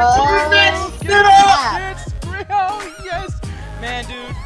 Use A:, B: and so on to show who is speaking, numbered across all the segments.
A: Oh, yes! Man, dude,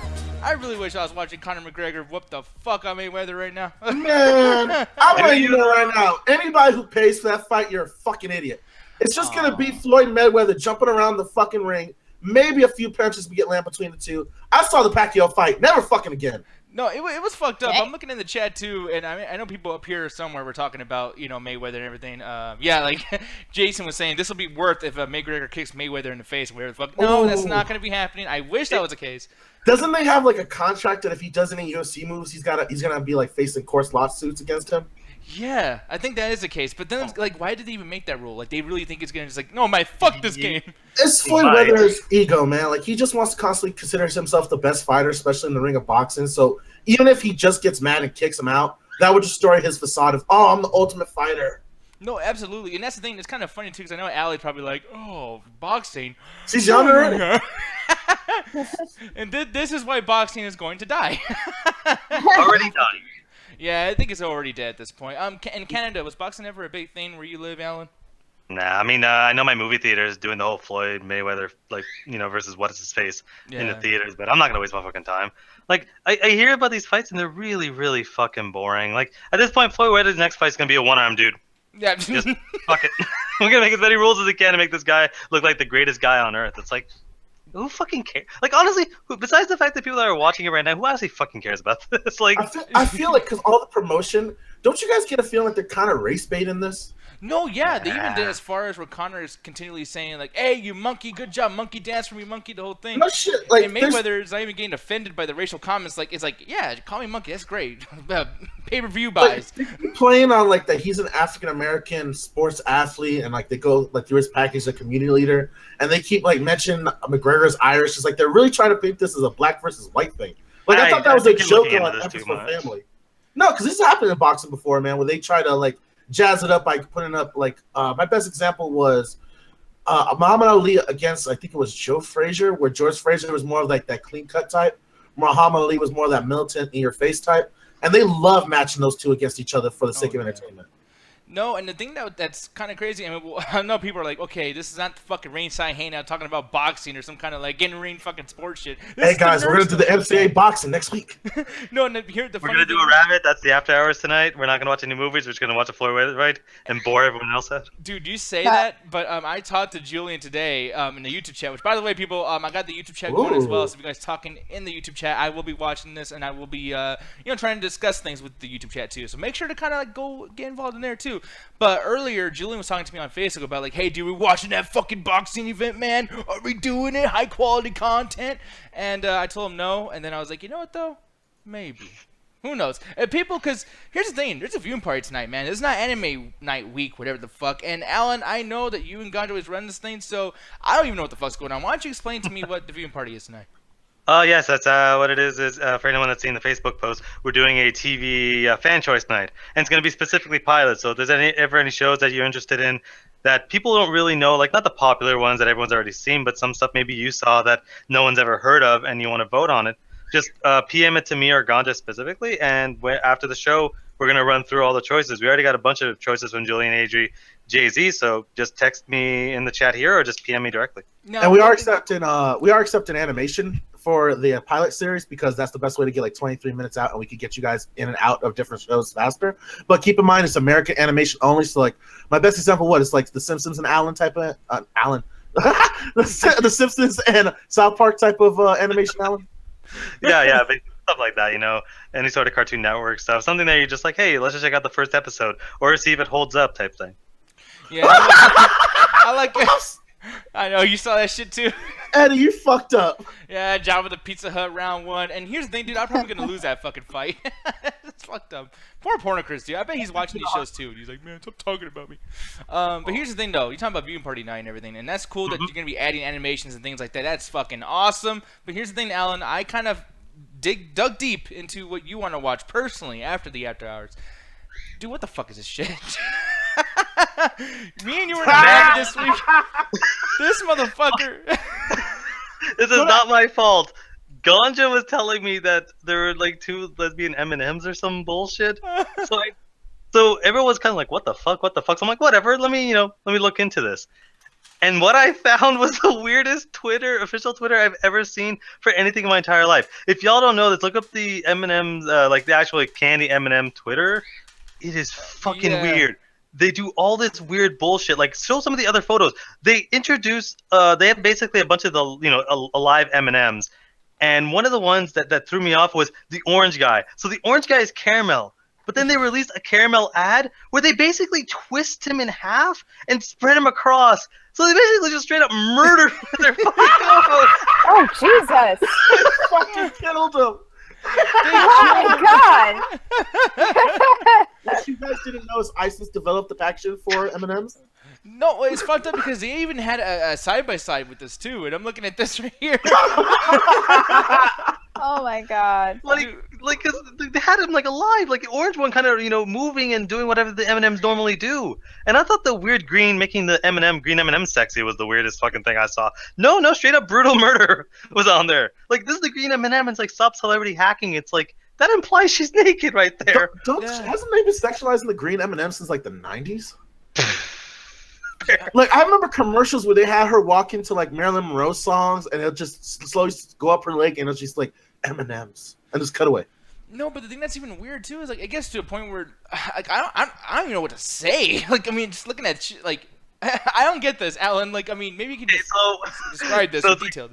A: I really wish I was watching Conor McGregor whoop the fuck out of Mayweather right now.
B: Man, I'm letting you know right now, anybody who pays for that fight, you're a fucking idiot. It's just going to be Floyd Mayweather jumping around the fucking ring. Maybe a few punches we get land between the two. I saw the Pacquiao fight. Never fucking again.
A: No, it was fucked up. I'm looking in the chat too, and I know people up here somewhere were talking about Mayweather and everything. Yeah, like Jason was saying, this will be worth if McGregor kicks Mayweather in the face. Where the fuck? No, that's not going to be happening. I wish that was the case.
B: Doesn't they have like a contract that if he does any UFC moves, he's gonna be like facing court lawsuits against him?
A: Yeah, I think that is the case. But then, like, why did they even make that rule? Like, they really think it's gonna just like, no, fuck this game.
B: It's Floyd Mayweather's ego, man. Like, he just wants to constantly consider himself the best fighter, especially in the ring of boxing. So even if he just gets mad and kicks him out, that would destroy his facade of, oh, I'm the ultimate fighter.
A: No, absolutely, and that's the thing. It's kind of funny too, because I know Allie's probably like, "Oh, boxing."
B: She's younger.
A: And this is why boxing is going to die.
C: Already dying.
A: Yeah, I think it's already dead at this point. In Canada, was boxing ever a big thing where you live, Alan?
C: Nah, I mean, I know my movie theater is doing the whole Floyd Mayweather, like, versus what's his face in the theaters, but I'm not gonna waste my fucking time. Like, I hear about these fights and they're really, really fucking boring. Like, at this point, Floyd Mayweather's next fight's gonna be a one-armed dude.
A: Yeah.
C: Just fuck it. I'm gonna make as many rules as I can to make this guy look like the greatest guy on earth. It's like, who fucking cares? Like, honestly, besides the fact that people that are watching it right now, who actually fucking cares about this? Like,
B: I feel like because all the promotion, don't you guys get a feeling like they're kind of race baiting this?
A: No, yeah, they even did as far as where Conor is continually saying like, "Hey, you monkey, good job, monkey dance for me, monkey," the whole thing.
B: No shit, like,
A: and Mayweather is not even getting offended by the racial comments. Like, it's like, yeah, call me monkey, that's great. Pay-per-view buys.
B: Like, playing on like that he's an African American sports athlete, and like they go like through his package as a community leader, and they keep like mentioning McGregor's Irish. It's like they're really trying to paint this as a black versus white thing. Like I thought that was a joke on Episode Family. No, because this has happened in boxing before, man, where they try to like jazz it up by putting up like my best example was Muhammad Ali against, I think it was Joe Frazier, where George Frazier was more of like that clean cut type. Muhammad Ali was more of that militant in your face type, and they love matching those two against each other for the sake of entertainment.
A: No, and the thing that's kind of crazy, I mean, I know people are like, okay, this is not the fucking ringside hangout talking about boxing or some kind of like getting ring fucking sports shit.
B: Hey guys, we're gonna do the MCA boxing next week.
A: No, and here
C: we're gonna do a rabbit. That's the after hours tonight. We're not gonna watch any movies. We're just gonna watch a Floyd Mayweather fight and bore everyone else out.
A: Dude, you say that, but I talked to Julian today in the YouTube chat. Which, by the way, people, I got the YouTube chat going as well. So if you guys talking in the YouTube chat, I will be watching this, and I will be trying to discuss things with the YouTube chat too. So make sure to kind of like go get involved in there too. But earlier, Julian was talking to me on Facebook about like, hey, dude, we watching that fucking boxing event, man? Are we doing it? High quality content? And I told him no, and then I was like, you know what though? Maybe. Who knows? People, because here's the thing, there's a viewing party tonight, man. It's not anime night week, whatever the fuck. And Alan, I know that you and Ganjo always run this thing, so I don't even know what the fuck's going on. Why don't you explain to me what the viewing party is tonight?
C: Yes, that's what it is for anyone that's seen the Facebook post, we're doing a TV fan choice night, and it's going to be specifically pilots. So if there's ever any shows that you're interested in that people don't really know, like not the popular ones that everyone's already seen, but some stuff maybe you saw that no one's ever heard of and you want to vote on it, just PM it to me or Ganja specifically, and after the show, we're going to run through all the choices. We already got a bunch of choices from Julian, Adri, Jay-Z, so just text me in the chat here or just PM me directly.
B: No, and we are accepting animation for the pilot series because that's the best way to get like 23 minutes out, and we can get you guys in and out of different shows faster. But keep in mind, it's American animation only. So like my best example, it's like the Simpsons and Alan type of the Simpsons and South Park type of animation, Alan.
C: Yeah, stuff like that, any sort of Cartoon Network stuff, something that you're just like, hey, let's just check out the first episode or see if it holds up type thing.
A: Yeah, I like it. I know, you saw that shit too.
B: Eddie, you fucked up.
A: Yeah, Java the Pizza Hut round one. And here's the thing, dude, I'm probably going to lose that fucking fight. It's fucked up. Poor Pornocris, dude. I bet he's watching these shows too. And he's like, man, stop talking about me. But here's the thing, though. You're talking about viewing party night and everything. And that's cool that you're going to be adding animations and things like that. That's fucking awesome. But here's the thing, Alan. I kind of dug deep into what you want to watch personally after the after hours. Dude, what the fuck is this shit? Me and you were mad this week. This motherfucker.
C: This is not my fault. Ganja was telling me that there were like 2 lesbian M&Ms or some bullshit. So everyone was kind of like, what the fuck? So I'm like, whatever. Let me look into this. And what I found was the weirdest official Twitter I've ever seen for anything in my entire life. If y'all don't know this, look up the M&M's, like the actual candy M&M Twitter. It is fucking weird. They do all this weird bullshit. Like, show some of the other photos. They introduce, they have basically a bunch of the, alive M&Ms. And one of the ones that threw me off was the orange guy. So the orange guy is caramel. But then they released a caramel ad where they basically twist him in half and spread him across. So they basically just straight up murdered their fucking
D: Oh, Jesus.
B: Fucking killed him.
D: Oh, my God.
B: What you guys didn't know is ISIS developed the faction for M&M's.
A: No, it's fucked up because they even had a side-by-side with this, too. And I'm looking at this right here.
D: Oh, my God.
C: Like, cause they had him like alive, like the orange one, kind of moving and doing whatever the M&Ms normally do. And I thought the weird green making the green M&M sexy was the weirdest fucking thing I saw. No, straight up brutal murder was on there. Like, this is the green M&M. It's like, stop celebrity hacking. It's like that implies she's naked right there.
B: Hasn't they been sexualizing the green M&M since like the 90s? Like, I remember commercials where they had her walk into like Marilyn Monroe songs, and it'll just slowly go up her leg, and it'll just like M&Ms and just cut away.
A: No, but the thing that's even weird too is like it gets to a point where like I don't even know what to say. Like, I mean, just looking at like I don't get this, Alan. Like, I mean, maybe you can just describe this in detail.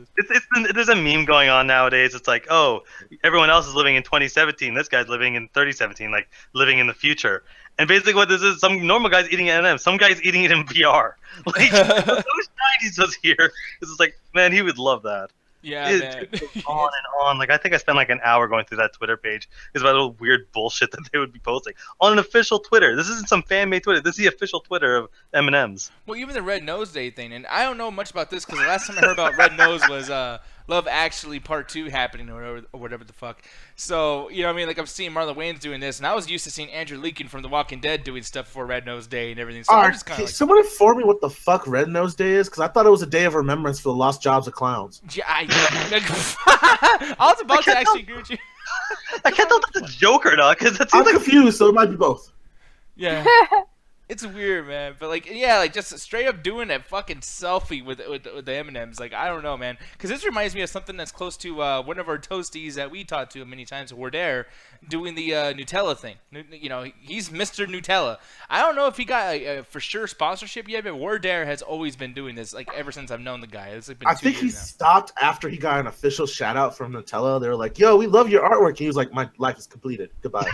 C: There's a meme going on nowadays. It's like, oh, everyone else is living in 2017. This guy's living in 3017, like living in the future. And basically what this is, some normal guy's eating M&M, some guy's eating it in VR. Like, those 90s was here. This is like, man, he would love that.
A: Yeah, man.
C: On and on. Like, I think I spent like an hour going through that Twitter page. It's about all weird bullshit that they would be posting on an official Twitter. This isn't some fan-made Twitter. This is the official Twitter of M&M's.
A: Well, even the Red Nose Day thing, and I don't know much about this because the last time I heard about Red Nose was Love Actually Part 2 happening or whatever the fuck. So, you know what I mean? Like, I'm seeing Marlon Wayans doing this, and I was used to seeing Andrew Lincoln from The Walking Dead doing stuff for Red Nose Day and everything. So I'm just kind of like,
B: someone inform me what the fuck Red Nose Day is? Because I thought it was a day of remembrance for the lost jobs of clowns.
A: Yeah, I was about to actually agree with you.
C: I can't tell if that's a joke or not, because
B: I'm confused, so it might be both.
A: Yeah. It's weird, man. But, like, yeah, like, just straight up doing a fucking selfie with the M&Ms. Like, I don't know, man. Because this reminds me of something that's close to one of our toasties that we talked to many times, Wardair, doing the Nutella thing. You know, he's Mr. Nutella. I don't know if he got a for sure sponsorship yet, but Wardair has always been doing this, like, ever since I've known the guy. It's like been
B: I
A: 2
B: think
A: years
B: he
A: now.
B: stopped after he got an official shout-out from Nutella. They were like, yo, we love your artwork. And he was like, my life is completed. Goodbye.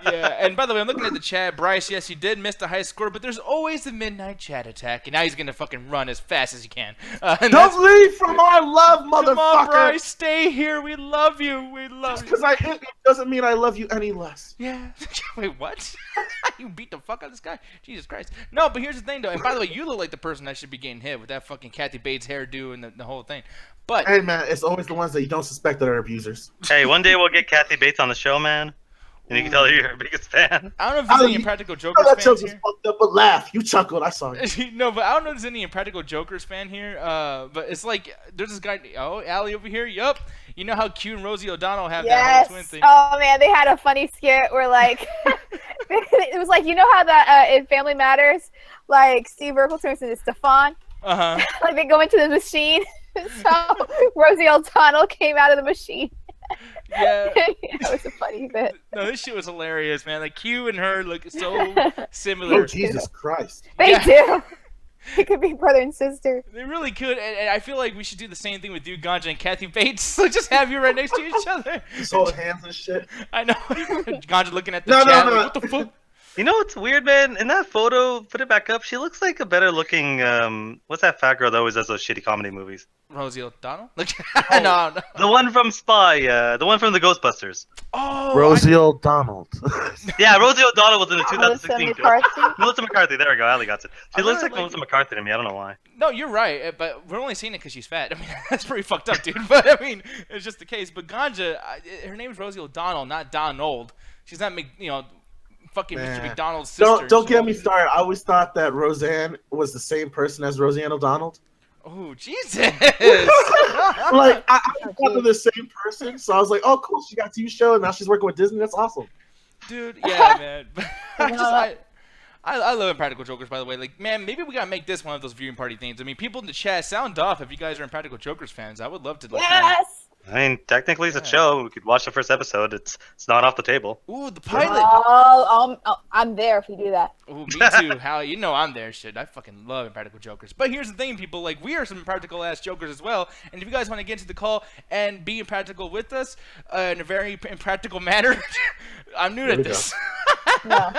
A: Yeah, and by the way, I'm looking at the chat. Bryce, yes, you did miss the high score, but there's always the midnight chat attack, and now he's gonna fucking run as fast as he can.
B: Don't leave from our love, motherfucker!
A: Come on, Bryce, stay here. We love you. We love
B: Just
A: you.
B: because I hit you doesn't mean I love you any less.
A: Yeah. Wait, what? You beat the fuck out of this guy? Jesus Christ. No, but here's the thing, though. And by the way, you look like the person that should be getting hit with that fucking Kathy Bates hairdo and the whole thing. But
B: hey, man, it's always the ones that you don't suspect that are abusers.
C: Hey, one day we'll get Kathy Bates on the show, man. And you can tell her you're her biggest fan.
A: I don't know if there's any Impractical Jokers
B: that
A: fans
B: joke was
A: here.
B: fucked up, but laugh. You chuckled. I saw it.
A: No, but I don't know if there's any Impractical Jokers fan here. But it's like, there's this guy, Allie over here. Yup. You know how Q and Rosie O'Donnell have that whole twin thing?
D: Oh, man, they had a funny skit where, like, it was like, you know how that in Family Matters, like, Steve Urkel turns into Stefan?
A: Uh-huh.
D: Like, they go into the machine. So Rosie O'Donnell came out of the machine.
A: Yeah.
D: That was a funny bit.
A: No, this shit was hilarious, man. Like, Q and her look so similar.
B: Oh, Jesus Christ.
D: They do. They could be brother and sister.
A: They really could, and I feel like we should do the same thing with you, Ganja, and Kathy Bates. So just have you right next to each other.
B: Just hold hands and shit.
A: I know. Ganja looking at the chat.
B: No.
A: Like, what the fuck?
C: You know what's weird, man? In that photo, put it back up. She looks like a better looking. What's that fat girl that always does those shitty comedy movies?
A: Rosie O'Donnell? No.
C: The one from Spy. The one from the Ghostbusters.
A: Oh,
B: Rosie O'Donnell.
C: Yeah, Rosie O'Donnell was in the 2016
D: Melissa McCarthy.
C: Melissa McCarthy. There we go. Ali got it. She
A: I
C: looks
A: really
C: like
A: like
C: Melissa McCarthy to me. I don't know why.
A: No, you're right, but we're only seeing it because she's fat. I mean, that's pretty fucked up, dude. But I mean, it's just the case. But Ganja, her name's Rosie O'Donnell, not Donald. She's not, fucking
B: Man.
A: Mr. McDonald's sister.
B: Don't get me started. I always thought that Roseanne was the same person as Roseanne O'Donnell.
A: Oh, Jesus.
B: Like, I thought they were the same person, so I was like, oh, cool, she got a TV show, and now she's working with Disney. That's awesome.
A: Dude, yeah, man. I love Impractical Jokers, by the way. Like, man, maybe we gotta make this one of those viewing party things. I mean, people in the chat, sound off if you guys are Impractical Jokers fans. I would love to. Like,
D: Yes.
C: I mean, technically it's a show. We could watch the first episode. It's not off the table.
A: Ooh, the pilot.
D: I'm there if you do that.
A: Ooh, me too. How you know I'm there, shit. I fucking love Impractical Jokers. But here's the thing, people. Like, we are some impractical ass jokers as well. And if you guys want to get into the call and be impractical with us in a very impractical manner, I'm new at this.
D: No.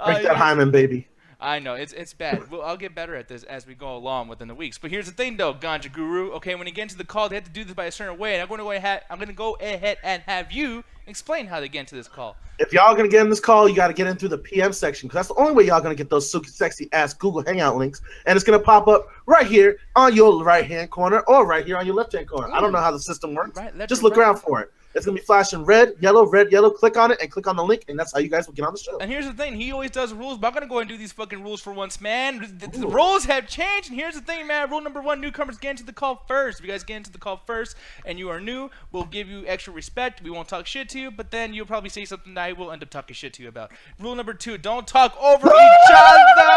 B: Break that hymen, baby.
A: I know, it's bad. Well, I'll get better at this as we go along within the weeks. But here's the thing, though, Ganja Guru. Okay, when you get into the call, they have to do this by a certain way, and I'm going to go ahead and have you explain how they get into this call.
B: If y'all gonna get in this call, you got to get in through the PM section, because that's the only way y'all gonna get those super sexy ass Google Hangout links, and it's gonna pop up right here on your right hand corner or right here on your left hand corner. I don't know how the system works.
A: Right,
B: just look around for it. It's gonna be flashing red, yellow. Click on it and click on the link, and that's how you guys will get on the show.
A: And here's the thing, he always does rules, but I'm gonna go and do these fucking rules for once, man. The rules have changed, and here's the thing, man. Rule number 1: newcomers get into the call first. If you guys get into the call first and you are new, we'll give you extra respect. We won't talk shit to you, but then you'll probably say something that I will end up talking shit to you about. Rule number 2: don't talk over each other.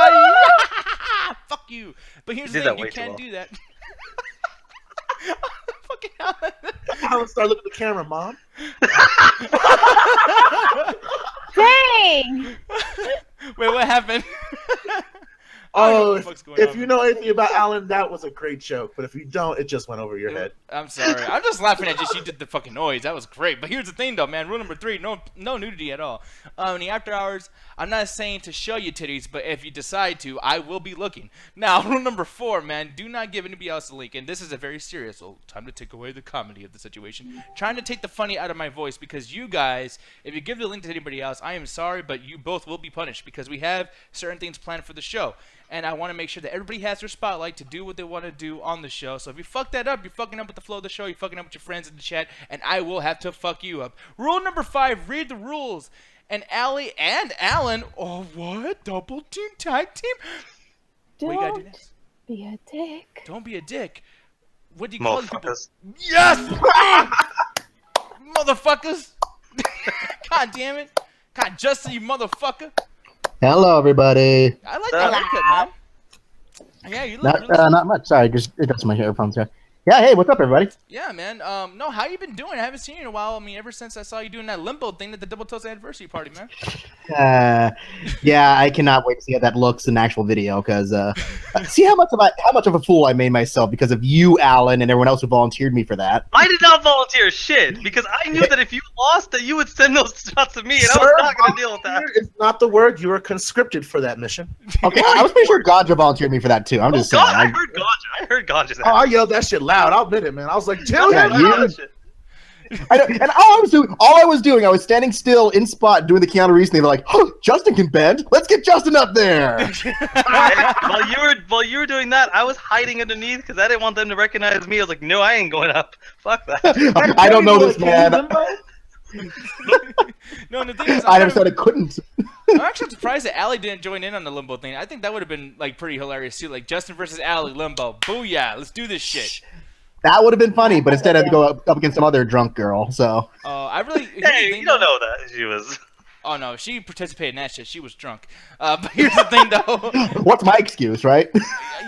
A: Fuck you. But here's the thing, you can't do that. Fucking Alan.
B: Alan, start looking at the camera, Mom.
D: Dang!
A: Wait, what happened?
B: Oh, if you know anything about Alan, that was a great joke. But if you don't, it just went over your head.
A: I'm sorry. I'm just laughing at you did the fucking noise. That was great. But here's the thing, though, man. Rule number 3: no nudity at all. In the after hours, I'm not saying to show you titties, but if you decide to, I will be looking. Now, rule number 4, man. Do not give anybody else a link. And this is a very serious. So, time to take away the comedy of the situation. Trying to take the funny out of my voice, because you guys, if you give the link to anybody else, I am sorry, but you both will be punished, because we have certain things planned for the show. And I want to make sure that everybody has their spotlight to do what they want to do on the show. So if you fuck that up, you're fucking up with the flow of the show, you're fucking up with your friends in the chat, and I will have to fuck you up. Rule number 5, read the rules. And Allie and Alan, oh what? Double team, tag team? What you gotta do next?
D: Be a dick.
A: Don't be a dick. What do you call these people? Yes! Motherfuckers! God damn it. God, Justin, you motherfucker.
E: Hello, everybody.
A: I like that haircut, man. Yeah, you look really
E: Not much. Sorry, just adjust my headphones here. Yeah, hey, what's up, everybody?
A: Yeah, man. No, how you been doing? I haven't seen you in a while. I mean, ever since I saw you doing that limbo thing at the Double Toast anniversary party, man.
E: Yeah, I cannot wait to see how that looks in actual video, because see how much of a fool I made myself because of you, Alan, and everyone else who volunteered me for that.
C: I did not volunteer shit, because I knew that if you lost, that you would send those shots to me, and I was not going to deal with that.
B: It's not the word. You were conscripted for that mission.
E: Okay, I was pretty sure Ganja volunteered me for that too. I'm just saying.
C: I heard Ganja. I heard Ganja.
B: Oh, I yelled that shit loud. I'll admit it, man. I was like, "Tell
E: Yeah,
B: him."
E: you- and all I was doing, I was standing still in spot doing the Keanu Reeves thing. They're like, "Huh, Justin can bend. Let's get Justin up there."
C: While you were doing that, I was hiding underneath because I didn't want them to recognize me. I was like, no, I ain't going up. Fuck that.
E: I don't know this man.
A: No, the thing is,
E: I never said I couldn't.
A: I'm actually surprised that Allie didn't join in on the limbo thing. I think that would have been like pretty hilarious too. Like Justin versus Allie limbo. Booyah! Let's do this shit.
E: That would have been funny, but instead I had to go up against some other drunk girl. So.
A: I really.
C: Hey, you don't know that she was.
A: Oh no, she participated in that shit. She was drunk. But here's the thing, though.
E: What's my excuse, right?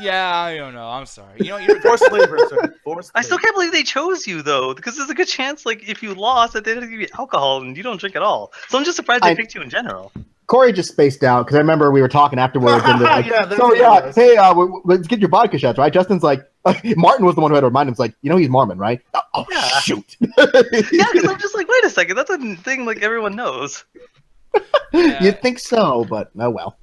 A: Yeah, I don't know. I'm sorry. You know, you're
B: Forced labor, sir. Forced
C: I still
B: labor.
C: can't believe they chose you though, because there's a good chance, like, if you lost, that they didn't give you alcohol and you don't drink at all. So I'm just surprised they picked you in general.
E: Corey just spaced out because I remember we were talking afterwards. And like,
B: Yeah, that's
E: so
B: what it
E: yeah,
B: was.
E: hey, let's get your vodka shots, right? Justin's like, Martin was the one who had to remind him. It's like, you know, he's Mormon, right? Oh
C: Yeah.
E: shoot!
C: Yeah, because I'm just like, wait a second, that's a thing like everyone knows.
A: Yeah.
E: You'd think so, but oh well.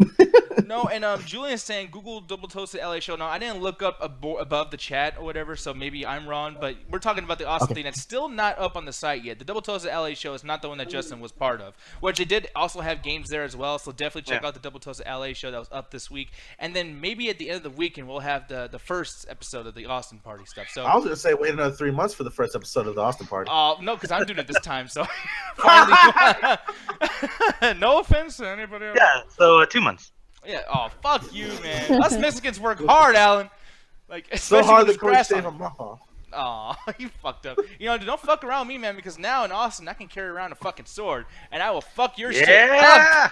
A: No, and Julian's saying Google Double Toasted LA show. No, I didn't look up above the chat or whatever, so maybe I'm wrong. But we're talking about the awesome thing that's still not up on the site yet. The Double Toasted LA show is not the one that Justin was part of. Which they did also have games there as well, so definitely check out the Double Toasted LA show that was up this week. And then maybe at the end of the weekend we'll have the first episode of the Austin Party stuff. So
B: I was gonna say wait another 3 months for the first episode of the Austin Party.
A: no, because I'm doing it this time. So finally, no offense to anybody else.
C: Yeah, so 2 months.
A: Yeah. Oh, fuck you, man. Us Mexicans work hard, Alan. Like,
B: So
A: especially
B: hard
A: with
B: that
A: this
B: Corey
A: grass
B: stayed
A: on.
B: on my hall.
A: Aw, you fucked up. You know, don't fuck around with me, man, because now in Austin I can carry around a fucking sword, and I will fuck your shit up.
C: Yeah!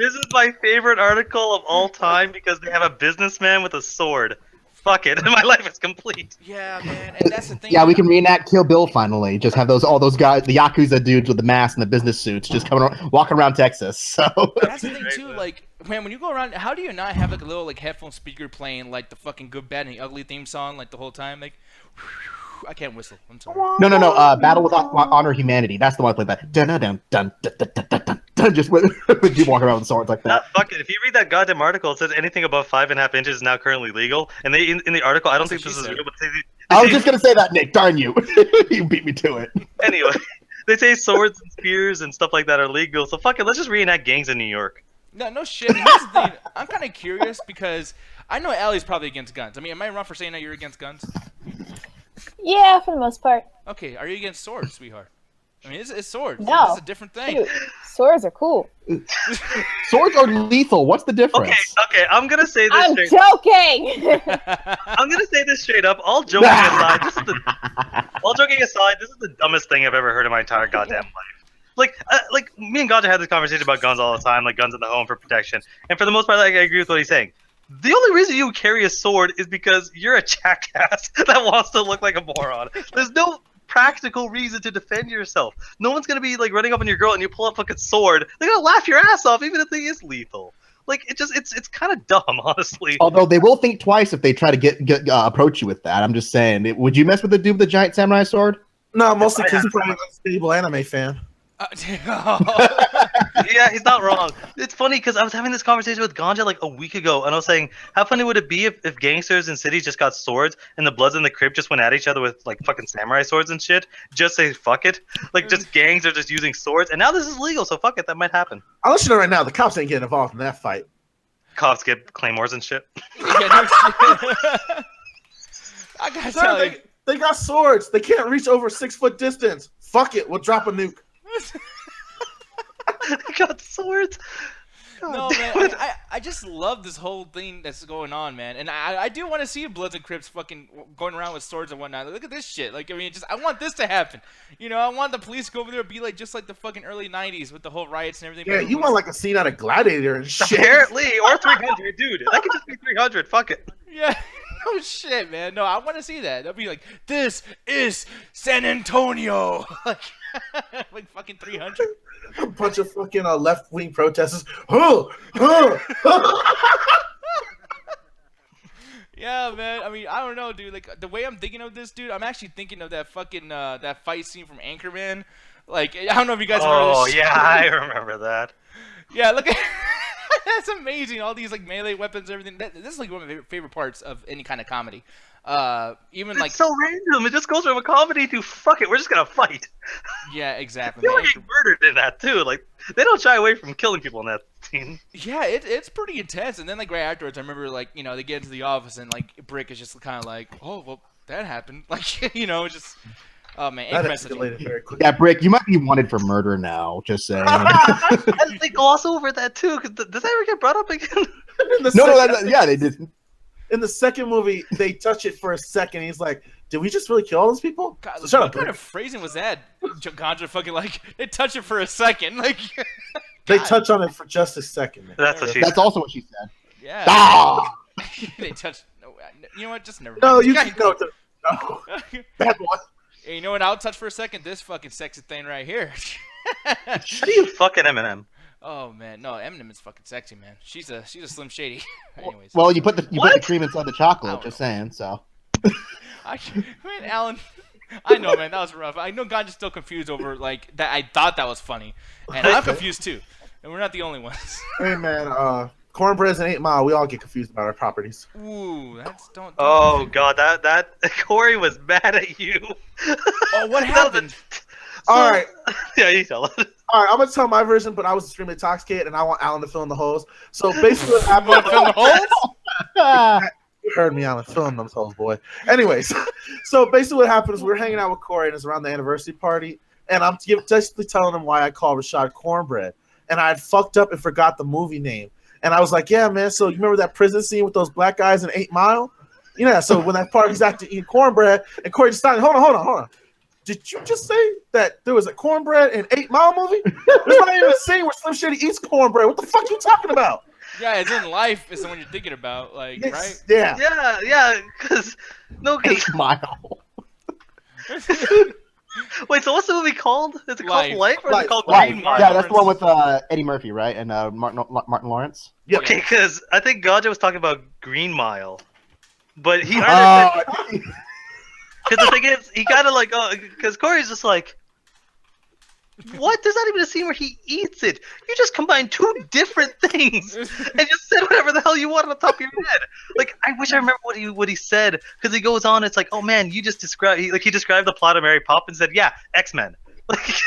C: This is my favorite article of all time because they have a businessman with a sword. Fuck it, my life is complete.
A: Yeah, man, and that's the thing.
E: Yeah, we can reenact Kill Bill finally. Just have all those guys, the Yakuza dudes with the masks and the business suits, just walking around Texas. So
A: That's the thing too. Like, man, when you go around, how do you not have like a little like headphone speaker playing like the fucking Good, Bad, and the Ugly theme song like the whole time? Like, I can't whistle. I'm sorry.
E: no. Battle with Honor Humanity. That's the one I played. That dun dun dun dun dun dun dun dun. Just with you walking around with swords like that.
C: Fuck it. If you read that goddamn article, it says anything above 5.5 inches is now currently legal. And they in the article, I don't think this is real, but
E: I was just gonna say that, Nick. Darn you! You beat me to it.
C: Anyway, they say swords and spears and stuff like that are legal. So fuck it. Let's just reenact gangs in New York.
A: No shit. Here's the thing. I'm kind of curious because I know Allie's probably against guns. I mean, am I wrong for saying that you're against guns?
D: Yeah, for the most part.
A: Okay, are you against swords, sweetheart? I mean, it's swords.
D: No.
A: It's a different thing.
D: Dude, swords are cool.
E: Swords are lethal. What's the difference?
C: Okay. I'm gonna say this
D: I'm
C: straight.
D: joking.
C: I'm gonna say this straight up. All joking aside, this is the dumbest thing I've ever heard in my entire goddamn life. Like me and Ganja had this conversation about guns all the time, like guns in the home for protection. And for the most part, like, I agree with what he's saying. The only reason you carry a sword is because you're a jackass that wants to look like a moron. There's no practical reason to defend yourself. No one's gonna be like running up on your girl and you pull up like a sword. They're gonna laugh your ass off, even if it is lethal. Like it's kind of dumb, honestly.
E: Although they will think twice if they try to get approach you with that. I'm just saying. Would you mess with the dude with the giant samurai sword?
B: No, mostly because he's probably an unstable anime fan.
C: Yeah, he's not wrong. It's funny because I was having this conversation with Ganja like a week ago, and I was saying, how funny would it be if gangsters in cities just got swords and the Bloods in the Crib just went at each other with like fucking samurai swords and shit? Just say fuck it. Like just gangs are just using swords, and now this is legal, so fuck it, that might happen.
B: I'll let you know right now, the cops ain't getting involved in that fight.
C: Cops get claymores and shit.
A: Yeah, no shit. I gotta tell you.
B: They got swords. They can't reach over 6 foot distance. Fuck it, we'll drop a nuke.
C: They got swords.
A: No, man, I just love this whole thing that's going on, man. And I do want to see Bloods and Crips fucking going around with swords and whatnot. Look at this shit. Like, I mean, I want this to happen. You know, I want the police to go over there and be like, just like the fucking early 90s with the whole riots and everything.
B: Yeah, you want like a scene out of Gladiator and shit.
C: Apparently, or 300, dude. That could just be 300. Fuck it.
A: Yeah. Oh shit, man. No, I want to see that. That'd be like, this is San Antonio. like fucking 300.
B: A bunch of fucking left-wing protesters.
A: Yeah, man. I mean, I don't know, dude. Like, the way I'm thinking of this, dude, I'm actually thinking of that fucking, that fight scene from Anchorman. Like, I don't know if you guys remember this.
C: Oh, yeah, I remember that.
A: Yeah, look at that's amazing. All these, like, melee weapons and everything. This is, like, one of my favorite parts of any kind of comedy. Even,
C: it's
A: like...
C: so random. It just goes from a comedy to, fuck it, we're just gonna fight.
A: Yeah, exactly.
C: People get murdered in that, too. Like, they don't shy away from killing people in that scene.
A: Yeah, it's pretty intense. And then, like, right afterwards, I remember, like, you know, they get into the office and, like, Brick is just kind of like, oh, well, that happened. Like, you know, just... Oh, man.
B: That escalated very quickly.
E: Yeah, Brick, you might be wanted for murder now. Just saying.
C: And they gloss over that, too. Cause does that ever get brought up again?
E: Yeah, they did.
B: In the second movie, they touch it for a second. He's like, did we just really kill all those people?
A: God,
B: So shut
A: what
B: up,
A: kind
B: Brick.
A: of phrasing was that? Ganja fucking, like, they touch it for a second. Like...
B: They touch on it for just a second, man.
C: That's what she
E: That's also what she said.
A: Yeah.
E: Ah!
A: They touched... No, you know what? Just never
B: No,
A: mind.
B: you can go to... No. Bad boy.
A: Hey, you know what I'll touch for a second? This fucking sexy thing right here.
C: How do you fucking Eminem?
A: Oh man, no, Eminem is fucking sexy, man. She's a Slim Shady. Anyways,
E: Well, you put the cream inside the chocolate. Just saying. So.
A: man, Alan, I know, man, that was rough. I know Ganja's still confused over like that. I thought that was funny, and I'm confused too. And we're not the only ones.
B: Hey, man, Cornbread's and 8 Mile, we all get confused about our properties.
A: Ooh, that's don't.
C: Oh god, that Corey was mad at you.
A: Oh, what happened?
B: All right.
C: Yeah, you tell it.
B: All right, I'm going to tell my version, but I was extremely intoxicated, and I want Alan to fill in the holes. So basically what happened...
A: Want to fill the holes?
B: You heard me, Alan. Fill in those holes, boy. Anyways, so basically what happened is we're hanging out with Corey, and it's around the anniversary party, and I'm basically telling him why I call Rashad Cornbread. And I had fucked up and forgot the movie name. And I was like, yeah, man, so you remember that prison scene with those black guys in 8 Mile? Yeah, so when that part he's acting eating cornbread, and Corey just started, hold on. Did you just say that there was a cornbread in 8 Mile movie? There's not even a scene where Slim Shady eats cornbread. What the fuck are you talking about?
A: Yeah, it's in life is the one you're thinking about, like, right?
B: Yeah.
C: Yeah, because
E: 8 Mile.
C: Wait, so what's the movie called? Is it
A: Life.
C: called Life or is it called
E: Right.
C: Green Mile?
E: Yeah, that's the one with Eddie Murphy, right? And Martin Lawrence.
B: Yep.
C: Okay, because I think Gaja was talking about Green Mile, but he
E: Oh,
C: because the thing is, he kind of like, because Corey's just like, what? There's not even a scene where he eats it. You just combine 2 different things and just said whatever the hell you want on the top of your head. Like, I wish I remember what he said, because he goes on. It's like, oh man, you just described he described the plot of Mary Poppins and said, yeah, X-Men. Like,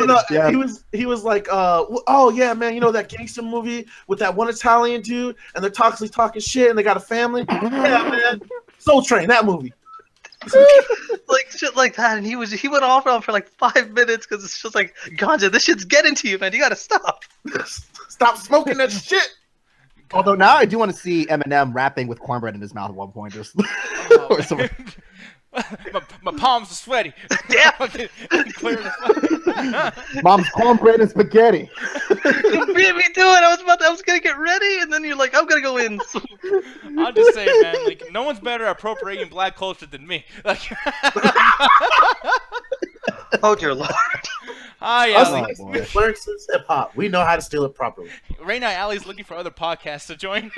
B: No,
E: Yeah.
B: he was like, oh yeah, man, you know that gangster movie with that one Italian dude, and they're talking shit, and they got a family. Yeah, man, Soul Train, that movie.
C: like shit like that, and he went off and on for like 5 minutes because it's just like, Ganja, this shit's getting to you, man. You gotta stop.
B: Stop smoking that shit.
E: Although now I do want to see Eminem rapping with cornbread in his mouth at one point. Just or something.
A: my palms are sweaty.
C: Yeah.
A: Clear the
E: Mom's cornbread and spaghetti.
C: You beat me to it. I was gonna get ready, and then you're like, I'm gonna go in.
A: I'm just saying, man. Like, no one's better at appropriating black culture than me. Like,
C: Oh dear lord.
A: hi,
B: Us
A: Allie.
E: boy.
B: Clearances hip hop. We know how to steal it properly.
A: Right now, Allie's looking for other podcasts to join.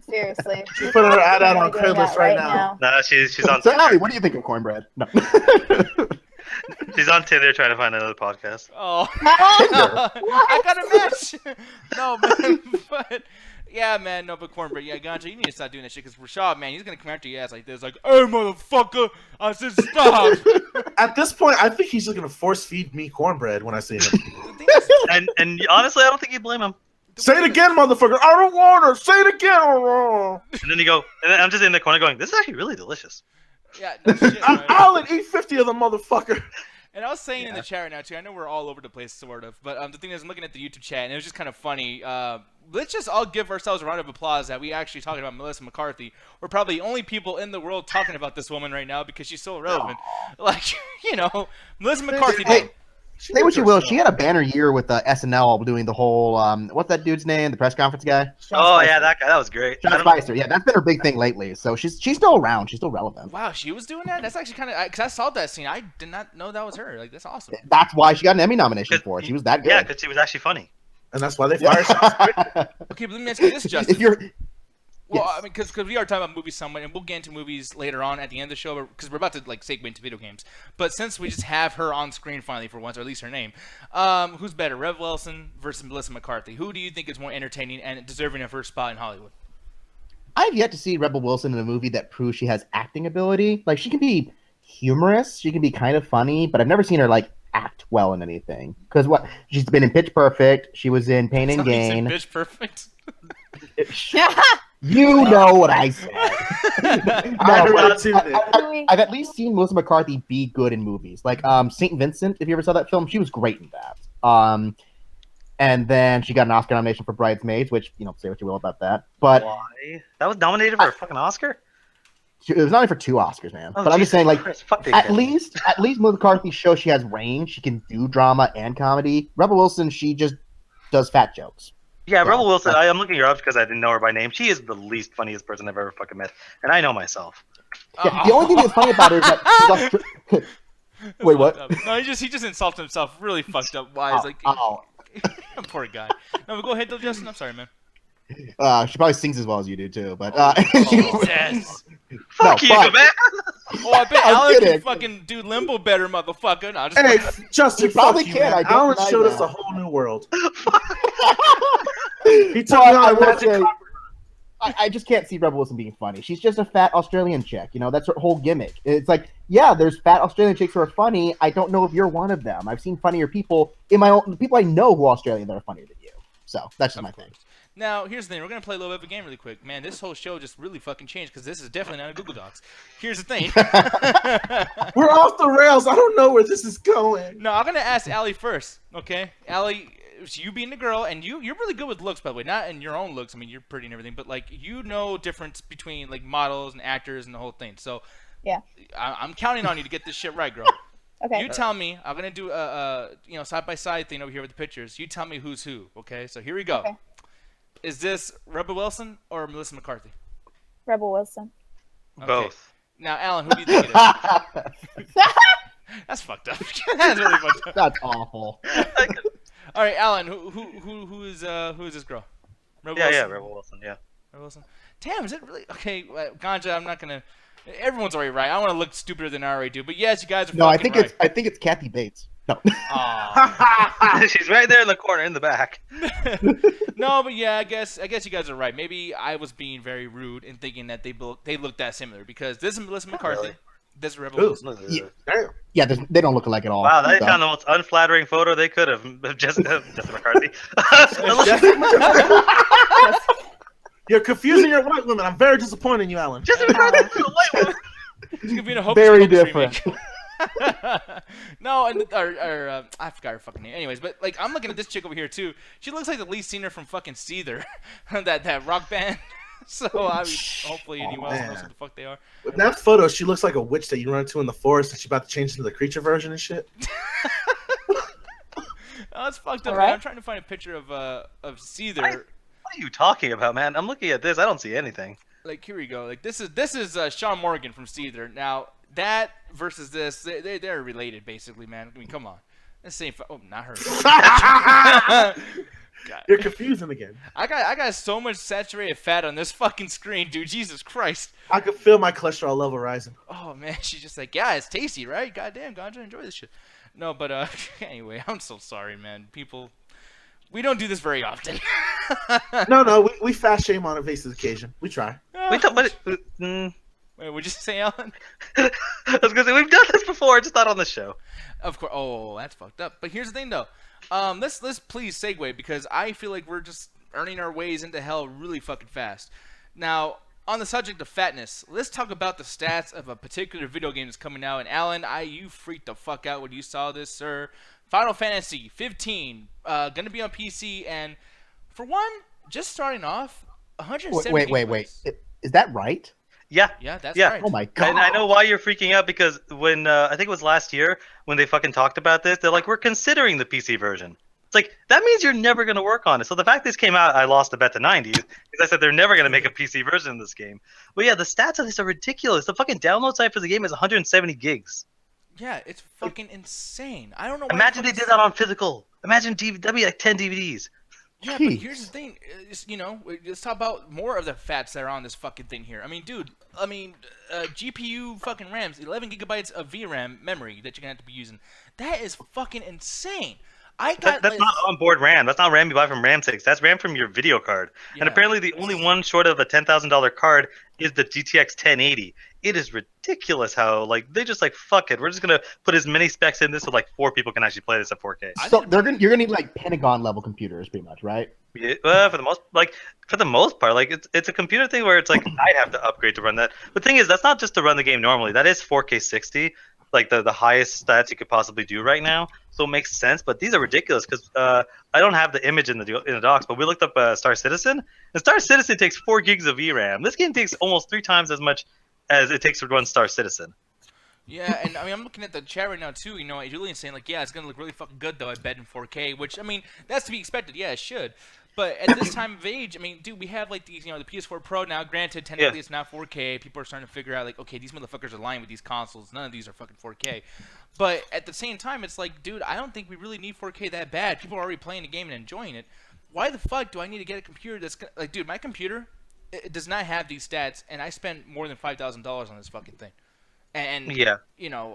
D: Seriously.
B: She put her ad out on
D: We're doing
B: Craigslist
D: that
B: right now.
C: Nah, she's on
E: So,
C: Tinder.
E: Allie, what do you think of cornbread? No.
C: She's on Tinder trying to find another podcast.
A: Oh,
D: What?
A: I got a match. No, man, but yeah, man, no, but cornbread, yeah, Ganja, you need to stop doing that shit, because Rashad, man, he's gonna come after your ass like this, like, hey, motherfucker, I said stop.
B: At this point, I think he's just gonna force feed me cornbread when I see him.
A: The thing is,
C: And honestly, I don't think you blame him.
B: Say it again, motherfucker. I don't want her. Say it again.
C: And then you go, and then I'm just in the corner going, this is actually really delicious.
A: yeah, no shit, right?
B: I'll eat 50 of them, motherfucker.
A: And I was saying in the chat right now too. I know we're all over the place, sort of. But the thing is, I'm looking at the YouTube chat, and it was just kind of funny. Let's just all give ourselves a round of applause that we actually talking about Melissa McCarthy. We're probably the only people in the world talking about this woman right now because she's so irrelevant. Like, you know, Melissa McCarthy.
E: Hey, say what you will. She had a banner year with SNL doing the whole what's that dude's name? The press conference guy.
C: Oh yeah, that guy, that was great.
E: Sean Spicer. Yeah, that's been her big thing lately. So she's still around. She's still relevant.
A: Wow, she was doing that. That's actually kind of because I saw that scene. I did not know that was her. Like, that's awesome.
E: That's why she got an Emmy nomination for it. She was that good.
C: Yeah, because she was actually funny.
B: And that's why they fired Sean.
A: Okay, but let me ask you this, Justin.
E: If you're
A: Well,
E: Yes.
A: I mean, because we are talking about movies somewhat, and we'll get into movies later on at the end of the show, because we're about to like segue into video games. But since we just have her on screen finally for once, or at least her name, who's better, Rev Wilson versus Melissa McCarthy? Who do you think is more entertaining and deserving of her spot in Hollywood?
E: I've yet to see Rebel Wilson in a movie that proves she has acting ability. Like, she can be humorous, she can be kind of funny, but I've never seen her like act well in anything. Because what she's been in Pitch Perfect, she was in Pain and Gain.
A: Bitch, perfect.
E: You know what I said.
B: I heard it too, Nick.
E: I've at least seen Melissa McCarthy be good in movies. Like St. Vincent, if you ever saw that film, she was great in that. And then she got an Oscar nomination for Bridesmaids, which, you know, say what you will about that. But
C: Why? That was nominated for a fucking Oscar?
E: it was nominated for 2 Oscars, man.
C: Oh,
E: but I'm just
C: Jesus
E: saying, like,
C: Christ, fuck they
E: at
C: did.
E: least Melissa McCarthy shows she has range. She can do drama and comedy. Rebel Wilson, she just does fat jokes.
C: Yeah,
E: Yeah.
C: Rebel Wilson, I'm looking her up because I didn't know her by name. She is the least funniest person I've ever fucking met. And I know myself.
E: Yeah, the only thing that's funny about her is that she's Wait, what?
A: No, he just insulted himself really fucked up. Why? He's like,
E: oh.
A: poor guy. No, but go ahead, though, Justin. I'm sorry, man.
E: She probably sings as well as you do too, but
A: Jesus.
C: Fuck you,
E: but-
C: man!
A: Oh, I bet
E: I'm
A: Alan can
E: kidding.
A: fucking do limbo better, motherfucker. No, just
B: Hey, Justin,
E: You probably
B: fuck you,
E: can,
B: man.
E: I don't
B: Alan
E: deny
B: showed
E: that.
B: us a whole new world. He took me
E: Well,
B: on
E: I
B: a
E: will
B: magic
E: say-
B: carpet.
E: I just can't see Rebel Wilson being funny. She's just a fat Australian chick, you know. That's her whole gimmick. It's like, yeah, there's fat Australian chicks who are funny. I don't know if you're one of them. I've seen funnier people in my own the people I know who are Australian that are funnier than you. So that's just my thing.
A: Now, here's the thing. We're going to play a little bit of a game really quick. Man, this whole show just really fucking changed because this is definitely not a Google Docs. Here's the thing.
B: We're off the rails. I don't know where this is going.
A: No, I'm going to ask Allie first, okay? Allie, you being the girl, and you're really good with looks, by the way. Not in your own looks. I mean, you're pretty and everything. But, like, you know difference between, like, models and actors and the whole thing. So
D: Yeah.
A: I'm counting on you to get this shit right, girl.
D: Okay.
A: You tell me. I'm gonna do a side by side thing over here with the pictures. You tell me who's who. Okay. So here we go.
D: Okay.
A: Is this Rebel Wilson or Melissa McCarthy?
D: Rebel Wilson.
A: Okay.
C: Both.
A: Now, Alan, who do you think it is? That's fucked up. That's really fucked up.
E: That's awful.
A: All right, Alan, who is this girl? Rebel
C: Yeah,
A: Wilson?
C: Rebel Wilson. Yeah.
A: Rebel Wilson. Damn, is it really okay? Ganja, I'm not gonna. Everyone's already right. I want to look stupider than I already do, but yes, you guys are.
E: No, I
A: fucking
E: think
A: right.
E: I think it's Kathy Bates. No.
A: Aw.
C: She's right there in the corner, in the back.
A: No, but yeah, I guess you guys are right. Maybe I was being very rude in thinking that they looked that similar because this is Melissa McCarthy,
C: really.
A: this is Rebel
B: Ooh.
A: Wilson.
E: Yeah.
B: Damn.
E: Yeah, they don't look alike at all.
C: Wow, they
E: So-
C: found the most unflattering photo they could have. Jessica McCarthy.
B: You're confusing your white women. I'm very disappointed in you, Alan.
C: Jessica McCarthy's a white woman.
A: It's gonna be in a Hocus
E: Very
A: Pocus
E: different.
A: remake. No, and I forgot her fucking name. Anyways, but like I'm looking at this chick over here too. She looks like the lead singer from fucking Seether, that rock band. So I mean, hopefully anyone else knows
B: man.
A: what the fuck they are.
B: In that photo, she looks like a witch that you run into in the forest, and she's about to change into the creature version and shit.
A: Oh, it's fucked up.
D: All
A: Man.
D: right.
A: I'm trying to find a picture of Seether.
C: What are you talking about, man? I'm looking at this. I don't see anything.
A: Like here we go. Like this is Sean Morgan from Seether. Now that versus this, they're related basically, man. I mean, come on. The same. Oh, not her. God.
B: You're confusing again.
A: I got so much saturated fat on this fucking screen, dude. Jesus Christ.
B: I could feel my cholesterol level rising.
A: Oh man, she's just like, yeah, it's tasty, right? Goddamn, Ganja, enjoy this shit. No, but anyway, I'm so sorry, man. People, we don't do this very often.
B: No, we fast shame on a basis occasion. We try.
C: Wait, but,
A: Wait, what'd you say, Alan?
C: I was gonna say we've done this before, just not on the show.
A: Of course. Oh, that's fucked up. But here's the thing, though. Let's please segue because I feel like we're just earning our ways into hell really fucking fast. Now, on the subject of fatness, let's talk about the stats of a particular video game that's coming out. And Alan, you freaked the fuck out when you saw this, sir. Final Fantasy 15, gonna be on PC, and for one, just starting off, 170.
E: Wait.
A: gigabytes.
E: Is that right?
C: Yeah.
A: Yeah, that's
C: Yeah.
A: right.
E: Oh my god.
C: And I know why you're freaking out because when I think it was last year when they fucking talked about this, they're like, we're considering the PC version. It's like that means you're never gonna work on it. So the fact this came out, I lost the bet to 90s because I said they're never gonna make a PC version of this game. But yeah, the stats of this are ridiculous. The fucking download site for the game is 170 gigs.
A: Yeah, it's fucking insane. I don't know. Why
C: Imagine they did that on physical. Imagine that'd be like 10 DVDs.
A: Yeah, but
E: Jeez.
A: here's the thing. Let's talk about more of the fats that are on this fucking thing here. I mean, dude. GPU fucking RAMs, 11 gigabytes of VRAM memory that you're gonna have to be using. That is fucking insane. I got
C: That's not onboard RAM. That's not RAM you buy from RAM6. That's RAM from your video card.
A: Yeah.
C: And apparently the only one short of a $10,000 card is the GTX 1080. It is ridiculous how they just fuck it. We're just gonna put as many specs in this so 4 people can actually play this at 4K.
E: So you're gonna need Pentagon level computers, pretty much, right?
C: Yeah, for the most part, it's a computer thing where it's I have to upgrade to run that. But the thing is, that's not just to run the game normally. That is 4K 60, the highest stats you could possibly do right now. So it makes sense. But these are ridiculous because I don't have the image in the docs, but we looked up Star Citizen, and Star Citizen takes 4 gigs of VRAM. This game takes almost 3 times as much as it takes to run Star Citizen.
A: Yeah, and I mean, I'm looking at the chat right now too. Julian's saying yeah, it's gonna look really fucking good though. I bet in 4K, which I mean, that's to be expected. Yeah, it should. But at this time of age, I mean, dude, we have these, the PS4 Pro now. Granted, technically it's not 4K. People are starting to figure out okay, these motherfuckers are lying with these consoles. None of these are fucking 4K. But at the same time, it's dude, I don't think we really need 4K that bad. People are already playing the game and enjoying it. Why the fuck do I need to get a computer that's dude, my computer, it does not have these stats, and I spent more than $5,000 on this fucking thing. And
C: Yeah.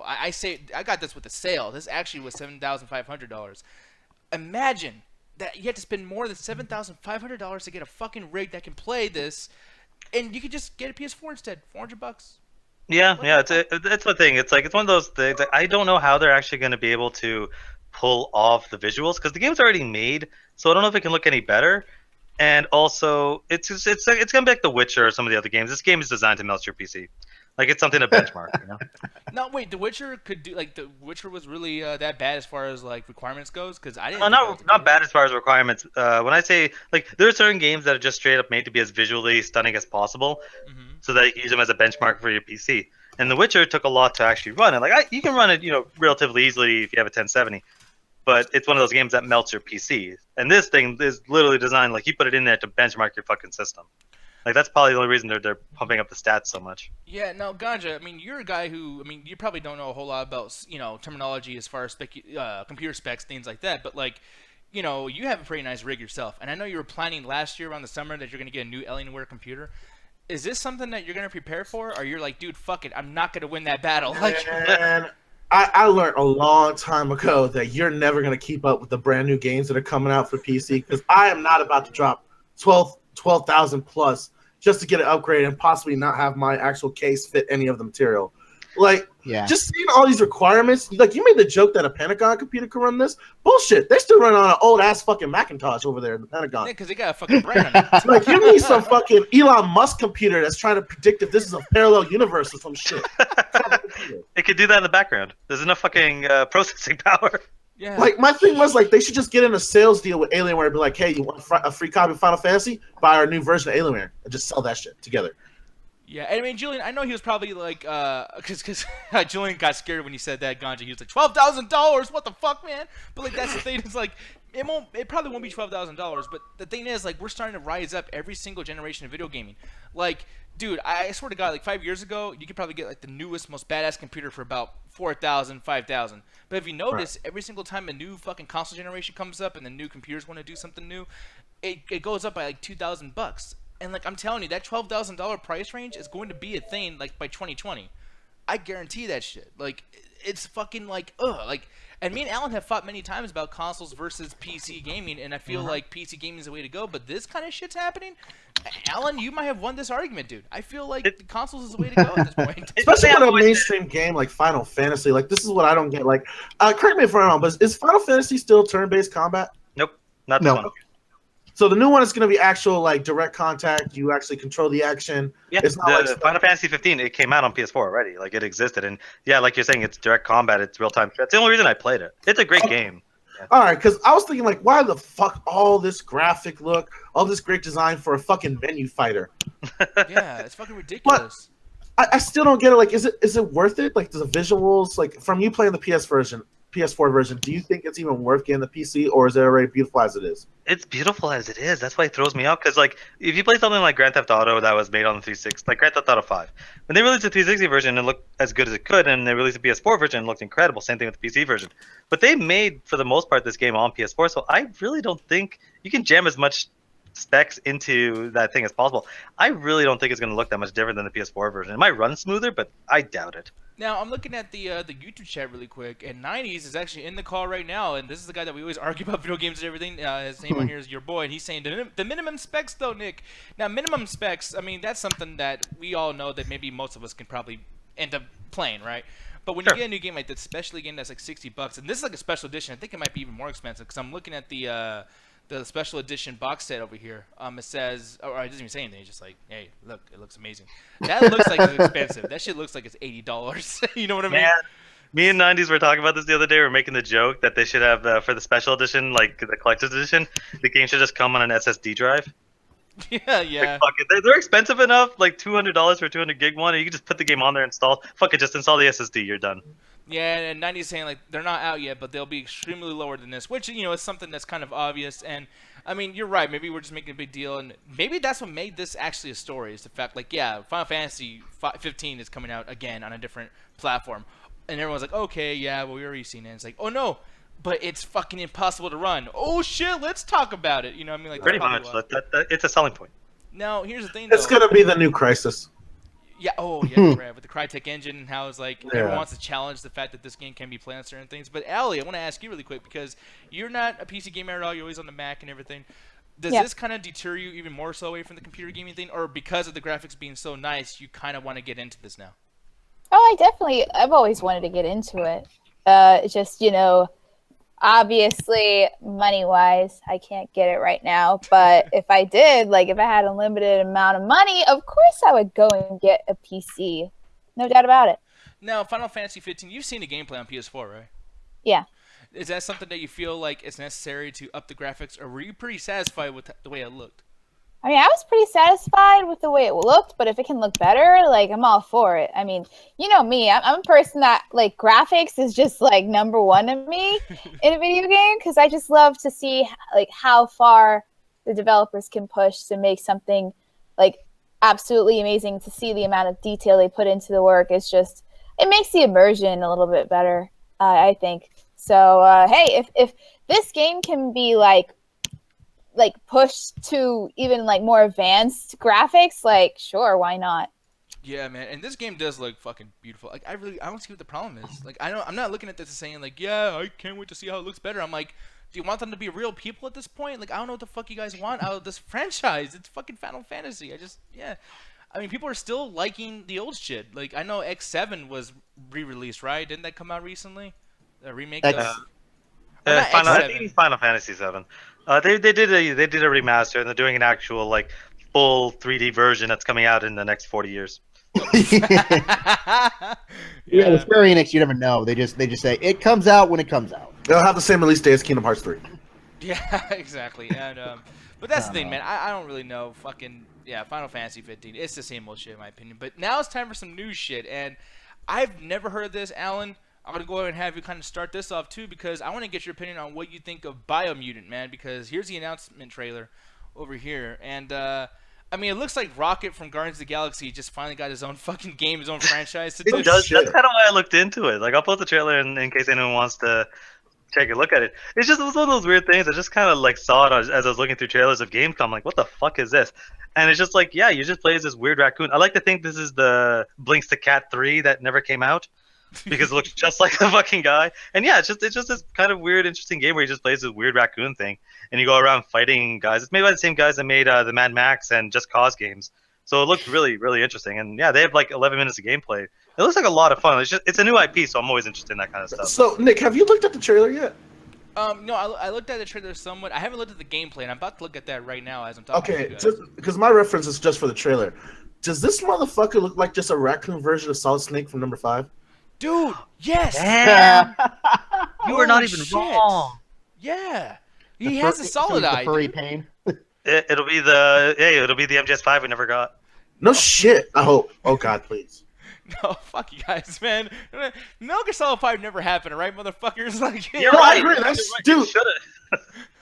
A: I say I got this with a sale. This actually was $7,500. Imagine that you had to spend more than $7,500 to get a fucking rig that can play this, and you could just get a PS4 instead, $400.
C: Yeah, it's the thing. It's one of those things. I don't know how they're actually going to be able to pull off the visuals because the game's already made, so I don't know if it can look any better. And also, it's gonna be like The Witcher or some of the other games. This game is designed to melt your PC. It's something to benchmark.
A: No, wait, The Witcher could do The Witcher was really that bad as far as requirements goes? Because I didn't.
C: No, not bad as far as requirements. When I say there are certain games that are just straight up made to be as visually stunning as possible, so that you can use them as a benchmark for your PC. And The Witcher took a lot to actually run it. Like you can run it, relatively easily if you have a 1070, but it's one of those games that melts your PC. And this thing is literally designed like you put it in there to benchmark your fucking system. Like that's probably the only reason they're pumping up the stats so much.
A: Yeah, no, Ganja. I mean, you're a guy who, I mean, you probably don't know a whole lot about, terminology as far as computer specs, things like that. But like, you have a pretty nice rig yourself, and I know you were planning last year around the summer that you're gonna get a new Alienware computer. Is this something that you're gonna prepare for, or you're like, dude, fuck it, I'm not gonna win that battle? Like,
B: and I learned a long time ago that you're never gonna keep up with the brand new games that are coming out for PC, because I am not about to drop 12,000 plus just to get it upgraded and possibly not have my actual case fit any of the material. Like, just seeing all these requirements, like you made the joke that a Pentagon computer could run this. Bullshit. They still run on an old ass fucking Macintosh over there in the Pentagon.
A: Yeah, because they got a fucking brand on it.
B: Like, you need some fucking Elon Musk computer that's trying to predict if this is a parallel universe or some shit.
C: It could do that in the background. There's enough fucking processing power.
A: Yeah.
B: Like, my thing was, like, they should just get in a sales deal with Alienware and be like, hey, you want a free copy of Final Fantasy? Buy our new version of Alienware and just sell that shit together.
A: Yeah, and I mean, Julian, I know he was probably like, because Julian got scared when he said that, Ganja. He was like, $12,000, what the fuck, man? But like, that's the thing, it's like, it probably won't be $12,000, but the thing is, like, we're starting to rise up every single generation of video gaming. Like, dude, I swear to God, like 5 years ago, you could probably get like the newest, most badass computer for about $4,000, $5,000. But if you notice, every single time a new fucking console generation comes up and the new computers want to do something new, it goes up by like $2,000. And like I'm telling you, that $12,000 price range is going to be a thing like by 2020. I guarantee that shit. Like, it's fucking like, like. And me and Alan have fought many times about consoles versus PC gaming, and I feel like PC gaming is the way to go. But this kind of shit's happening. Alan, you might have won this argument, dude. I feel like the consoles is the way to go at this point.
B: Especially on a mainstream game like Final Fantasy. Like, this is what I don't get. Like, correct me if I'm wrong, but is Final Fantasy still turn-based combat?
C: Nope, not this one.
B: So the new one is going to be actual, like, direct contact. You actually control the action.
C: Yeah,
B: it's not like
C: Final Fantasy 15, it came out on PS4 already. Like, it existed. And, yeah, like you're saying, it's direct combat. It's real-time. That's the only reason I played it. It's a great game. Yeah.
B: All right, because I was thinking, like, why the fuck all this graphic look, all this great design for a fucking menu fighter?
A: Yeah, it's fucking ridiculous.
B: But I still don't get it. Like, is it worth it? Like, the visuals, like, from you playing the PS4 version, do you think it's even worth getting the PC, or is it already beautiful as it is?
C: It's beautiful as it is. That's why it throws me out. Because, like, if you play something like Grand Theft Auto that was made on the 360, like Grand Theft Auto 5, when they released the 360 version, it looked as good as it could, and they released the PS4 version, it looked incredible. Same thing with the PC version. But they made, for the most part, this game on PS4, so I really don't think you can jam as much specs into that thing as possible. I really don't think it's going to look that much different than the PS4 version. It might run smoother, but I doubt it.
A: Now, I'm looking at the YouTube chat really quick, and 90s is actually in the call right now, and this is the guy that we always argue about video games and everything. His name on here is your boy, and he's saying the minimum specs, though, Nick. Now, minimum specs, I mean, that's something that we all know that maybe most of us can probably end up playing, right? But when you get a new game like this, especially a game that's like $60, and this is like a special edition, I think it might be even more expensive, because I'm looking at the special edition box set over here. It says, or it doesn't even say anything. It's just like, hey, look, it looks amazing. That looks like it's expensive. That shit looks like it's $80. You know what I mean?
C: Man, me and 90s were talking about this the other day. We were making the joke that they should have, for the special edition, like the collector's edition, the game should just come on an SSD drive.
A: Yeah.
C: Like, fuck it. They're expensive enough, like $200 for a 200 gig one, and you can just put the game on there, install. Fuck it, just install the SSD, you're done.
A: Yeah, and 90 is saying, like, they're not out yet, but they'll be extremely lower than this, which, is something that's kind of obvious. And, I mean, you're right. Maybe we're just making a big deal, and maybe that's what made this actually a story, is the fact, like, yeah, Final Fantasy 15 is coming out again on a different platform. And everyone's like, okay, yeah, well, we already seen it. And it's like, oh, no, but it's fucking impossible to run. Oh, shit, let's talk about it. You know what I mean? Like,
C: pretty much. It's a selling point.
A: Now, here's the thing, though.
B: It's going to be the new Crysis.
A: Yeah, right, with the Crytek engine and how it's like everyone wants to challenge the fact that this game can be played on certain things. But Allie, I want to ask you really quick, because you're not a PC gamer at all, you're always on the Mac and everything. Does this kind of deter you even more so away from the computer gaming thing, or because of the graphics being so nice, you kind of want to get into this now?
D: Oh, I've always wanted to get into it. It's just, obviously, money-wise, I can't get it right now. But if I did, like, if I had a limited amount of money, of course I would go and get a PC. No doubt about it.
A: Now, Final Fantasy 15, you've seen the gameplay on PS4, right?
D: Yeah.
A: Is that something that you feel like is necessary to up the graphics, or were you pretty satisfied with the way it looked?
D: I mean, I was pretty satisfied with the way it looked, but if it can look better, like, I'm all for it. I mean, you know me, I'm a person that, like, graphics is just, like, number one to me in a video game, because I just love to see, like, how far the developers can push to make something, like, absolutely amazing. To see the amount of detail they put into the work is just, it makes the immersion a little bit better, I think. So, hey, if this game can be, like pushed to even like more advanced graphics, like sure, why not?
A: Yeah, man, and this game does look fucking beautiful. Like I don't see what the problem is. Like I'm not looking at this and saying like, yeah, I can't wait to see how it looks better. I'm like, do you want them to be real people at this point? Like I don't know what the fuck you guys want out of this franchise. It's fucking Final Fantasy. I mean, people are still liking the old shit. Like I know X7 was re-released, right? Didn't that come out recently? A remake.
C: I think Final Fantasy 7. They did a remaster, and they're doing an actual like full 3D version that's coming out in the next 40 years.
E: Yeah, with Square Enix, you never know. They just say it comes out when it comes out.
B: They'll have the same release day as Kingdom Hearts 3.
A: Yeah, exactly. And but that's the thing, man. I don't really know. Final Fantasy 15. It's the same old shit in my opinion. But now it's time for some new shit, and I've never heard of this, Alan. I'm going to go ahead and have you kind of start this off, too, because I want to get your opinion on what you think of Biomutant, man, because here's the announcement trailer over here. And, I mean, it looks like Rocket from Guardians of the Galaxy just finally got his own fucking game, his own franchise to do.
C: It does. That's kind of why I looked into it. Like, I'll put the trailer in case anyone wants to take a look at it. It was one of those weird things. I just kind of, like, saw it as I was looking through trailers of GamesCom. Like, what the fuck is this? And it's just like, yeah, you just play as this weird raccoon. I like to think this is the Blinks the Cat 3 that never came out. Because it looks just like the fucking guy, and yeah, it's just this kind of weird, interesting game where he just plays this weird raccoon thing, and you go around fighting guys. It's made by the same guys that made the Mad Max and Just Cause games, so it looks really, really interesting. And yeah, they have like 11 minutes of gameplay. It looks like a lot of fun. It's a new IP, so I'm always interested in that kind of stuff.
B: So Nick, have you looked at the trailer yet?
A: No, I looked at the trailer somewhat. I haven't looked at the gameplay, and I'm about to look at that right now as I'm talking.
B: Okay, because my reference is just for the trailer. Does this motherfucker look like just a raccoon version of Solid Snake from number 5?
A: Dude, yes!
C: Yeah. You were not even wrong.
A: Yeah. He has a solid eye.
E: Furry pain.
C: It'll be the MGS5 we never got.
B: No shit, I hope. Oh god, please.
A: No, fuck you guys, man. Metal Gear Solid 5 never happened, right, motherfuckers? Like,
C: You're
B: no,
C: right.
B: I agree. That's dude.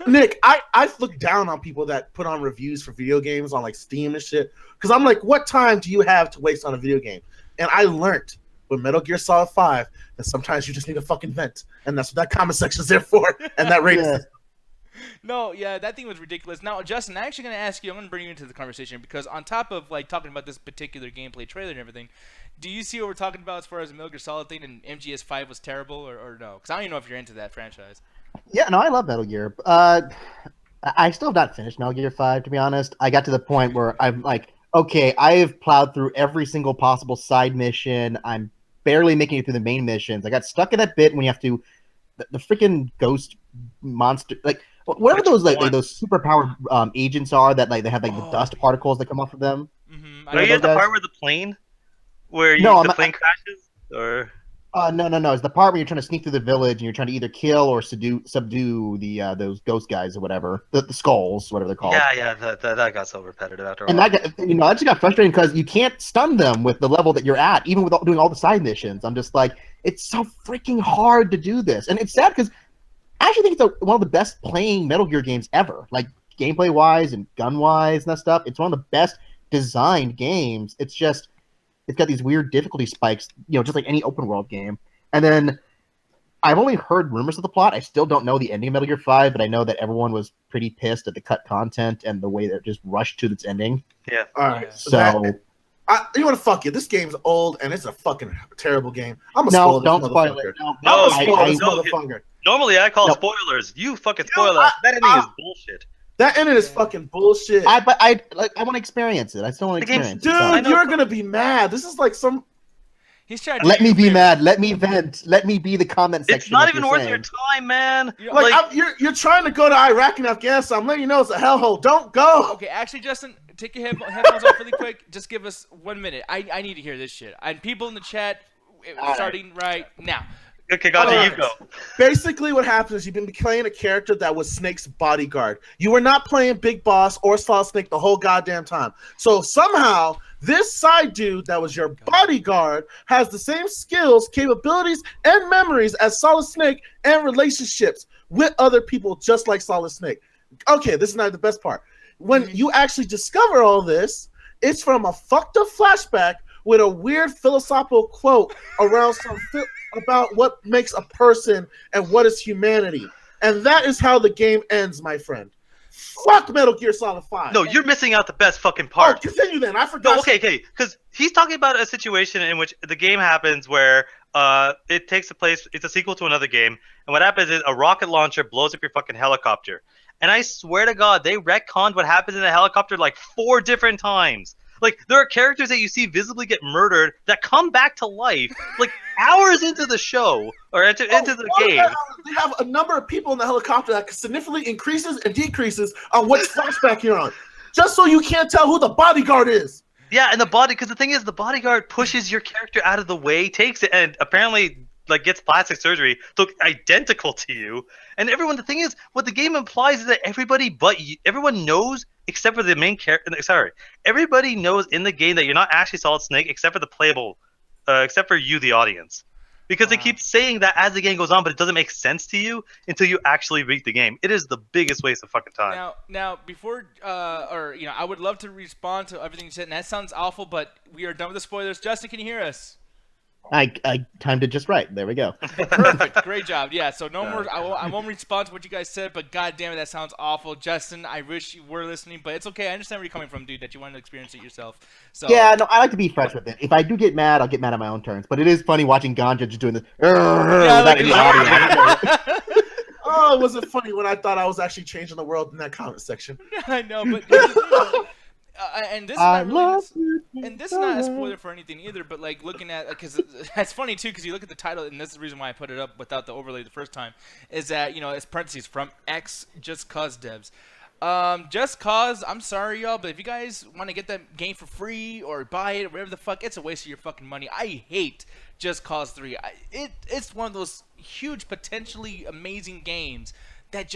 B: Nick, I look down on people that put on reviews for video games on like Steam and shit. Because I'm like, what time do you have to waste on a video game? And I learned with Metal Gear Solid 5 that sometimes you just need a fucking vent, and that's what that comment section is there for. And that rating system.
A: No, yeah, that thing was ridiculous. Now, Justin, I'm actually going to ask you, I'm going to bring you into the conversation, because on top of like talking about this particular gameplay trailer and everything, do you see what we're talking about as far as the Metal Gear Solid thing and MGS5 was terrible, or no? Because I don't even know if you're into that franchise.
E: Yeah, no, I love Metal Gear. I still have not finished Metal Gear 5, to be honest. I got to the point where I'm like, okay, I have plowed through every single possible side mission. I'm barely making it through the main missions. I got stuck in that bit when you have to, the freaking ghost monster, like whatever those like those superpowered agents are that like they have like the dust particles that come off of them.
A: Mm-hmm.
C: Are you at the part where the plane, where the plane crashes, or?
E: No. It's the part where you're trying to sneak through the village and you're trying to either kill or subdue the those ghost guys or whatever, the skulls, whatever they're called.
C: Yeah, that got so repetitive after a while.
E: And that just got frustrating because you can't stun them with the level that you're at, even without doing all the side missions. I'm just like, it's so freaking hard to do this, and it's sad because I actually think it's one of the best playing Metal Gear games ever, like gameplay wise and gun wise and that stuff. It's one of the best designed games. It's just, it's got these weird difficulty spikes, just like any open world game. And then I've only heard rumors of the plot. I still don't know the ending of Metal Gear 5, but I know that everyone was pretty pissed at the cut content and the way that it just rushed to its ending.
C: Yeah.
B: All right.
E: So
B: you want to fuck you? This game's old and it's a fucking terrible game. I'm a
E: no, don't spoil it.
C: No,
B: motherfucker.
C: Normally I call spoilers. You fucking spoiler. That ending is bullshit.
B: That ending is fucking bullshit.
E: I want to experience it. I still want to experience it.
B: Dude, you're gonna be mad. This is like some.
A: He's trying to
E: let me be mad. Let me vent. Let me be the comment section.
C: It's not even worth your time, man.
B: You're trying to go to Iraq and Afghanistan. I'm letting you know it's a hellhole. Don't go.
A: Okay, actually, Justin, take your headphones off really quick. Just give us 1 minute. I need to hear this shit. And people in the chat, starting right now.
C: Okay, Gotcha, you go.
B: Basically, what happens is you've been playing a character that was Snake's bodyguard. You were not playing Big Boss or Solid Snake the whole goddamn time. So somehow, this side dude that was your bodyguard has the same skills, capabilities, and memories as Solid Snake and relationships with other people just like Solid Snake. Okay, this is not the best part. When you actually discover all this, it's from a fucked up flashback with a weird philosophical quote around about what makes a person and what is humanity. And that is how the game ends, my friend. Fuck Metal Gear Solid 5.
C: No, you're missing out the best fucking part.
B: Oh, continue then. I forgot.
C: No, okay, because he's talking about a situation in which the game happens where it takes a place, it's a sequel to another game, and what happens is a rocket launcher blows up your fucking helicopter. And I swear to God, they retconned what happens in the helicopter like 4 different times. Like, there are characters that you see visibly get murdered that come back to life, like, hours into the show, or into the game.
B: They have a number of people in the helicopter that significantly increases and decreases on which flashback you're on. Just so you can't tell who the bodyguard is.
C: Yeah, and because the thing is, the bodyguard pushes your character out of the way, takes it, and apparently, like, gets plastic surgery to look identical to you. And the thing is, what the game implies is that everyone knows except for the main character. Sorry, everybody knows in the game that you're not actually Solid Snake, except for the playable, except for you, the audience, because they keep saying that as the game goes on, but it doesn't make sense to you until you actually beat the game. It is the biggest waste of fucking time.
A: Now, before, I would love to respond to everything you said, and that sounds awful, but we are done with the spoilers. Justin, can you hear us?
E: I timed it just right. There we go.
A: Perfect. Great job. Yeah, so no more. I won't respond to what you guys said, but god damn it, that sounds awful. Justin, I wish you were listening, but it's okay. I understand where you're coming from, dude, that you wanted to experience it yourself. So
E: yeah, no, I like to be fresh with it. If I do get mad, I'll get mad on my own terms. But it is funny watching Ganja just doing this. Without any audio.
B: Oh, was it funny when I thought I was actually changing the world in that comment section?
A: I know, but and this is not a spoiler for anything either, but like looking at, because it's funny too, because you look at the title, and this is the reason why I put it up without the overlay the first time, is that, it's parentheses from X Just Cause devs. Just Cause, I'm sorry y'all, but if you guys want to get that game for free or buy it or whatever the fuck, it's a waste of your fucking money. I hate Just Cause 3. It's one of those huge, potentially amazing games that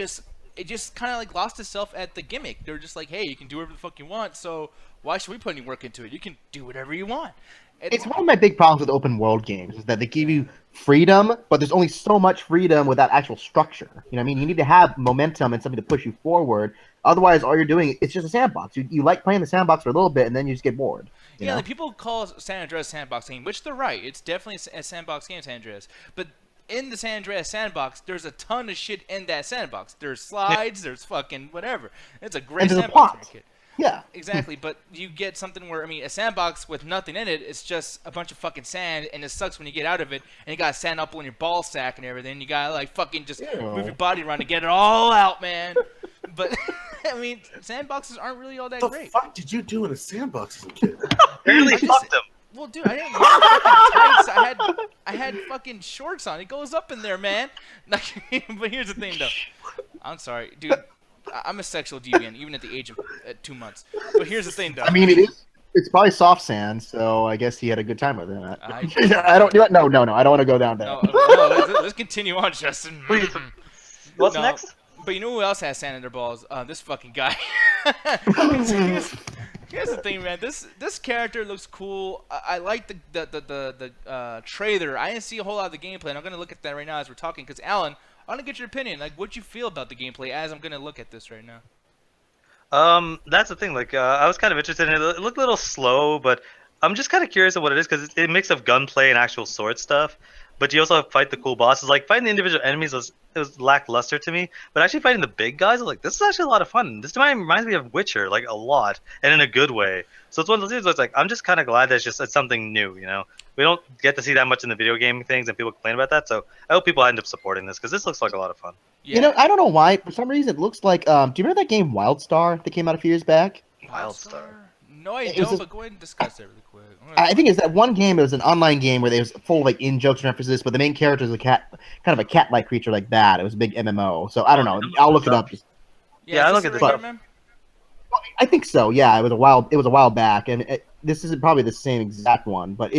A: it just kind of like lost itself at the gimmick. They're just like, hey, you can do whatever the fuck you want, so why should we put any work into it? You can do whatever you want.
E: It's one of my big problems with open world games is that they give you freedom, but there's only so much freedom without actual structure. You know what I mean? You need to have momentum and something to push you forward. Otherwise, all you're doing, it's just a sandbox. You like playing the sandbox for a little bit, and then you just get bored.
A: Yeah, like people call San Andreas a sandbox game, which they're right. It's definitely a sandbox game, San Andreas. But in the San Andreas sandbox, there's a ton of shit in that sandbox. There's slides, there's fucking whatever. It's a great sandbox.
E: Yeah.
A: Exactly, but you get something where, a sandbox with nothing in it, it's just a bunch of fucking sand, and it sucks when you get out of it, and you got sand up on your ball sack and everything. You gotta, like, fucking just move your body around to get it all out, man. But, sandboxes aren't really all that great.
B: What the fuck did you do in a sandbox as a kid?
C: Really fucked them.
A: Well, dude, I didn't wear fucking tights. I had fucking shorts on. It goes up in there, man. But here's the thing, though. I'm sorry, dude. I'm a sexual deviant, even at the age of 2 months. But here's the thing, though.
E: I mean, it's probably soft sand, so I guess he had a good time with it. I don't. No. I don't want to go down there.
A: No, let's continue on, Justin.
C: What's next?
A: But you know who else has sand in their balls? This fucking guy. Here's the thing, man. This character looks cool. I like the trailer. I didn't see a whole lot of the gameplay, and I'm gonna look at that right now as we're talking. Because Alan, I want to get your opinion. Like, what you feel about the gameplay as I'm gonna look at this right now.
C: That's the thing. Like, I was kind of interested in it. It looked a little slow, but I'm just kind of curious of what it is because it's a mix of gunplay and actual sword stuff. But you also fight the cool bosses. Like, fighting the individual enemies was lackluster to me. But actually fighting the big guys, I was like, this is actually a lot of fun. This reminds me of Witcher, like, a lot, and in a good way. So it's one of those things where it's like, I'm just kind of glad that it's something new, We don't get to see that much in the video game things, and people complain about that. So I hope people end up supporting this, because this looks like a lot of fun.
A: Yeah.
E: I don't know why. For some reason, it looks like, do you remember that game WildStar that came out a few years back?
C: WildStar.
A: No, I don't, but go ahead and discuss it really quick.
E: I think it's that one game. It was an online game where it was full of like in-jokes and emphasis, but the main character is a cat, kind of a cat-like creature like that. It was a big MMO. So I don't know. I'll look it up.
C: Yeah, I look at this stuff.
E: I think so. Yeah, it was a while back, and this isn't probably the same exact one, but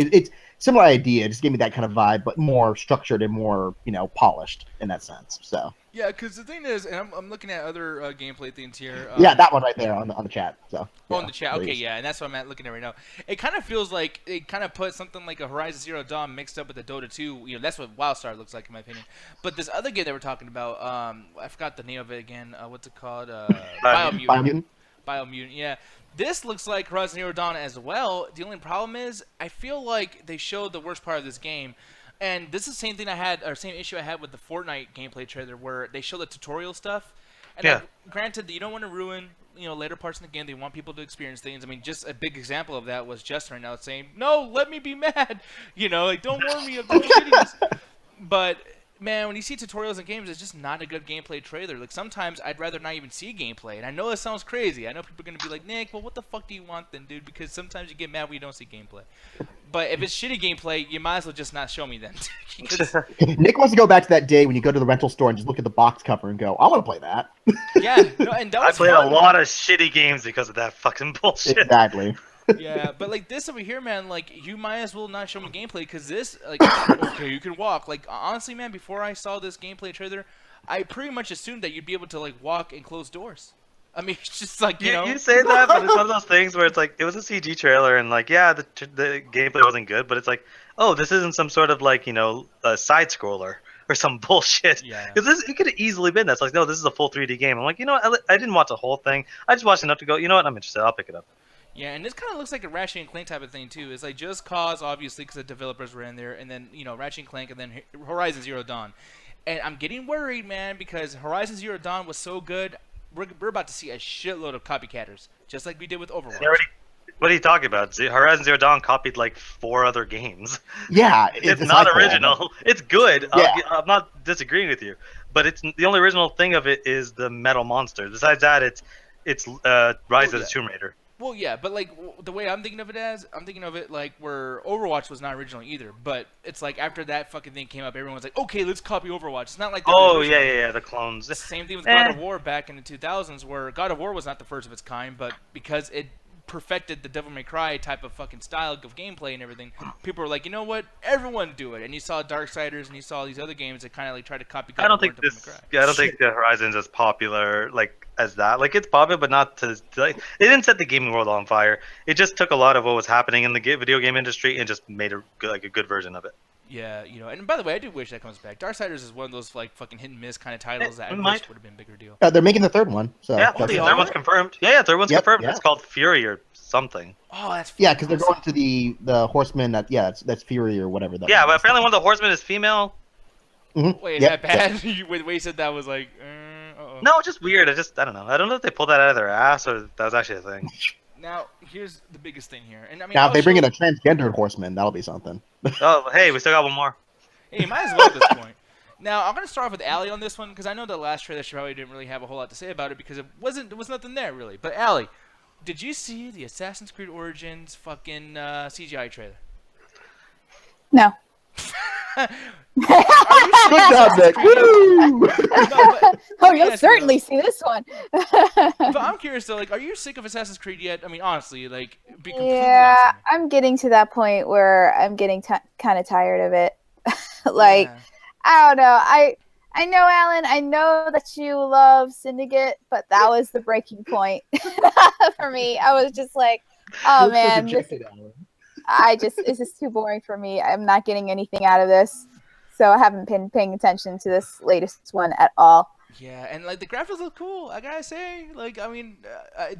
E: similar idea. It just gave me that kind of vibe, but more structured and more, polished in that sense. So
A: Yeah, because the thing is, and I'm looking at other gameplay things here.
E: yeah, that one right there on the chat. So
A: On the chat, okay, yeah, and that's what I'm looking at right now. It kind of feels like it kind of put something like a Horizon Zero Dawn mixed up with the Dota 2. That's what WildStar looks like in my opinion. But this other game that we're talking about, I forgot the name of it again. What's it called? Biomutant. Biomutant, yeah. This looks like Horizon Zero Dawn as well. The only problem is, I feel like they showed the worst part of this game. And this is the same thing same issue I had with the Fortnite gameplay trailer, where they show the tutorial stuff. And granted, that you don't want to ruin, later parts in the game. They want people to experience things. I mean, just a big example of that was Justin right now saying, "No, let me be mad." Don't warn me of the shittiness. But man, when you see tutorials in games, it's just not a good gameplay trailer. Like sometimes I'd rather not even see gameplay. And I know this sounds crazy. I know people are gonna be like, "Nick, well, what the fuck do you want then, dude?" Because sometimes you get mad when you don't see gameplay. But if it's shitty gameplay, you might as well just not show me then.
E: Nick wants to go back to that day when you go to the rental store and just look at the box cover and go, "I want to play that."
A: Yeah, no, and that was
C: I played
A: fun.
C: a lot of shitty games because of that fucking bullshit.
E: Exactly.
A: Yeah, but like this over here, man, like you might as well not show me gameplay because this, like, okay, you can walk. Like honestly, man, before I saw this gameplay trailer, I pretty much assumed that you'd be able to like walk and close doors. I mean, it's just like
C: You say that, but it's one of those things where it's like it was a CG trailer, and like the gameplay wasn't good, but it's like, oh, this isn't some sort of like a side scroller or some bullshit.
A: Yeah.
C: Because it could have easily been that. It's like, no, this is a full 3D game. I'm like, I didn't watch the whole thing. I just watched enough to go, you know what, I'm interested. I'll pick it up.
A: Yeah, and this kind of looks like a Ratchet and Clank type of thing too. It's like Just Cause, obviously, because the developers were in there, and then Ratchet and Clank, and then Horizon Zero Dawn. And I'm getting worried, man, because Horizon Zero Dawn was so good. We're about to see a shitload of copycatters, just like we did with Overwatch.
C: What are you talking about? Horizon Zero Dawn copied like 4 other games.
E: Yeah,
C: it's not original. It's good.
E: Yeah.
C: I'm not disagreeing with you, but it's the only original thing of it is the metal monster. Besides that, it's Rise of the Tomb Raider.
A: Well, yeah, but like the way I'm thinking of it like where Overwatch was not original either, but it's like after that fucking thing came up, everyone's like, okay, let's copy Overwatch. It's not like
C: the clones.
A: The same thing with God of War back in the 2000s, where God of War was not the first of its kind, but because it perfected the Devil May Cry type of fucking style of gameplay and everything, people were like, you know what, everyone do it. And you saw Darksiders and you saw these other games that kind of like tried to copy God of War and Devil May Cry.
C: Yeah, I don't think the Horizon's as popular as that. Like, it's popular, but not to like. It didn't set the gaming world on fire. It just took a lot of what was happening in the video game industry and just made a good version of it.
A: Yeah, and by the way, I do wish that comes back. Darksiders is one of those like fucking hit and miss kind of titles that I wish would have been a bigger deal.
E: They're making the third one. So
C: yeah, the third one's confirmed. Yeah, third one's confirmed.
E: Yeah.
C: It's called Fury or something.
A: Oh, that's
E: because they're going to the Horseman. That's Fury or whatever.
C: Yeah, but apparently one of the Horsemen is female.
E: Mm-hmm.
A: Wait, is that bad? The way you said that was like.
C: No, it's just weird. I don't know. I don't know if they pulled that out of their ass or that was actually a thing.
A: Now, here's the biggest thing here, and I mean,
E: now if they bring in a transgendered Horseman, that'll be something.
C: Oh, hey, we still got one more.
A: Hey, you might as well at this point. Now, I'm going to start off with Allie on this one, because I know the last trailer she probably didn't really have a whole lot to say about it, because there was nothing there, really. But Allie, did you see the Assassin's Creed Origins fucking CGI trailer?
D: No.
E: Good job, Nick. Woo!
D: Oh, you'll certainly see this one.
A: But I'm curious, though, like, are you sick of Assassin's Creed yet? I mean, honestly, like, be completely honest with me.
D: I'm getting to that point where I'm getting kind of tired of it. Like, yeah. I don't know. I know, Alan, I know that you love Syndicate, but that was the breaking point for me. I was just like, oh, man. It's just too boring for me. I'm not getting anything out of this. So I haven't been paying attention to this latest one at all.
A: Yeah, and like the graphics look cool, I gotta say. Like, I mean,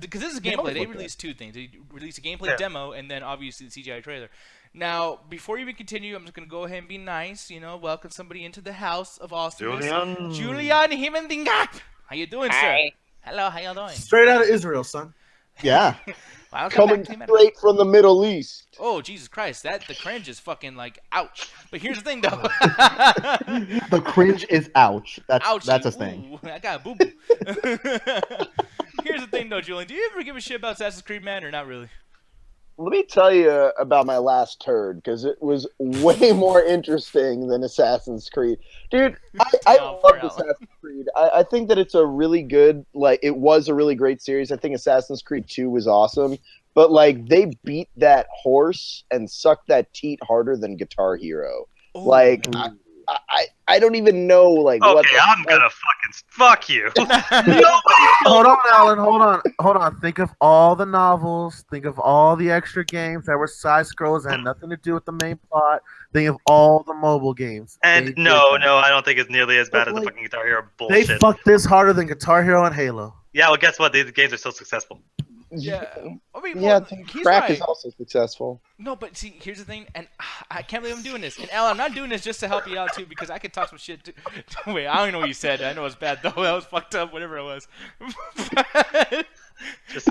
A: because this is gameplay. They released two things. They released a gameplay demo and then obviously the CGI trailer. Now, before you even continue, I'm just gonna go ahead and be nice. Welcome somebody into the house of awesomeness. Julian Himendinga. How you doing, sir? Hello, how you doing?
B: Straight out of Israel, son.
E: Yeah.
F: Coming straight from the Middle East.
A: Oh, Jesus Christ. The cringe is fucking like, ouch. But here's the thing, though.
E: The cringe is ouch.
A: Ouchie.
E: That's a thing.
A: Ooh, I got a boo-boo. Here's the thing, though, Julian. Do you ever give a shit about Assassin's Creed, man, or not really?
F: Let me tell you about my last turd, because it was way more interesting than Assassin's Creed. Dude, I love Assassin's Creed. I think that it's a really good, it was a really great series. I think Assassin's Creed 2 was awesome. but like they beat that horse and sucked that teat harder than Guitar Hero.
A: Ooh.
F: Like I don't even know like what.
C: Okay, I'm gonna fucking fuck you.
B: Hold on, Alan. Hold on. Think of all the novels. Think of all the extra games that were side scrolls and had nothing to do with the main plot. Think of all the mobile games.
C: And no, I don't think it's nearly as bad as the fucking Guitar Hero bullshit.
B: They fucked this harder than Guitar Hero and Halo.
C: Yeah, well, guess what? These games are so successful.
A: Yeah, I mean,
F: Yeah,
A: well, he's
F: crack
A: right.
F: is also successful.
A: No, but see, here's the thing, and I can't believe I'm doing this. And Al, I'm not doing this just to help you out too, because I could talk some shit. Wait, I don't even know what you said. I know it's bad though. That was fucked up. Whatever it was. I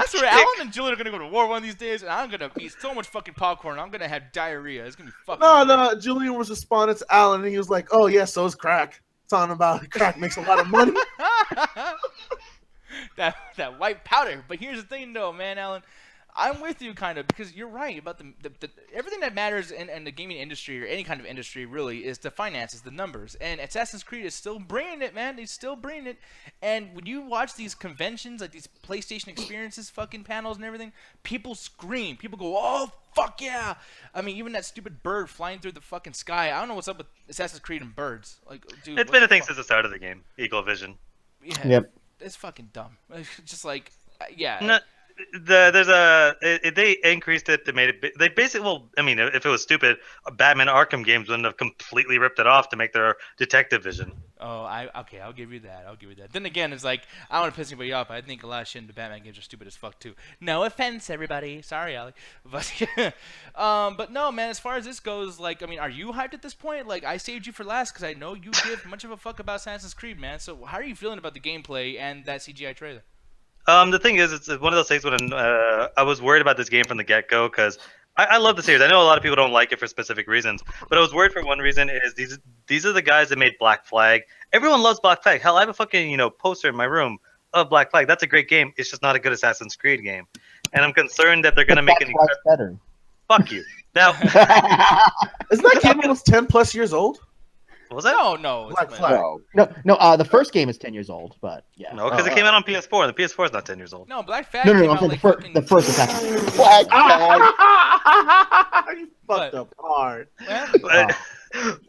A: swear, Alan and Julian are gonna go to war one of these days, and I'm gonna eat so much fucking popcorn. I'm gonna have diarrhea. It's gonna be fucking.
B: No. Julian was responding to Alan, and he was like, "Oh yeah, so is crack." Talking about crack makes a lot of money.
A: that white powder. But here's the thing, though, man, Alan. I'm with you kind of because you're right about the everything that matters in the gaming industry or any kind of industry really is the finances, the numbers. And Assassin's Creed is still bringing it, man. They're still bringing it. And when you watch these conventions, like these PlayStation experiences, fucking panels and everything, people scream. People go, "Oh fuck yeah!" I mean, even that stupid bird flying through the fucking sky. I don't know what's up with Assassin's Creed and birds. Like, dude,
C: It's been a thing since the start of the game. Eagle Vision.
A: Yeah,
E: Yep.
A: It's fucking dumb. Just like, yeah.
C: No, they increased it. They made it. They basically. Well, I mean, if it was stupid, Batman Arkham games wouldn't have completely ripped it off to make their detective vision.
A: Oh, okay, I'll give you that. Then again, it's like I don't want to piss anybody off. I think a lot of shit in the Batman games are stupid as fuck too. No offense, everybody. Sorry, Ali. But no, man. As far as this goes, like, I mean, are you hyped at this point? Like, I saved you for last because I know you give much of a fuck about Assassin's Creed, man. So, how are you feeling about the gameplay and that CGI trailer?
C: The thing is, it's one of those things when I was worried about this game from the get-go because I love the series. I know a lot of people don't like it for specific reasons, but I was worried for one reason is these are the guys that made Black Flag. Everyone loves Black Flag. Hell, I have a fucking poster in my room of Black Flag. That's a great game. It's just not a good Assassin's Creed game, and I'm concerned that they're gonna make it
E: better.
C: Fuck you. Now,
B: Isn't that game almost 10+ years old?
C: was that?
A: No.
B: Black Flag.
E: No. The first game is 10 years old, but yeah.
C: No, because it came out on PS4, and the PS4 is not 10 years old.
A: No, Black Flag
E: No.
A: came
E: I'm
A: out
E: saying
A: like
E: the first Assassin's Creed.
F: Black Flag.
B: You fucked up hard.
C: But,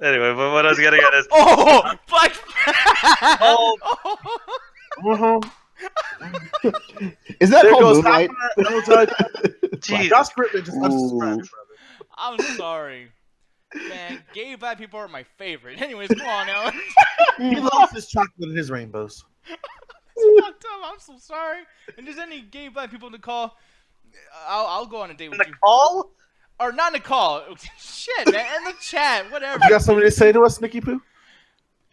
C: anyway, but what I was getting at is,
A: Oh, Black Flag!
C: oh,
E: Is that
B: There
E: called
B: goes
E: Moonlight?
C: Jesus.
B: Josh Griffin just unsubscribed, brother.
A: I'm sorry. Man, gay black people are my favorite. Anyways, come on, Alan.
B: He loves his chocolate and his rainbows.
A: It's fucked up. I'm so sorry. And there's any gay black people in the call, I'll go on a date
C: In
A: with
C: the
A: you.
C: call?
A: Or not in the call. Shit, man. In the chat. Whatever.
B: You got something to say to us, Nicky Poo?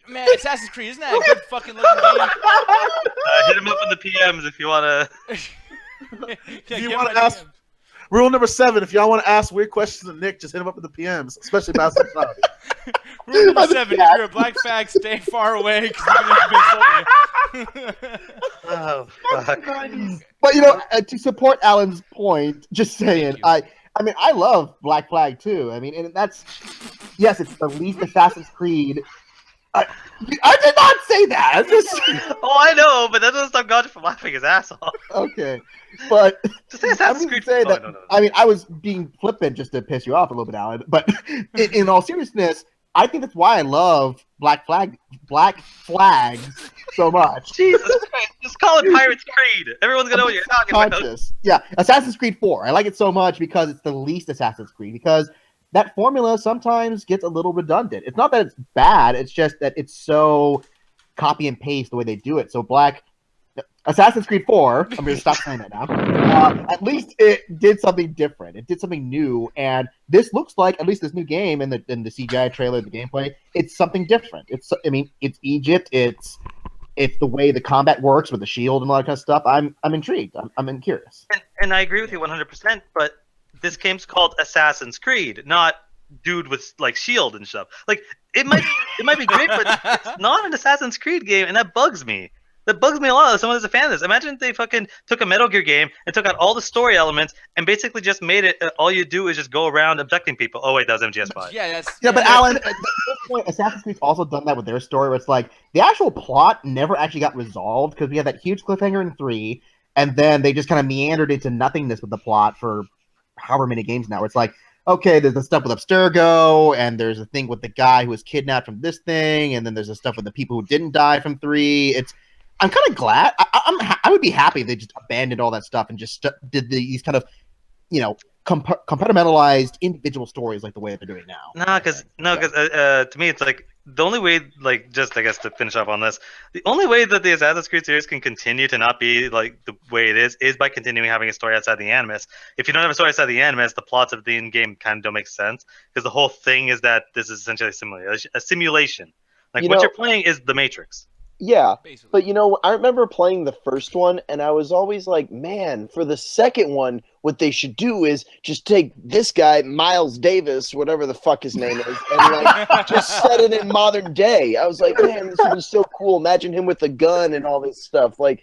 A: Man, Assassin's Creed, isn't that a good fucking looking game?
C: Hit him up in the PMs if you want to.
A: Yeah,
B: If you
A: get
B: want
A: my
B: to ask,
A: DMs.
B: rule number 7, if y'all want to ask weird questions to Nick, just hit him up in the PMs, especially about sexuality.
A: Rule number 7, if you're a black fag, stay far away because you're going to be insulting.
C: Oh, fuck.
E: But to support Alan's point, just saying, I mean, I love Black Flag too. I mean, and that's yes, it's the least Assassin's Creed. I did not say that. I just
C: Oh, I know, but that doesn't stop God from laughing his ass off.
E: okay, but
C: Just say Assassin's
E: I'm
C: Creed.
E: gonna say
C: Oh,
E: that.
C: no.
E: I mean, I was being flippant just to piss you off a little bit, Alan. But in all seriousness, I think that's why I love Black Flags so much.
C: Jesus Christ, just call it Pirates Creed. Everyone's gonna know what you're talking about.
E: Conscious. Yeah, Assassin's Creed 4. I like it so much because it's the least Assassin's Creed. Because that formula sometimes gets a little redundant. It's not that it's bad. It's just that it's so copy and paste the way they do it. So Assassin's Creed 4, I'm going to stop saying that now. At least it did something different. It did something new. And this looks like, at least this new game in the CGI trailer, the gameplay, it's something different. It's Egypt. It's the way the combat works with the shield and all that kind of stuff. I'm intrigued. I'm curious.
C: And I agree with you 100%. But this game's called Assassin's Creed, not dude with like shield and stuff. Like it might be great, but it's not an Assassin's Creed game, and that bugs me. That bugs me a lot as someone who's a fan of this. Imagine if they fucking took a Metal Gear game and took out all the story elements and basically just made it all you do is just go around abducting people. Oh wait, that was MGS5.
E: Yeah, but Alan, at this point, Assassin's Creed's also done that with their story, where it's like the actual plot never actually got resolved because we had that huge cliffhanger in 3, and then they just kind of meandered into nothingness with the plot for however many games now. Where it's like, okay, there's the stuff with Abstergo, and there's a thing with the guy who was kidnapped from this thing, and then there's the stuff with the people who didn't die from 3. I'm kind of glad. I would be happy if they just abandoned all that stuff and just did these kind of, compartmentalized individual stories like the way that they're doing now.
C: Because to me it's like the only way, like, just I guess to finish up on this, the only way that the Assassin's Creed series can continue to not be like the way it is by continuing having a story outside the Animus. If you don't have a story outside the Animus, the plots of the in-game kind of don't make sense, because the whole thing is that this is essentially a simulation. Like, what you're playing is the Matrix.
F: Yeah,
A: Basically.
F: but I remember playing the first one, and I was always like, man, for the second one, what they should do is just take this guy, Miles Davis, whatever the fuck his name is, and like just set it in modern day. I was like, man, this would be so cool. Imagine him with a gun and all this stuff. Like,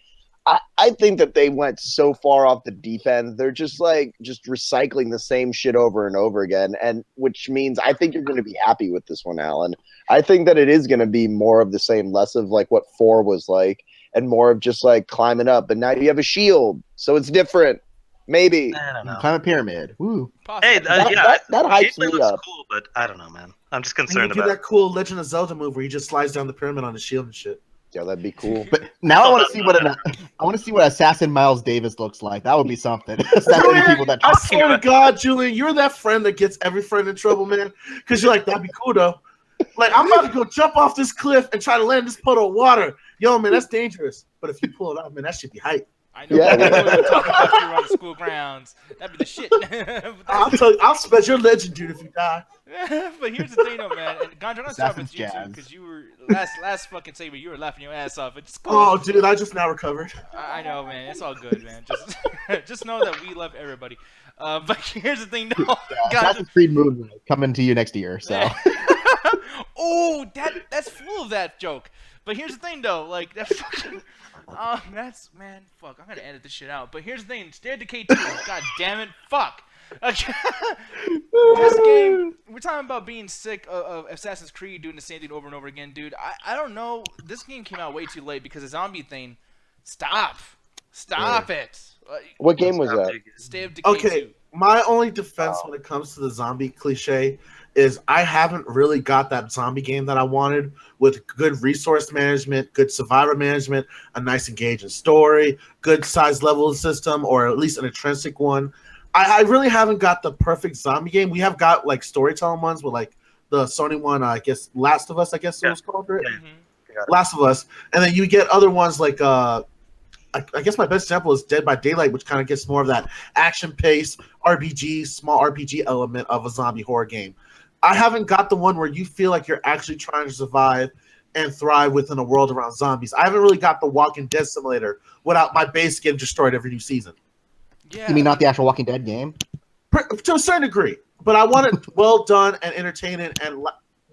F: I think that they went so far off the deep end. They're just recycling the same shit over and over again, and which means I think you're going to be happy with this one, Alan. I think that it is going to be more of the same, less of like what 4 was like, and more of just like climbing up. But now you have a shield, so it's different. Maybe.
C: I don't know.
E: Climb a pyramid. Woo.
C: Hey,
F: that hypes me up.
C: Cool, but I don't know, man. I'm just
B: And
C: concerned
B: you do
C: about
B: that cool Legend of Zelda move where he just slides down the pyramid on his shield and shit.
F: Yeah, that'd be cool.
E: But now I want to see what Assassin Miles Davis looks like. That would be something. Assassinating people that
B: I swear to God, Julian, you're that friend that gets every friend in trouble, man. Because you're like, that'd be cool though. Like, I'm about to go jump off this cliff and try to land in this puddle of water. Yo, man, that's dangerous. But if you pull it off, man, that should be hype.
A: I know.
F: Yeah.
A: We were talking about you on the school grounds. That'd be the shit.
B: I'll tell you, I'll spread your legend, dude, if you die.
A: But here's the thing, though, man. And Gondra, I'm start with
E: Assassin's
A: you too,
E: Jazz.
A: because you were last fucking segment. You were laughing your ass off. It's cool.
B: Oh, dude, I just now recovered.
A: I know, man. It's all good, man. Just know that we love everybody. But here's the thing, though. Gondra,
E: Assassin's Creed Moon coming to you next year. So
A: oh, that's full of that joke. But here's the thing, though. Like, that fucking... fuck. I'm gonna edit this shit out. But here's the thing. Stay Decay 2. God damn it. Fuck. Okay. This game, we're talking about being sick of Assassin's Creed doing the same thing over and over again, dude. I don't know. This game came out way too late because the zombie thing. Stop it.
F: What game was that?
A: Stay of Decay
B: Okay,
A: 2.
B: my only defense when it comes to the zombie cliche is I haven't really got that zombie game that I wanted with good resource management, good survivor management, a nice engaging story, good size level system, or at least an intrinsic one. I really haven't got the perfect zombie game. We have got like storytelling ones with like the Sony one, I guess Last of Us, I guess it was called, right?
C: Mm-hmm.
B: Last of Us. And then you get other ones like I guess my best example is Dead by Daylight, which kind of gets more of that action pace, RPG, small RPG element of a zombie horror game. I haven't got the one where you feel like you're actually trying to survive and thrive within a world around zombies. I haven't really got the Walking Dead simulator without my base getting destroyed every new season.
A: Yeah.
E: you mean not the actual Walking Dead game?
B: To a certain degree, but I want it well done and entertaining. And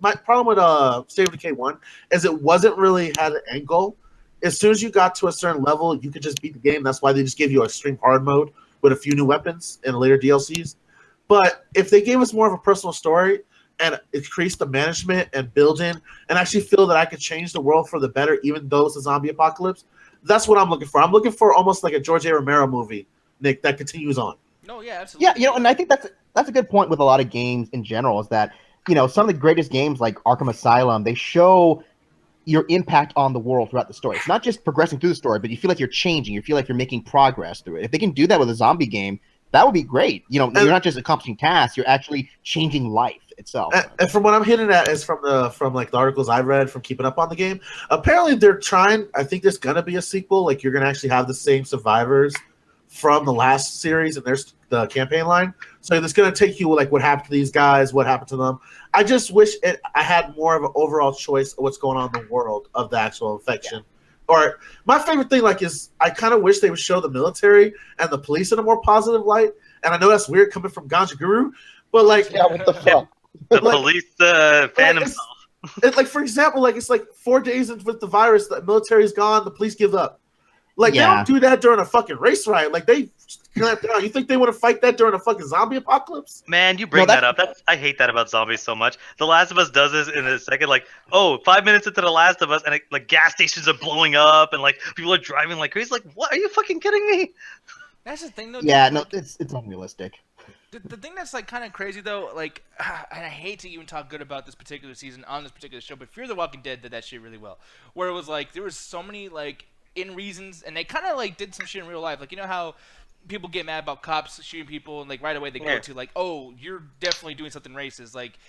B: my problem with State of Decay 1 is it wasn't really had an end goal. As soon as you got to a certain level, you could just beat the game. That's why they just gave you extreme hard mode with a few new weapons in later DLCs. But if they gave us more of a personal story and increased the management and building and actually feel that I could change the world for the better, even though it's a zombie apocalypse, that's what I'm looking for. I'm looking for almost like a George A. Romero movie, Nick, that continues on.
A: No, yeah, absolutely.
E: Yeah, and I think that's a good point with a lot of games in general is that, some of the greatest games like Arkham Asylum, they show your impact on the world throughout the story. It's not just progressing through the story, but you feel like you're changing. You feel like you're making progress through it. If they can do that with a zombie game, that would be great. You're not just accomplishing tasks; you're actually changing life itself.
B: And from what I'm hinting at is from the articles I read from keeping up on the game. Apparently, they're trying. I think there's gonna be a sequel. Like you're gonna actually have the same survivors from the last series, and there's the campaign line. So it's gonna take you like what happened to these guys, what happened to them. I just wish I had more of an overall choice of what's going on in the world of the actual infection. Yeah. Or my favorite thing is I kind of wish they would show the military and the police in a more positive light. And I know that's weird coming from Ganja Guru, but
F: Yeah, what the fuck?
C: The police fan himself.
B: For example, it's like 4 days with the virus, the military is gone, the police give up. Like, they don't do that during a fucking race riot. Like, they clamp down. You think they want to fight that during a fucking zombie apocalypse?
C: Man, you bring that up. I hate that about zombies so much. The Last of Us does this in a second. Like, 5 minutes into The Last of Us, and like gas stations are blowing up, and like people are driving like crazy. Like, what? Are you fucking kidding me?
A: That's the thing, though.
E: Yeah,
A: dude,
E: no,
A: like,
E: it's unrealistic.
A: The thing that's like kind of crazy though, like, and I hate to even talk good about this particular season on this particular show, but Fear the Walking Dead did that shit really well. Where it was like there was so many like in reasons, and they kind of like did some shit in real life. Like, you know how people get mad about cops shooting people, and like right away they go to like, oh, you're definitely doing something racist. Like,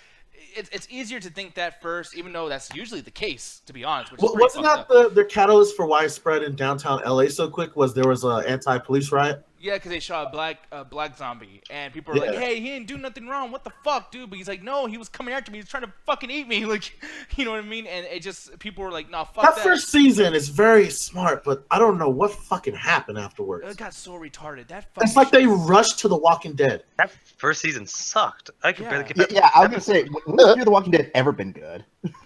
A: it's easier to think that first, even though that's usually the case, to be honest. Which is
B: wasn't that the catalyst for why it spread in downtown LA so quick? Was there was an anti-police riot?
A: Yeah, because they shot a black zombie, and people are like, "Hey, he didn't do nothing wrong. What the fuck, dude?" But he's like, "No, he was coming after me. He's trying to fucking eat me." Like, you know what I mean? And it just people were like, "No, fuck that."
B: That first season is very smart, but I don't know what fucking happened afterwards.
A: It got so retarded.
B: It's like they rushed to The Walking Dead.
C: That first season sucked. I could barely get back.
E: Yeah, I was gonna say, when has Fear the Walking Dead ever been good?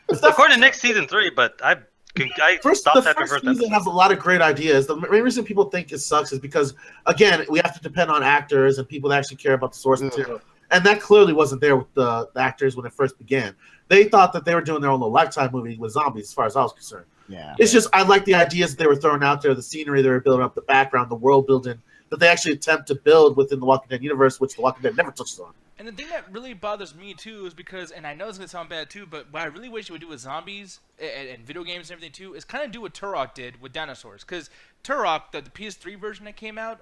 C: According to Nick, season 3, but I
B: the
C: first
B: season has a lot of great ideas. The main reason people think it sucks is because, again, we have to depend on actors and people that actually care about the source material. And that clearly wasn't there with the actors when it first began. They thought that they were doing their own little Lifetime movie with zombies, as far as I was concerned.
E: Yeah.
B: It's just, I like the ideas that they were throwing out there, the scenery they were building up, the background, the world building that they actually attempt to build within the Walking Dead universe, which the Walking Dead never touches on.
A: And the thing that really bothers me too is because, and I know it's gonna sound bad too, but what I really wish it would do with zombies and video games and everything too is kind of do what Turok did with dinosaurs. Because Turok, the PS3 version that came out,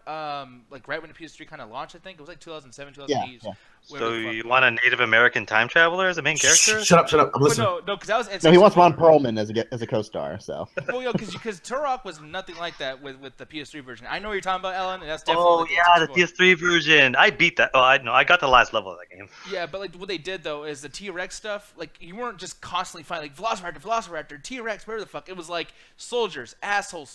A: like right when the PS3 kind of launched, I think it was like 2007, 2008.
E: Yeah.
C: So you want a Native American time traveler as a main character?
B: Shut up! I'm listening.
A: No, because that was
E: No, he wants Ron Perlman as a co-star. So.
A: Well, yo, because Turok was nothing like that with the PS3 version. I know what you're talking about, Ellen, and that's definitely.
C: Oh yeah, the PS3 version. I beat that. Oh, I got the last level of that game.
A: Yeah, but like what they did though is the T-Rex stuff. Like you weren't just constantly fighting like Velociraptor, T-Rex, whatever the fuck. It was like soldiers, assholes,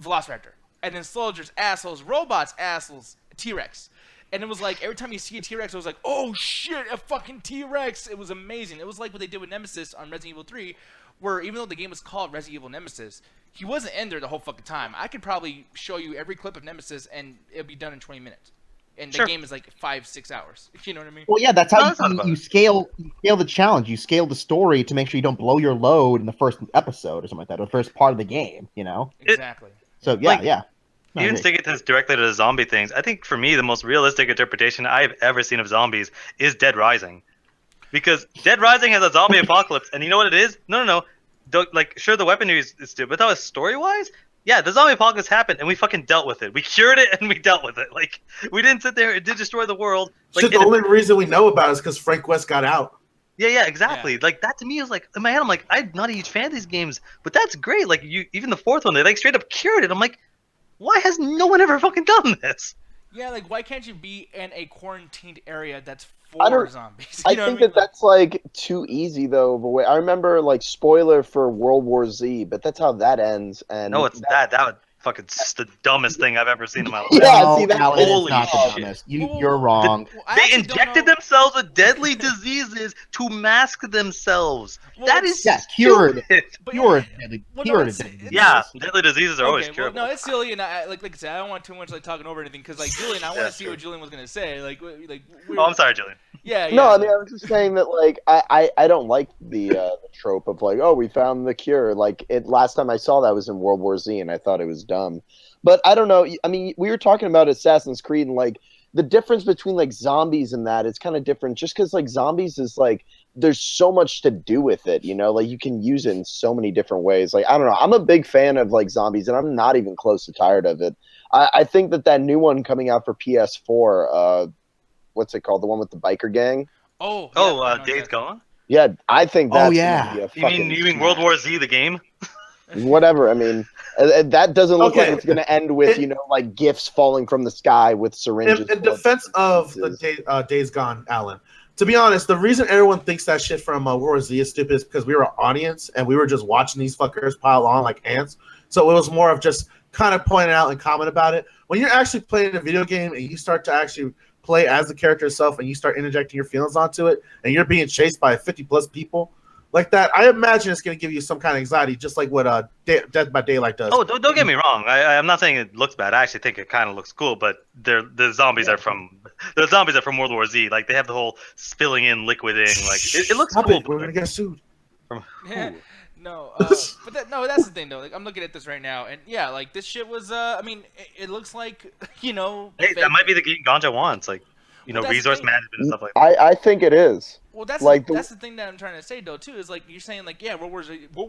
A: Velociraptor, and then soldiers, assholes, robots, assholes, T-Rex. And it was like every time you see a T-Rex, it was like, oh shit, a fucking T-Rex. It was amazing. It was like what they did with Nemesis on Resident Evil 3, where even though the game was called Resident Evil Nemesis, he wasn't in there the whole fucking time. I could probably show you every clip of Nemesis, and it'll be done in 20 minutes. And the game is like 5-6 hours. You know what I mean?
E: Well, yeah, that's how you scale the challenge. You scale the story to make sure you don't blow your load in the first episode or something like that, or the first part of the game. You know?
A: Exactly.
E: So yeah.
C: Even sticking this directly to the zombie things, I think for me the most realistic interpretation I've ever seen of zombies is Dead Rising, because Dead Rising has a zombie apocalypse, and you know what it is? No. Like, sure, the weaponry is stupid, but that was story-wise. Yeah, the zombie apocalypse happened, and we fucking dealt with it. We cured it, and we dealt with it. Like, we didn't sit there; it did destroy the world. Like,
B: the only reason we know about it is because Frank West got out.
C: Yeah, exactly. Yeah. Like, that to me is like, in my head, I'm like, I'm not a huge fan of these games, but that's great. Like, even the fourth one, they like straight up cured it. I'm like, why has no one ever fucking done this?
A: Yeah, like, why can't you be in a quarantined area that's for zombies?
F: I think that's, like, too easy, though, of a way. I remember, like, spoiler for World War Z, but that's how that ends. And
C: no, it's that would fucking the dumbest thing I've ever seen in my life.
E: Yeah, see, holy shit. You're wrong.
C: They injected themselves with deadly diseases to mask themselves.
A: Well,
C: that is
E: cured.
C: Cured.
E: Yeah,
C: deadly diseases are always curable.
A: Well, no, it's silly, and like I said, I don't want too much like talking over anything because like Julian, I want to see what Julian was gonna say. Like.
C: Oh, I'm sorry, Julian.
A: Yeah.
F: No, I mean, I was just saying that, like, I don't like the trope of, like, oh, we found the cure. Like, last time I saw that was in World War Z, and I thought it was dumb. But I don't know. I mean, we were talking about Assassin's Creed, and, like, the difference between, like, zombies and that is kind of different just because, like, zombies is, like, there's so much to do with it, you know? Like, you can use it in so many different ways. Like, I don't know. I'm a big fan of, like, zombies, and I'm not even close to tired of it. I think that new one coming out for PS4, what's it called? The one with the biker gang?
C: Days Gone?
F: Yeah, I think that's
C: you mean World War Z, the game?
F: Whatever. I mean, that doesn't look like it's going to end with, like gifts falling from the sky with syringes.
B: In defense of the Days Gone, Alan, to be honest, the reason everyone thinks that shit from World War Z is stupid is because we were an audience and we were just watching these fuckers pile on like ants. So it was more of just kind of pointing out and comment about it. When you're actually playing a video game and you start to actually play as the character itself and you start interjecting your feelings onto it and you're being chased by 50 plus people, like that, I imagine it's going to give you some kind of anxiety, just like what Dead by Daylight does.
C: Oh, don't get me wrong. I'm not saying it looks bad. I actually think it kind of looks cool, but the zombies are from World War Z. Like they have the whole spilling in, liquiding. Like it looks
B: Stop
C: cool.
B: it. We're going to get sued.
A: Yeah. No, that's the thing though. Like I'm looking at this right now, and yeah, like this shit was. I mean, it looks like
C: Hey, that might be the game Ganja wants. Like, resource management and stuff like that.
F: I think it is.
A: Well, that's
F: Like
A: that's the thing that I'm trying to say though too. Is like you're saying like World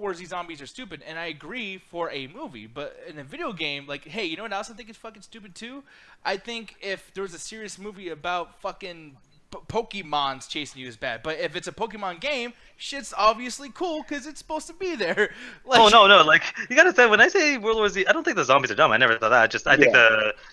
A: War Z zombies are stupid, and I agree for a movie, but in a video game, like hey, you know what else I think is fucking stupid too? I think if there was a serious movie about fucking Pokemon's chasing you is bad, but if it's a Pokemon game, shit's obviously cool because it's supposed to be there. Like,
C: Oh no, like you gotta say when I say World War Z, I don't think the zombies are dumb. I never thought that. I think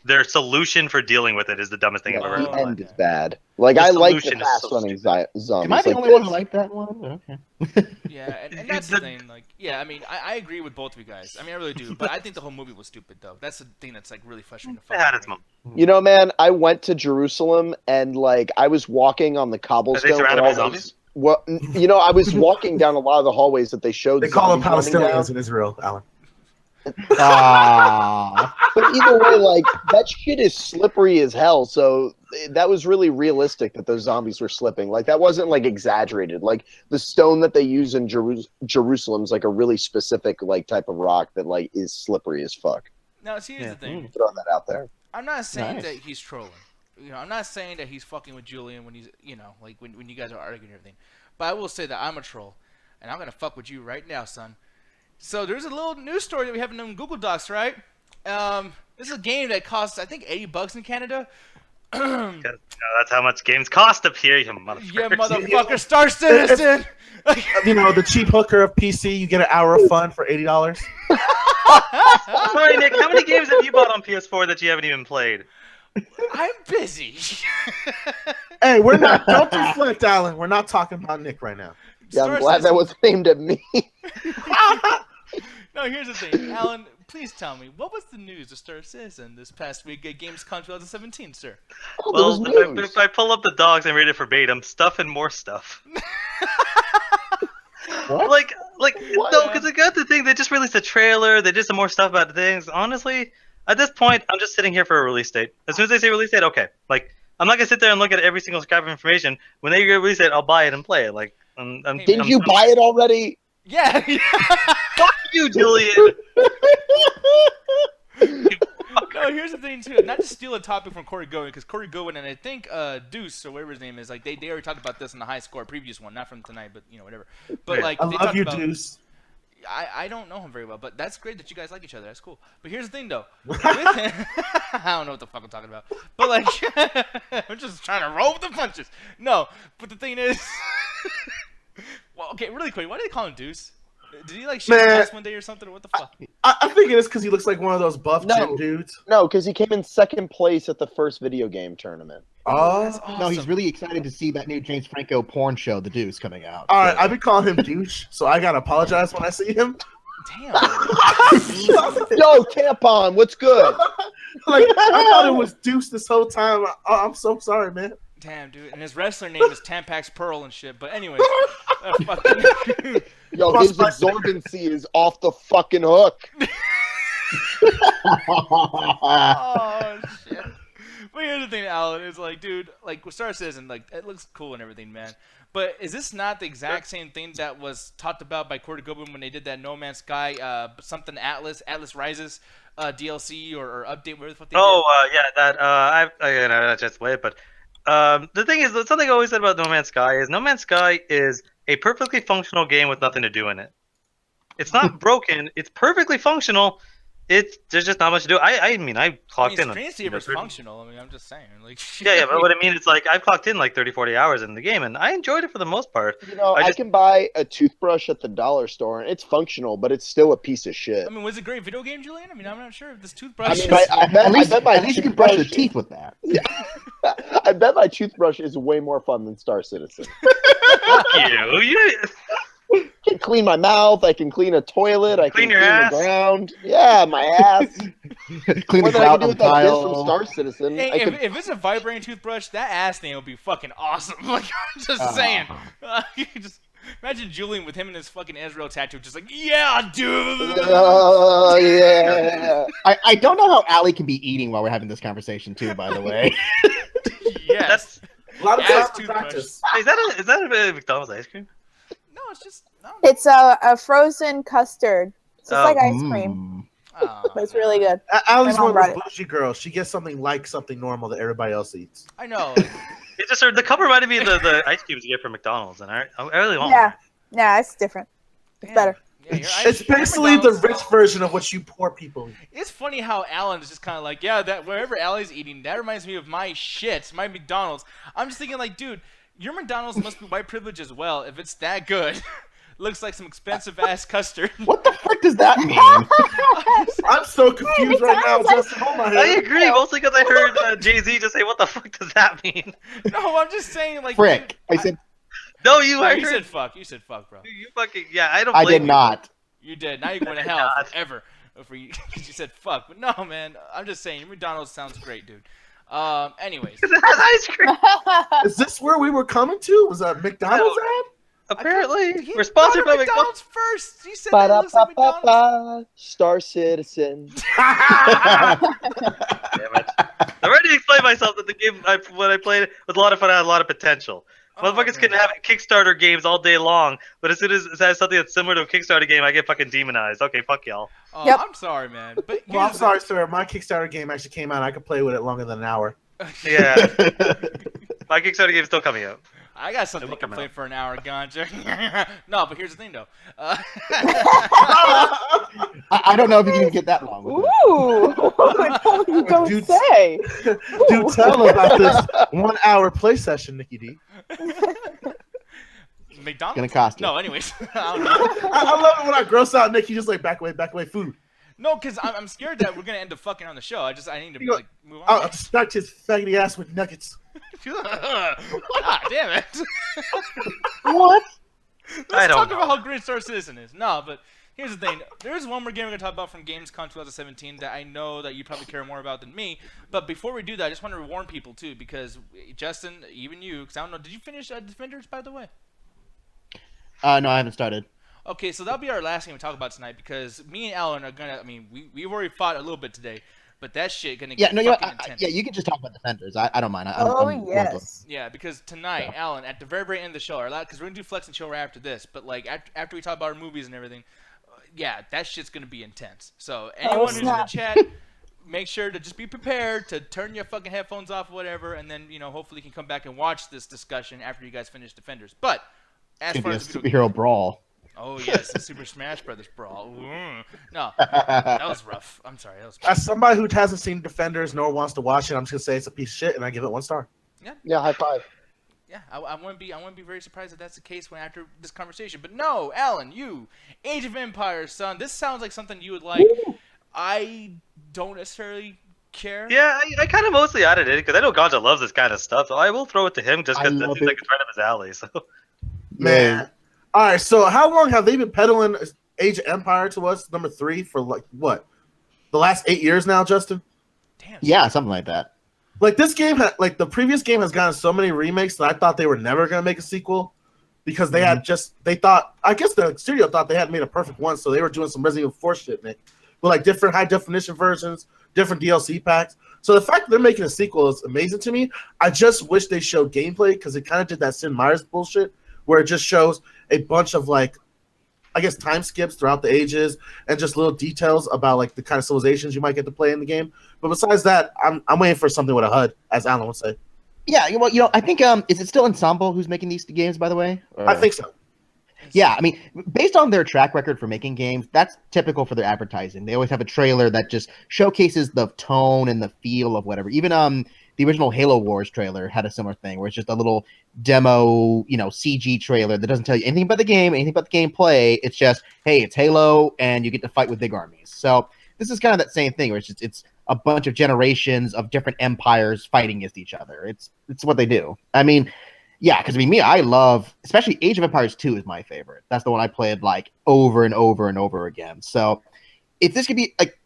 C: their solution for dealing with it is the dumbest thing I've ever
F: The
C: heard.
F: end is bad. Like
C: The
F: I like the
C: solution is
F: fast
C: so
F: running
C: stupid.
F: zombies.
E: Am I the
F: Like,
E: only one who liked that one? Okay.
A: Yeah, and that's the thing. Like, yeah, I mean, I agree with both of you guys. I mean, I really do. But I think the whole movie was stupid, though. That's the thing that's like really frustrating.
C: It had its moment.
F: You know, man, I went to Jerusalem and like I was walking on the cobblestone.
C: surrounded
F: where
C: by
F: all
C: zombies?
F: those- Well, I was walking down a lot of the hallways that they showed.
B: They call them
F: zombies running
B: Palestinians
F: down.
B: in Israel, Alan.
E: Ah.
F: But either way, like that shit is slippery as hell. So that was really realistic that those zombies were slipping. Like that wasn't like exaggerated. Like the stone that they use in Jerusalem's like a really specific like type of rock that like is slippery as fuck.
A: Now, see, here's the thing.
F: Throw that out there.
A: I'm not saying
E: Nice.
A: that he's trolling. I'm not saying that he's fucking with Julian when he's, like when you guys are arguing and everything. But I will say that I'm a troll, and I'm gonna fuck with you right now, son. So there's a little news story that we have in Google Docs, right? This is a game that costs, I think, $80 in Canada.
C: That's how much games cost up here, you motherfucker.
A: Yeah, motherfucker, Star Citizen.
B: The cheap hooker of PC, you get an hour of fun for $80.
C: Sorry, Nick. How many games have you bought on PS4 that you haven't even played?
A: I'm busy.
B: Hey, we're not. Don't deflect, Alan. We're not talking about Nick right now.
F: Yeah, I'm
A: Star
F: glad that
A: Citizen-
F: was aimed at me.
A: No, here's the thing, Alan. Please tell me, what was the news of Star Citizen this past week at GamesCon 2017, sir?
F: Oh, there was
C: Well,
F: news.
C: if I pull up the dogs and read it verbatim, stuff and more stuff.
E: What?
C: Like
F: What?
C: no, because they got the thing. They just released a trailer. They did some more stuff about the things. Honestly, at this point, I'm just sitting here for a release date. As soon as they say release date, okay. Like, I'm not gonna sit there and look at every single scrap of information. When they release it, I'll buy it and play it. Like,
F: Didn't you buy it already?
A: Yeah.
C: Fuck you, Julian.
A: No, here's the thing too. Not to steal a topic from Corey Gowen, because Corey Gowen and I think Deuce or whatever his name is, like they already talked about this in the high score previous one, not from tonight, but whatever. But like
B: I
A: they
B: love
A: talked
B: you,
A: about,
B: Deuce.
A: I don't know him very well, but that's great that you guys like each other. That's cool. But here's the thing though. I don't know what the fuck I'm talking about. But like I'm just trying to roll with the punches. No, but the thing is well, okay, really quick, why do they call him Deuce? Did he like shit
B: Man.
A: ass one day or something, or what the fuck?
B: I think it is because he looks like one of those buff
F: No.
B: gym dudes.
F: No, because he came in second place at the first video game tournament.
A: That's
B: Oh,
A: awesome.
E: No, he's really excited to see that new James Franco porn show, The Deuce, coming out.
B: all right. I've been calling him douche, so I gotta apologize when I see him.
A: Damn.
F: Yo, Tampon, what's good?
B: Like I thought it was Deuce this whole time. I'm so sorry, man.
A: Damn, dude. And his wrestler name is Tampax Pearl and shit. But anyways, fucking...
F: Yo, his absorbency is off the fucking hook.
A: oh shit. But here's the thing, Alan. Is like, dude, like with Star Citizen, like it looks cool and everything, man. But is this not the exact same thing that was talked about by Corey Goben when they did that No Man's Sky, something Atlas Rises DLC or update? Where the fuck they
C: Yeah, that I just wait, but the thing is, something I always said about No Man's Sky is a perfectly functional game with nothing to do in it. It's not broken. It's perfectly functional. There's just not much to do. I mean, I clocked in.
A: Screensaver's functional. I mean, I'm just saying. Like,
C: Yeah, but what I mean is, like, I've clocked in like 30, 40 hours in the game, and I enjoyed it for the most part.
F: You know, I can buy a toothbrush at the dollar store, and it's functional, but it's still a piece of shit.
A: I mean, was it a great video game, Julian? I mean, I'm not sure if this toothbrush.
F: I mean,
E: at least you can brush your
F: toothbrush-
E: teeth with that.
F: I bet my toothbrush is way more fun than Star Citizen.
C: Fuck you.
F: I can clean my mouth. I can clean a toilet. I
C: Clean
F: can
C: your
F: clean
C: ass?
F: the ground. Yeah, my ass.
E: Clean
F: More
E: the
F: than I
E: grout
F: can do
E: on
F: with that biz from
E: tile.
F: Star Citizen.
A: Hey,
F: I could,
A: if it's a vibrating toothbrush, that ass thing will be fucking awesome. Like, I'm just saying. You just Imagine Julian with him and his fucking Ezreal tattoo, just like, yeah, dude.
F: Oh yeah.
E: I don't know how Allie can be eating while we're having this conversation too. By the way,
A: Yes.
B: A lot of
A: Ass
B: time to
A: toothbrush.
B: practice.
C: Is that a McDonald's ice cream?
A: No, it's just. No.
D: It's a frozen custard. It's just
C: Oh.
D: like ice cream,
A: Oh,
D: but it's really good.
B: Allie's
D: My mom
B: one of
D: brought
B: those bougie girls. She gets something normal that everybody else eats.
A: I know. Like,
C: It just the cup reminded me of the ice cubes you get from McDonald's, and I really want
D: Yeah,
C: one.
D: yeah, it's different. It's
A: damn.
D: better.
A: Yeah,
B: It's basically the rich version of what you poor people eat.
A: It's funny how Alan is just kind of like, yeah, that wherever Allie's eating, that reminds me of my shit, my McDonald's. I'm just thinking, like, dude, your McDonald's must be white privilege as well if it's that good. Looks like some expensive ass custard.
E: what the frick does that mean?
B: I'm so confused right now,
D: McDonald's,
B: Justin. Hold my
C: I
B: head.
C: agree, mostly because I heard Jay-Z just say, "What the fuck does that mean?"
A: No, I'm just saying, like,
E: Frick! I said
C: No, you.
A: No,
C: I
A: you
C: heard.
A: said fuck. You said fuck, bro.
C: You fucking yeah. I don't.
E: I
C: blame
E: did
C: you.
E: not.
A: You did. Now you're going to hell forever for you because you said fuck. But no, man, I'm just saying, your McDonald's sounds great, dude. Anyways,
C: It has ice cream.
B: Is this where we were coming to? Was that McDonald's ad?
C: Apparently,
A: He
C: we're sponsored by
A: brought up
C: McDonald's.
A: first. He said that it looks like McDonald's.
F: Ba-da-ba-ba-ba. Star Citizen.
C: Damn it! I've already explained myself that the game when I played it was a lot of fun. I had a lot of potential. Motherfuckers can have Kickstarter games all day long, but as soon as it has something that's similar to a Kickstarter game, I get fucking demonized. Okay, fuck y'all.
A: Oh,
D: Yep.
A: I'm sorry, man. But
B: Well, I'm
A: here's
B: sorry, sir. My Kickstarter game actually came out. I could play with it longer than an hour.
C: Yeah, my Kickstarter game is still coming out.
A: I got something you
C: Look
A: can
C: 'em
A: play
C: out.
A: for an hour, Ganja. No, but here's the thing, though.
E: I don't know if you can even get that long. With it.
D: Ooh, don't
B: Dude.
D: say.
B: Do tell about this 1 hour play session, Nikki D.
A: McDonald's?
E: Gonna cost you.
A: No, anyways. I don't know.
B: I love it when I gross out Nick. He just like back away, food.
A: No, because I'm scared that we're going to end up fucking on the show. I need to,
B: You go-
A: like, move on.
B: I'll distract his faggoty ass with nuggets.
A: Ah, damn it.
E: What?
A: Let's
C: I don't
A: talk
C: know.
A: about how great Star Citizen is. No, but here's the thing. There is one more game we're going to talk about from GamesCon 2017 that I know that you probably care more about than me. But before we do that, I just want to warn people, too, because Justin, even you, because I don't know, did you finish Defenders, by the way?
E: No, I haven't started.
A: Okay, so that'll be our last game we talk about tonight because me and Alan are going to, I mean, we've already fought a little bit today, but that shit going to
E: Yeah,
A: get
E: no, you know,
A: fucking intense.
E: yeah, you can just talk about Defenders. I don't mind.
D: Oh,
E: I'm
D: yes.
A: Yeah, because tonight, Alan, at the very, very end of the show, because we're gonna do Flex and Chill right after this, but like after we talk about our movies and everything, yeah, that shit's gonna be intense. So anyone who's in the
D: snap.
A: chat, make sure to just be prepared to turn your fucking headphones off, or whatever, and then hopefully you can come back and watch this discussion after you guys finish Defenders. But as
E: It's
A: far
E: gonna
A: as
E: be a
A: video
E: superhero brawl.
A: oh yes, the Super Smash Brothers brawl. No, that was rough. I'm sorry, that was.
B: As somebody who hasn't seen Defenders nor wants to watch it, I'm just gonna say it's a piece of shit, and I give it 1 star.
F: Yeah, high five.
A: Yeah, I wouldn't be very surprised if that's the case when after this conversation. But no, Alan, you Age of Empires, son. This sounds like something you would like. I don't necessarily care.
C: Yeah, I kind of mostly added it because I know Ganja loves this kind of stuff, so I will throw it to him just
E: I
C: because it
E: love
C: seems like
E: it.
C: it's right up his alley. So
B: Man. All right, so how long have they been peddling Age of Empire to us, number 3, for like what? The last 8 years now, Justin?
A: Damn.
E: Yeah, something like that.
B: Like this game, like the previous game has gotten so many remakes that I thought they were never gonna make a sequel because they had they thought, I guess the studio thought they had made a perfect one, so they were doing some Resident Evil 4 shit, Nick, with like different high definition versions, different DLC packs. So the fact that they're making a sequel is amazing to me. I just wish they showed gameplay because it kind of did that Sid Meier's bullshit where it just shows a bunch of like, I guess, time skips throughout the ages and just little details about like the kind of civilizations you might get to play in the game. But besides that, I'm waiting for something with a HUD, as Alan would say.
E: Yeah, well, I think is it still Ensemble who's making these games, by the way? Or-
B: I think so.
E: Yeah, I mean, based on their track record for making games, that's typical for their advertising. They always have a trailer that just showcases the tone and the feel of whatever. Even the original Halo Wars trailer had a similar thing, where it's just a little demo, CG trailer that doesn't tell you anything about the game, anything about the gameplay. It's just, hey, it's Halo, and you get to fight with big armies. So this is kind of that same thing, where it's a bunch of generations of different empires fighting against each other. It's what they do. I mean. Yeah, because I love, especially Age of Empires 2 is my favorite. That's the one I played like over and over and over again. So if this could be like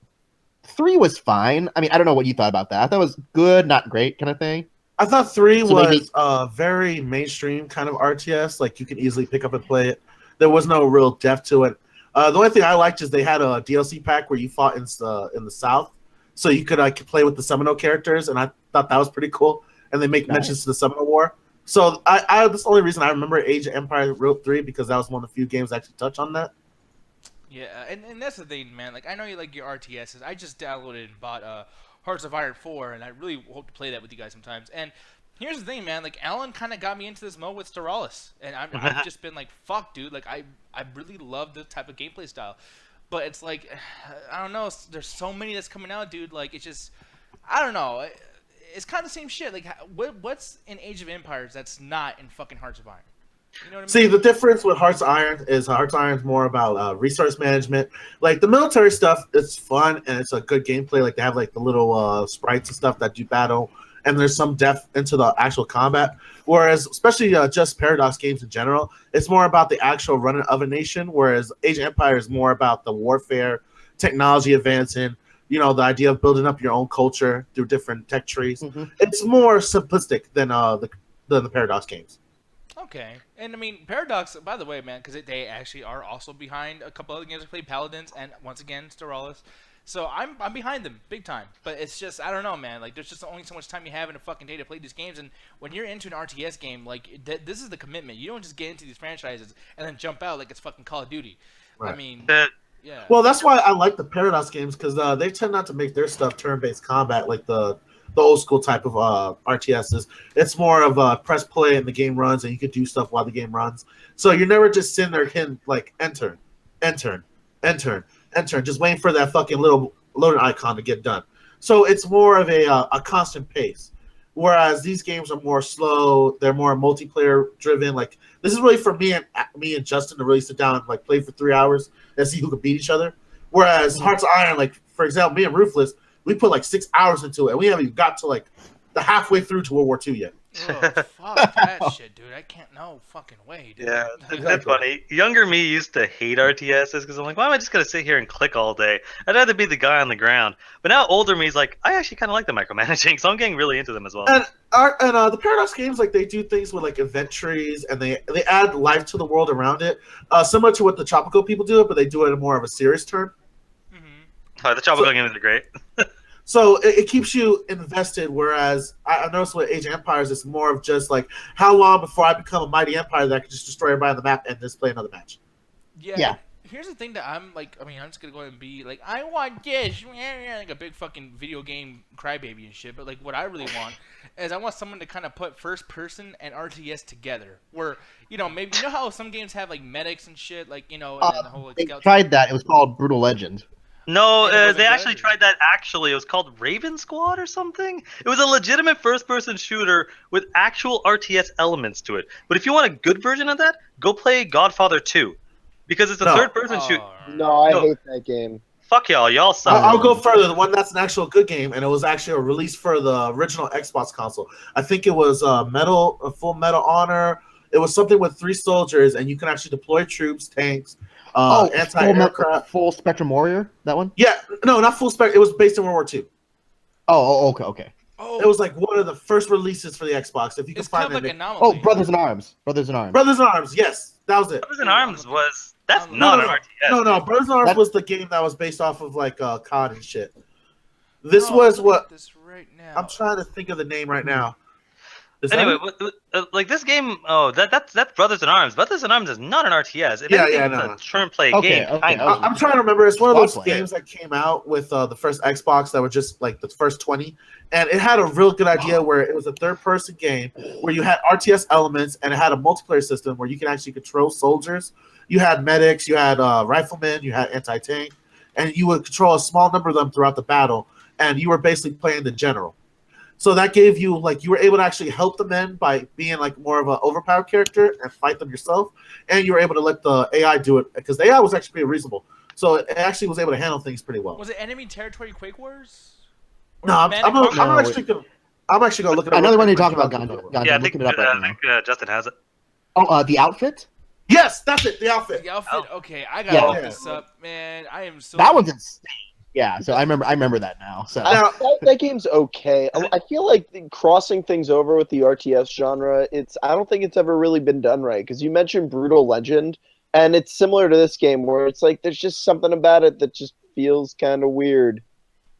E: 3 was fine. I mean, I don't know what you thought about that. I thought it was good, not great kind of thing.
B: I thought 3
E: So
B: was
E: maybe-
B: a very mainstream kind of RTS. Like you can easily pick up and play it. There was no real depth to it. The only thing I liked is they had a DLC pack where you fought in the South, so you could play with the Seminole characters, and I thought that was pretty cool. And they make mentions to the Seminole War. So that's the only reason I remember Age of Empires 3 because that was one of the few games that actually touch on that.
A: Yeah, and that's the thing, man. Like, I know you like your RTSs. I just downloaded and bought Hearts of Iron 4, and I really hope to play that with you guys sometimes. And here's the thing, man. Like, Alan kind of got me into this mode with Stellaris, and I've just been like, fuck, dude. Like, I really love this type of gameplay style. But it's like, I don't know. There's so many that's coming out, dude. Like, it's just, I don't know. It's kind of the same shit. Like, what's in Age of Empires that's not in fucking Hearts of Iron? You know what I mean?
B: See, the difference with Hearts of Iron is Hearts of Iron is more about resource management. Like, the military stuff, it's fun, and it's a good gameplay. Like, they have, like, the little sprites and stuff that do battle, and there's some depth into the actual combat. Whereas, especially just Paradox games in general, it's more about the actual running of a nation, whereas Age of Empires is more about the warfare, technology advancing, you know, the idea of building up your own culture through different tech trees.
E: Mm-hmm.
B: It's more simplistic than the Paradox games.
A: Okay, and I mean Paradox, by the way, man, because they actually are also behind a couple other games. I play Paladins and once again Stellaris, so I'm behind them big time. But it's just I don't know, man. Like there's just only so much time you have in a fucking day to play these games, and when you're into an RTS game, like this is the commitment. You don't just get into these franchises and then jump out like it's fucking Call of Duty.
B: Right.
A: I mean, yeah.
B: Well, that's why I like the Paradox games because they tend not to make their stuff turn-based combat like the old school type of RTSs. It's more of press play and the game runs, and you can do stuff while the game runs. So you're never just sitting there hitting like enter, just waiting for that fucking little loading icon to get done. So it's more of a constant pace. Whereas these games are more slow, they're more multiplayer driven. Like this is really for me and Justin to really sit down and like play for 3 hours and see who can beat each other. Whereas Hearts of Iron, like for example, me and Ruthless, we put like 6 hours into it, and we haven't even got to like the halfway through to World War II yet.
A: Oh, fuck that shit, dude. I can't. No fucking way, dude.
C: Yeah, that's funny. Younger me used to hate RTSs because I'm like, why am I just going to sit here and click all day? I'd rather be the guy on the ground. But now older me's like, I actually kind of like the micromanaging, so I'm getting really into them as well.
B: And the Paradox games, like they do things with like event trees, and they add life to the world around it, similar to what the Tropico people do, but they do it in more of a serious term.
C: Oh, the Tropical games are great.
B: So it keeps you invested, whereas I noticed with Age of Empires, it's more of just like, how long before I become a mighty empire that I can just destroy everybody on the map and just play another match?
A: Yeah. Here's the thing that I'm like, I mean, I'm just going to go ahead and be like, I want this, like a big fucking video game crybaby and shit, but like what I really want is I want someone to kind of put first person and RTS together, where, you know, maybe, you know how some games have like medics and shit, like, you know, and then the whole like,
E: they tried that. It was called Brutal Legend.
C: No, they actually tried that. Actually, it was called Raven Squad or something. It was a legitimate first-person shooter with actual RTS elements to it. But if you want a good version of that, go play Godfather 2, because it's a third-person shoot.
F: No, I hate that game.
C: Fuck y'all suck.
B: I'll go further. The one that's an actual good game, and it was actually a release for the original Xbox console. I think it was a Full Metal Honor. It was something with 3 soldiers, and you can actually deploy troops, tanks. Anti-aircraft.
E: Full Spectrum Warrior, that one?
B: Yeah, no, not Full Spectrum. It was based in World War II.
E: Oh, okay.
A: Oh,
B: it was like one of the first releases for the Xbox. If you can
A: it's
B: find
A: kind of
B: it.
A: like Anomaly.
E: Oh, Brothers in Arms.
B: Brothers in Arms. Yes, that was it.
C: Brothers in Arms that's not an RTS.
B: No. Brothers in Arms was the game that was based off of like COD and shit. This was what.
A: This right now.
B: I'm trying to think of the name right now.
C: Anyway, like this game, that's Brothers in Arms. Brothers in Arms is not an RTS. It's a turn play game.
B: I'm trying to remember. It's one of those games that came out with the first Xbox that were just like the first 20, and it had a real good idea where it was a third-person game where you had RTS elements and it had a multiplayer system where you can actually control soldiers. You had medics, you had riflemen, you had anti-tank, and you would control a small number of them throughout the battle, and you were basically playing the general. So that gave you, like, you were able to actually help the men by being, like, more of an overpowered character and fight them yourself. And you were able to let the AI do it, because the AI was actually pretty reasonable. So it actually was able to handle things pretty well.
A: Was it Enemy Territory Quake Wars?
B: No, I'm actually going to look it up.
E: Another one you're talking about, Gandhi.
C: Yeah, I think Justin has it.
E: Oh, the outfit?
B: Yes, that's it, the outfit.
A: The outfit? Okay, I got to look this up, man. I am so...
E: That one's insane. Yeah, so I remember that now. So
F: that game's okay. I feel like crossing things over with the RTS genre, I don't think it's ever really been done right. Because you mentioned Brutal Legend, And it's similar to this game where it's like there's just something about it that just feels kind of weird.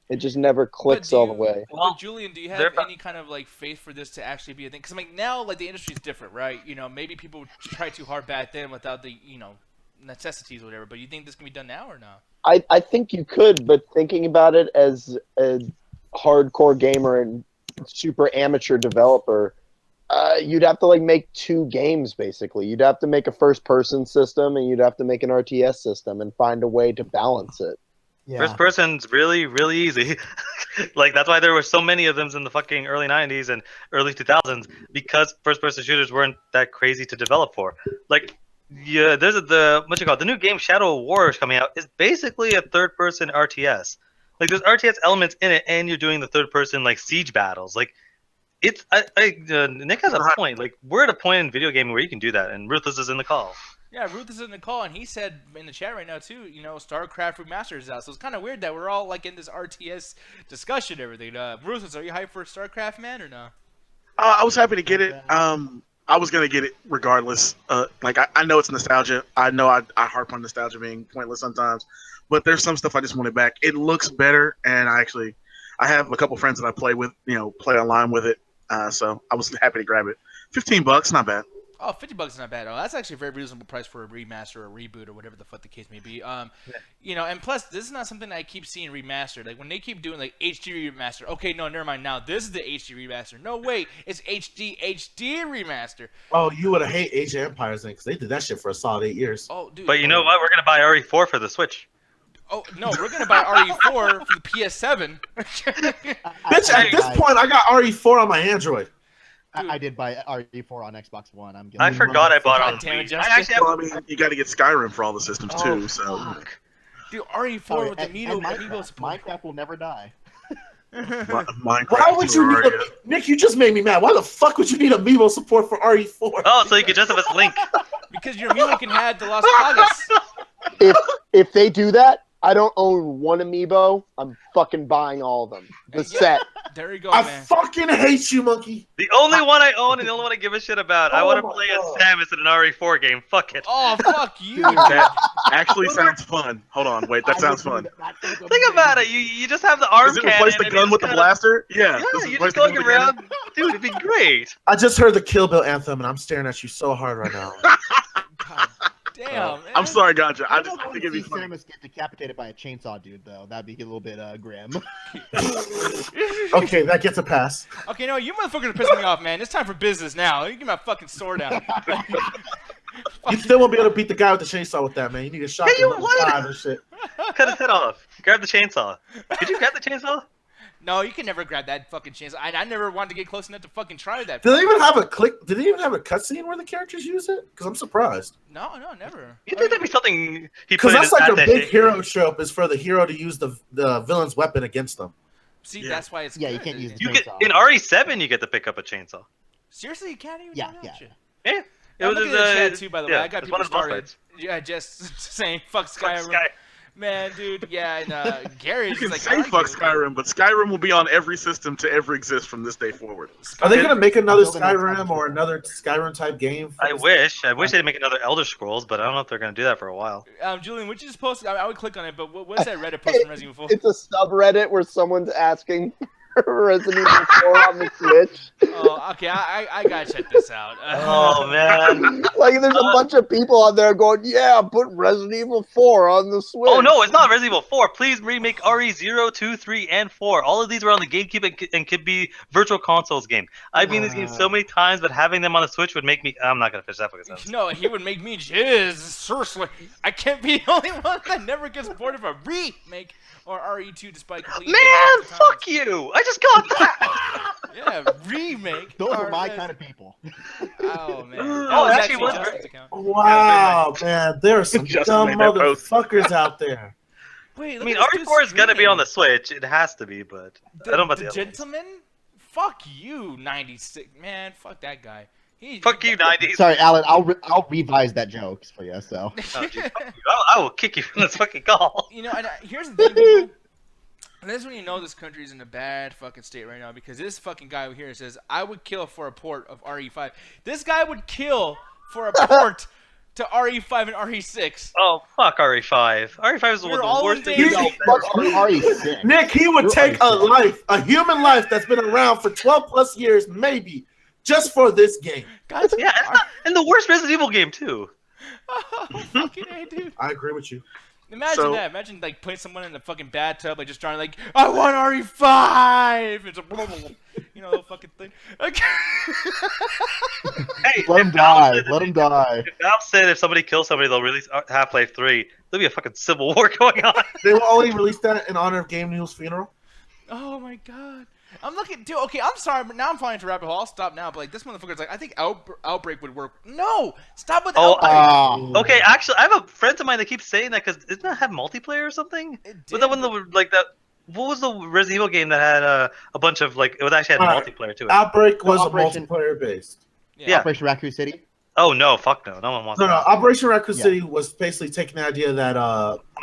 F: It just never clicks all the way.
A: Well, Julian, do you have
C: they're-
A: any kind of like faith for this to actually be a thing? Because like now, like the industry's different, right? You know, maybe people tried too hard back then without the necessities or whatever. But you think this can be done now or not?
F: I think you could, but thinking about it as a hardcore gamer and super amateur developer, you'd have to like make 2 games basically. You'd have to make a first-person system and you'd have to make an RTS system and find a way to balance it.
E: Yeah.
C: First person's really, really easy. Like, that's why there were so many of them in the fucking early 90s and early 2000s, because first person shooters weren't that crazy to develop for. Like, yeah, there's the new game Shadow War is coming out is basically a third person RTS. Like, there's RTS elements in it, and you're doing the third person like siege battles. Like, it's Nick has a point. Like, we're at a point in video gaming where you can do that, and Ruthless is in the call.
A: Yeah, Ruth is in the call, and he said in the chat right now too. You know, StarCraft Remastered is out, so it's kind of weird that we're all like in this RTS discussion and everything. Ruthless, are you hyped for StarCraft, man, or no?
G: I was happy to get it. I was gonna get it regardless. Like I know it's nostalgia. I know I harp on nostalgia being pointless sometimes, but there's some stuff I just wanted back. It looks better, and I have a couple friends that I play with, play online with it. So I was happy to grab it. $15, not bad.
A: Oh, $50 is not bad. Oh, that's actually a very reasonable price for a remaster or a reboot or whatever the fuck the case may be. And plus, this is not something I keep seeing remastered. Like, when they keep doing, like, HD remaster. Okay, no, never mind. Now, this is the HD remaster. No, wait. It's HD remaster.
B: Oh, you would have hate Age of Empires then, because they did that shit for a solid 8 years.
A: Oh, dude.
C: But you know what? We're gonna buy RE4 for the Switch.
A: Oh, no, we're going to buy RE4 for the PS7.
B: Bitch, at this point, I got RE4 on my Android.
E: I did buy RE4 on Xbox One.
C: I forgot I bought on
A: damn it,
C: Wii.
A: Justin.
C: I actually have
G: Well, I mean, you got to get Skyrim for all the systems too. So
A: Dude, RE4 with the Amiibo
E: Minecraft,
A: support.
E: Minecraft will never die.
G: Minecraft.
B: Why would you need Nick, you just made me mad. Why the fuck would you need Amiibo support for RE4?
C: Oh, so you could just have us Link.
A: Because your Amiibo can have the Las Plagas.
F: If they do that, I don't own one amiibo. I'm fucking buying all of them. The set.
A: There you go,
B: I
A: man.
B: fucking hate you, monkey.
C: The only one I own and the only one I give a shit about. I
B: Oh
C: want to
B: my
C: play
B: God.
C: as Samus in an RE4 game. Fuck it.
A: Oh, fuck you.
G: that actually sounds fun. Hold on, wait, that sounds fun.
C: Think about it. You just have the arm
G: Does it
C: cannon.
G: replace the
C: and
G: gun
C: you
G: with the
C: just
G: blaster? Yeah.
C: Yeah,
G: does it
C: you're
G: replace
C: just
G: the gun
C: going
G: with the cannon?
C: around. Dude, it'd be great.
B: I just heard the Kill Bill anthem, and I'm staring at you so hard right now.
A: God damn, man.
G: I'm sorry, Gotcha. I
E: I
G: just
E: don't
G: think
E: want
G: it'd
E: to
G: be
E: see
G: funny.
E: Samus get decapitated by a chainsaw, dude. Though that'd be a little bit grim.
B: Okay, that gets a pass.
A: Okay, no, you motherfuckers are pissing me off, man. It's time for business now. You get my fucking sword out.
B: You still won't be able to beat the guy with the chainsaw with that, man. You need a shotgun
C: you
B: level
C: would.
B: 5 and shit.
C: Cut his head off. Grab the chainsaw. Did you grab the chainsaw?
A: No, you can never grab that fucking chance. I never wanted to get close enough to fucking try that.
B: Do they even have a click? Did they even have a cutscene where the characters use it? Because I'm surprised.
A: No, never.
C: You think that'd be something he
B: Because
C: put in
B: that's
C: his
B: like a
C: attache?
B: big hero trope, is for the hero to use the villain's weapon against them.
A: See,
G: Yeah.
A: that's why it's
E: Yeah, you
A: good.
E: can't use the
C: You get
E: chainsaw.
C: in RE7. You get to pick up a chainsaw.
A: Seriously, you can't even
E: Yeah,
A: do that
E: yeah.
A: shit?
C: Yeah. It
A: Yeah, I'm
C: was
A: looking at the chat too, by the way.
C: yeah,
A: I got
C: it's
A: people
C: one of the boss
A: started.
C: fights.
A: Yeah, just saying fuck
C: Fuck
A: Skyrim.
C: Sky.
A: Man, dude, yeah, and Gary
G: You
A: is
G: can
A: like,
G: say fuck Skyrim, but Skyrim will be on every system to ever exist from this day forward.
B: Are they going to make another
E: Until the next
B: Skyrim
E: time.
B: or another Skyrim type game? for
C: I
B: this?
C: wish they'd make another Elder Scrolls, but I don't know if they're gonna do that for a while.
A: Julian, would you just post? I would click on it, but what's that Reddit post from Resident Evil 4?
F: It's a subreddit where someone's asking for Resident Evil 4 on the Switch.
A: Oh, okay, I gotta check this out.
C: Oh man.
F: Like, there's a bunch of people on there going, yeah, put Resident Evil 4 on the Switch.
C: Oh no, it's not Resident Evil 4. Please remake RE0, 2, 3, and 4. All of these were on the GameCube and could be Virtual Consoles game. I've been these games so many times, but having them on the Switch would make me. I'm not gonna finish that fucking sentence.
A: No, he would make me jizz. Seriously, I can't be the only one that never gets bored of a remake or RE2 despite completing it
C: Man,
A: multiple times.
C: fuck you! I just got that.
A: Yeah, remake.
E: Those are
A: or
E: my
A: this-
E: kind of people.
A: Oh man.
C: Oh,
A: That
C: it actually was
A: Justin's account.
B: Wow, man, there are some
G: Justin
B: dumb
G: made that post.
B: motherfuckers out there.
A: Wait,
C: I
A: look
C: mean,
A: at this
C: RE4 is
A: dude's
C: gonna be on the
A: screen.
C: Switch. It has to be, but I don't know about the
A: the
C: other ones.
A: gentleman. Fuck you, 96 man. Fuck that guy.
C: Fuck you, 90s.
E: Sorry, Alan. I'll revise that joke for you. So
C: Oh, geez, fuck you. I will kick you from this fucking call.
A: You know, and here's the thing, people. And this is when you know this country is in a bad fucking state right now, because this fucking guy over here says, I would kill for a port of RE5. This guy would kill for a port to RE5 and RE6.
C: Oh, fuck RE5. RE5 is one
A: We're
C: of
A: all
C: the worst
A: in
C: things.
A: danger.
E: RE6.
B: Nick, he would
E: You're
B: take
E: RE6.
B: a human life that's been around for 12 plus years, maybe, just for this game.
A: Guys,
C: Yeah, and the worst Resident Evil game, too.
A: oh, fucking A, dude.
B: I agree with you.
A: Imagine that. Imagine like putting someone in the fucking bathtub, like just trying to like, I want RE5. It's a blah, blah, blah. You know, the fucking thing. Okay.
C: Hey,
E: Let him die. Let him die.
C: If Valve said if somebody kills somebody, they'll release Half-Life 3, there'll be a fucking civil war going on.
B: They will only release that in honor of Game News' funeral.
A: Oh my god. I'm looking, dude. Okay, I'm sorry, but now I'm falling into rabbit hole. I'll stop now. But like this motherfucker's like, I think Outbreak would work. No, stop with Outbreak.
C: Okay, actually, I have a friend of mine that keeps saying that because didn't that have multiplayer or something?
A: It
C: Was
A: did,
C: that one like that? What was the Resident Evil game that had a bunch of like? It was actually had multiplayer to it.
B: Outbreak was
E: Operation-
B: a multiplayer based.
C: Yeah.
E: Operation Raccoon City.
C: Oh no, fuck no, no one wants
B: No,
C: that.
B: Operation Raccoon City was basically taking the idea that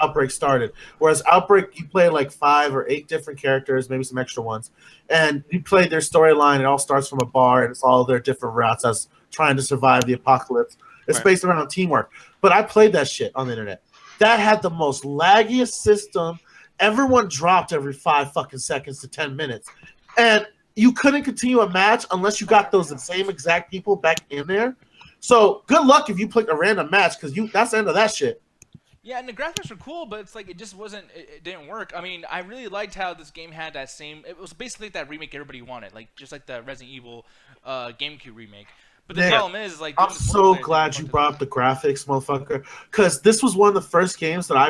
B: Outbreak started. Whereas Outbreak, you play like 5 or 8 different characters, maybe some extra ones, and you play their storyline. It all starts from a bar, and it's all their different routes as trying to survive the apocalypse. It's based around teamwork. But I played that shit on the internet. That had the most laggiest system. Everyone dropped every 5 fucking seconds to 10 minutes, and you couldn't continue a match unless you got those same exact people back in there. So good luck if you pick a random match, because that's the end of that shit.
A: Yeah, and the graphics were cool, but it's like it just wasn't. It didn't work. I mean, I really liked how this game had that same. It was basically that remake everybody wanted, like just like the Resident Evil GameCube remake. But the
B: Nick,
A: problem is, like,
B: I'm
A: doing this
B: so
A: multiplayer
B: glad
A: thing
B: you brought up the graphics, motherfucker, because this was one of the first games that I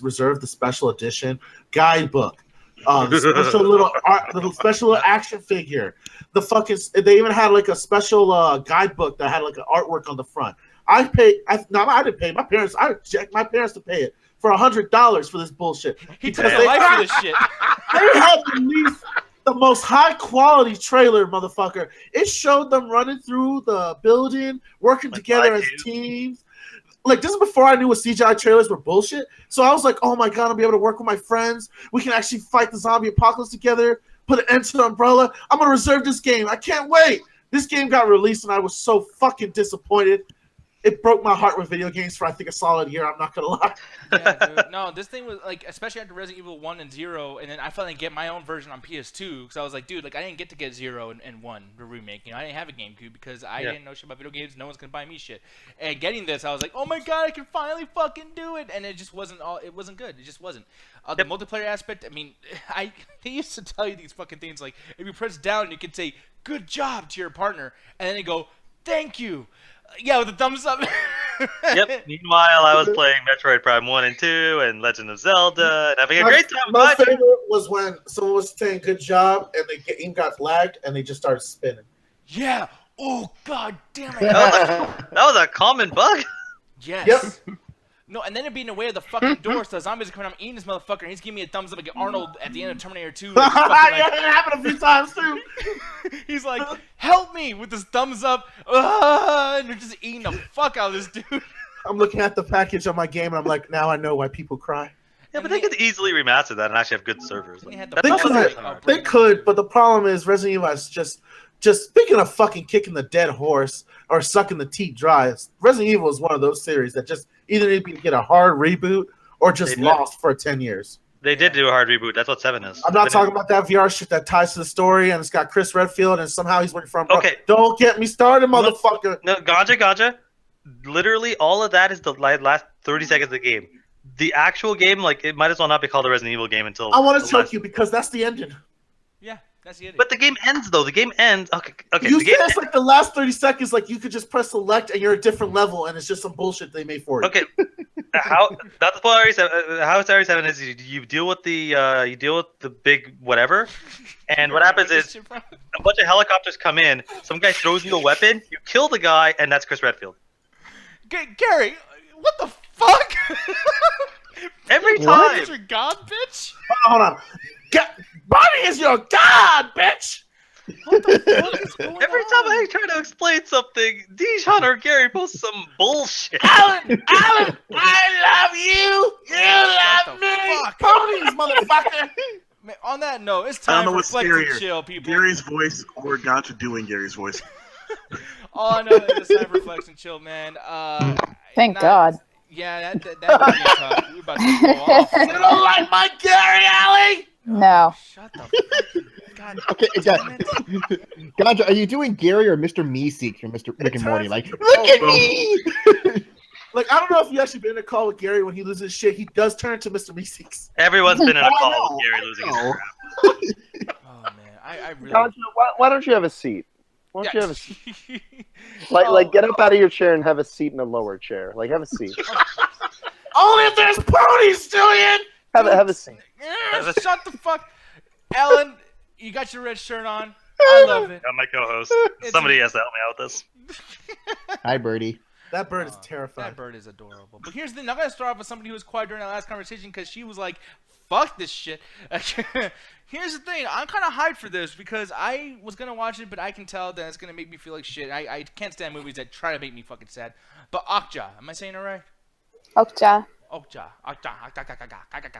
B: reserved the special edition guidebook. Little special action figure. They even had like a special guidebook that had like an artwork on the front. I didn't pay. I checked my parents to pay it for $100 for this bullshit.
A: He took a life for this shit.
B: They had released the most high quality trailer, motherfucker. It showed them running through the building, working together as teams. Like, this is before I knew what CGI trailers were bullshit. So I was like, oh my god, I'll be able to work with my friends. We can actually fight the zombie apocalypse together, put an end to the umbrella. I'm going to reserve this game. I can't wait. This game got released, and I was so fucking disappointed. It broke my heart with video games for, I think, a solid year. I'm not going to lie.
A: Yeah, dude. No, this thing was, like, especially after Resident Evil 1 and 0, and then I finally get my own version on PS2, because I was like, dude, like, I didn't get to get 0 and 1, the remake. You know, I didn't have a GameCube because I didn't know shit about video games. No one's going to buy me shit. And getting this, I was like, oh my god, I can finally fucking do it. And it just wasn't it wasn't good. It just wasn't. The multiplayer aspect, I mean, they used to tell you these fucking things, like, if you press down, you could say, good job to your partner, and then they go, thank you. Yeah, with the thumbs up.
C: Yep. Meanwhile, I was playing Metroid Prime 1 and 2 and Legend of Zelda and having a great time.
B: My favorite was when someone was saying good job and the game got lagged and they just started spinning.
A: Yeah. Oh, god damn it.
C: That was a common bug.
A: Yes.
B: Yep.
A: No, and then it'd be in the way of the fucking door, so the zombies are coming out eating this motherfucker, and he's giving me a thumbs up like Arnold at the end of Terminator 2.
B: Yeah, it happened a few times too.
A: He's like, help me with this thumbs up, and they're just eating the fuck out of this dude.
B: I'm looking at the package on my game, and I'm like, now I know why people cry.
C: Yeah, but they could easily remaster that and actually have good servers.
A: They had the
C: That's
A: fucking
C: not
B: could.
C: hard.
B: They could, but the problem is Resident Evil is just speaking of fucking kicking the dead horse or sucking the teeth dry. Resident Evil is one of those series that just either need to get a hard reboot or just lost for 10 years.
C: They did do a hard reboot. That's what 7 is.
B: I'm not talking about that VR shit that ties to the story and it's got Chris Redfield and somehow he's working from.
C: Okay.
B: Don't get me started, motherfucker.
C: No, gotcha. Literally, all of that is the last 30 seconds of the game. The actual game, like, it might as well not be called a Resident Evil game until.
B: I want to choke you because that's the ending.
A: Yeah, that's the ending.
C: But the game ends, though. The game ends. Okay.
B: You
C: the game
B: said it's like the last 30 seconds, like you could just press select and you're a different level and it's just some bullshit they made for you.
C: Okay. That's what how it's RE7 is. You deal with the big whatever, and what happens is a bunch of helicopters come in. Some guy throws you a weapon. You kill the guy, and that's Chris Redfield.
A: Gary, what the fuck?
C: Every
A: Bonnie
C: time.
A: is your god, bitch?
B: Hold on. Bonnie is your god, bitch!
A: What the fuck is going
C: Every
A: on?
C: time I try to explain something, Dijon or Gary posts some bullshit.
B: Alan, I love you! You love me!
A: fuck?
B: Ponies, motherfucker!
A: Man, on that note, it's
G: I don't
A: time
G: know
A: for
G: what's
A: Flex and
G: scarier,
A: Chill, people.
G: Gary's voice or Gotcha doing Gary's voice.
A: All I know is it's time for Flex and Chill, man.
D: Thank God.
A: Yeah, that would be tough. We're about to go off.
B: You don't like my Gary Alley?
D: No.
A: Shut the fucking God.
E: Okay,
A: damn it.
E: Ganja, are you doing Gary or Mr. Meeseeks from Mr. Rick and Morty? Like, look
B: Oh,
E: at
B: bro.
E: me!
B: Like, I don't know if you actually been in a call with Gary when he loses shit. He does turn to Mr. Meeseeks.
C: Everyone's been in a
E: I
C: call
E: know,
C: with Gary
E: I
C: losing his
E: know.
C: crap.
A: Oh man, I really.
F: Ganja, why don't you have a seat? Why don't you have a seat?
A: seat?
F: Like get up out of your chair and have a seat in a lower chair. Like have a seat.
B: Only if there's ponies, Julian!
F: Have a seat.
A: Shut the fuck, Ellen. You got your red shirt on. I love it.
C: I'm my co-host.
A: It's-
C: Somebody has to help me out with this.
E: Hi, Birdie.
B: That bird is
A: That
B: terrifying.
A: bird is adorable. But here's the thing. I'm going to start off with somebody who was quiet during that last conversation because she was like, fuck this shit. Here's the thing. I'm kind of hyped for this because I was going to watch it, but I can tell that it's going to make me feel like shit. I can't stand movies that try to make me fucking sad. But Okja. Am I saying it right?
D: Okja.
A: Okja.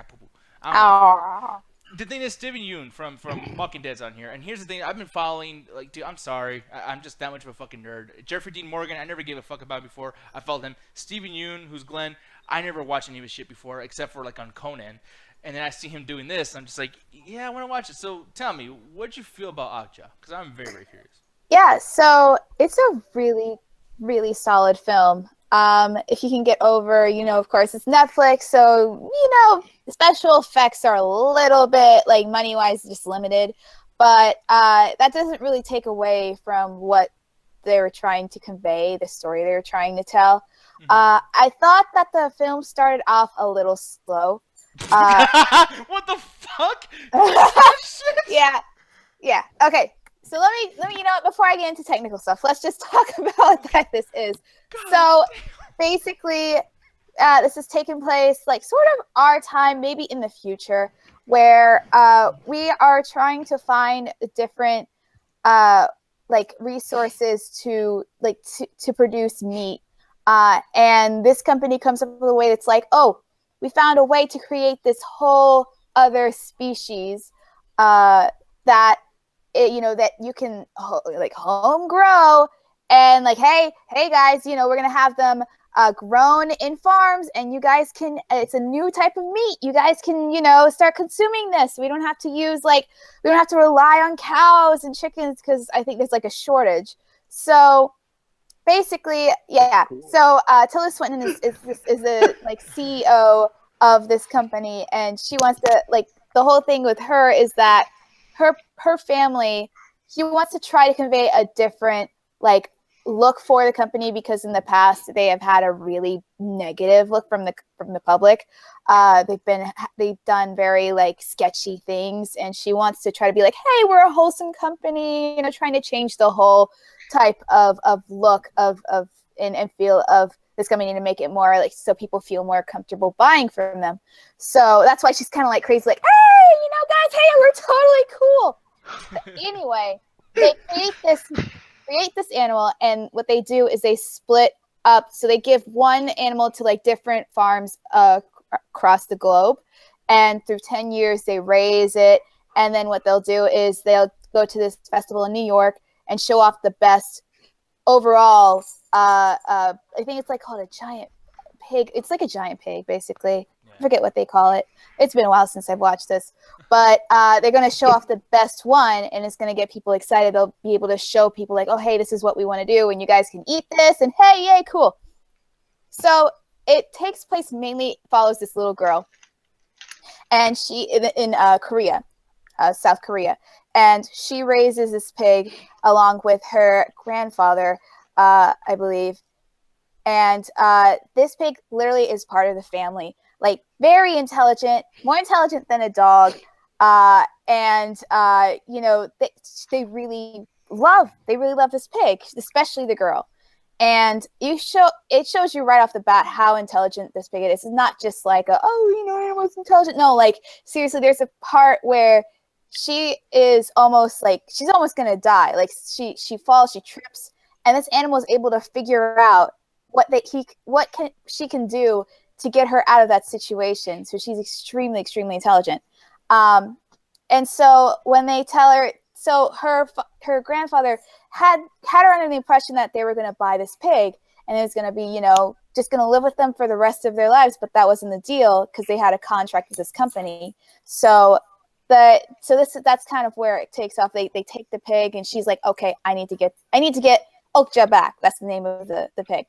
A: Poo-poo.
D: Oh.
A: The thing is, Steven Yeun from Walking Dead's on here, and here's the thing: I've been following, like, dude, I'm sorry, I'm just that much of a fucking nerd. Jeffrey Dean Morgan, I never gave a fuck about before. I followed him. Steven Yeun, who's Glenn, I never watched any of his shit before, except for like on Conan. And then I see him doing this, and I'm just like, yeah, I want to watch it. So tell me, what'd you feel about Okja? Because I'm very, very curious.
D: Yeah, so it's a really, really solid film. If you can get over, of course it's Netflix, so, special effects are a little bit, like, money-wise, just limited. But that doesn't really take away from what they were trying to convey, the story they were trying to tell. I thought that the film started off a little slow.
A: What the fuck?
D: Yeah. Okay. So let me, before I get into technical stuff, let's just talk about what this is. So basically, this is taking place like sort of our time, maybe in the future, where we are trying to find different resources to produce meat. And this company comes up with a way that's like, oh, we found a way to create this whole other species that you can home grow, and like, hey guys, we're gonna have them grown in farms, and you guys can. It's a new type of meat. You guys can start consuming this. We don't have to rely on cows and chickens because I think there's like a shortage. So basically, yeah. So Tilda Swinton is the CEO of this company, and she wants to the whole thing with her is that her family, she wants to try to convey a different look for the company, because in the past they have had a really negative look from the public. They've done very sketchy things, and she wants to try to be like, hey, we're a wholesome company, trying to change the whole type of look of and feel of this company to make it more so people feel more comfortable buying from them. So that's why she's kind of crazy, hey, guys, hey, we're totally cool. But anyway, they create this animal, and what they do is they split up. So they give one animal to different farms across the globe, and through 10 years they raise it, and then what they'll do is they'll go to this festival in New York and show off the best overall. I think it's called a giant pig. It's like a giant pig, basically. I forget what they call it. It's been a while since I've watched this, but they're going to show off the best one, and it's going to get people excited. They'll be able to show people oh, hey, this is what we want to do, and you guys can eat this, and hey, yay, cool. So it takes place, mainly follows this little girl, and she in Korea, South Korea, and she raises this pig along with her grandfather, I believe, and this pig literally is part of the family. Very intelligent, more intelligent than a dog, and they really love this pig, especially the girl. And it shows you right off the bat how intelligent this pig is. It's not just animal's intelligent. No, seriously, there's a part where she is almost she's almost gonna die. She falls, she trips, and this animal is able to figure out what she can do to get her out of that situation. So she's extremely, extremely intelligent. And so when they tell her, so her grandfather had her under the impression that they were going to buy this pig, and it was going to be, just going to live with them for the rest of their lives. But that wasn't the deal because they had a contract with this company. So that's kind of where it takes off. They take the pig, and she's like, okay, I need to get Okja back. That's the name of the pig.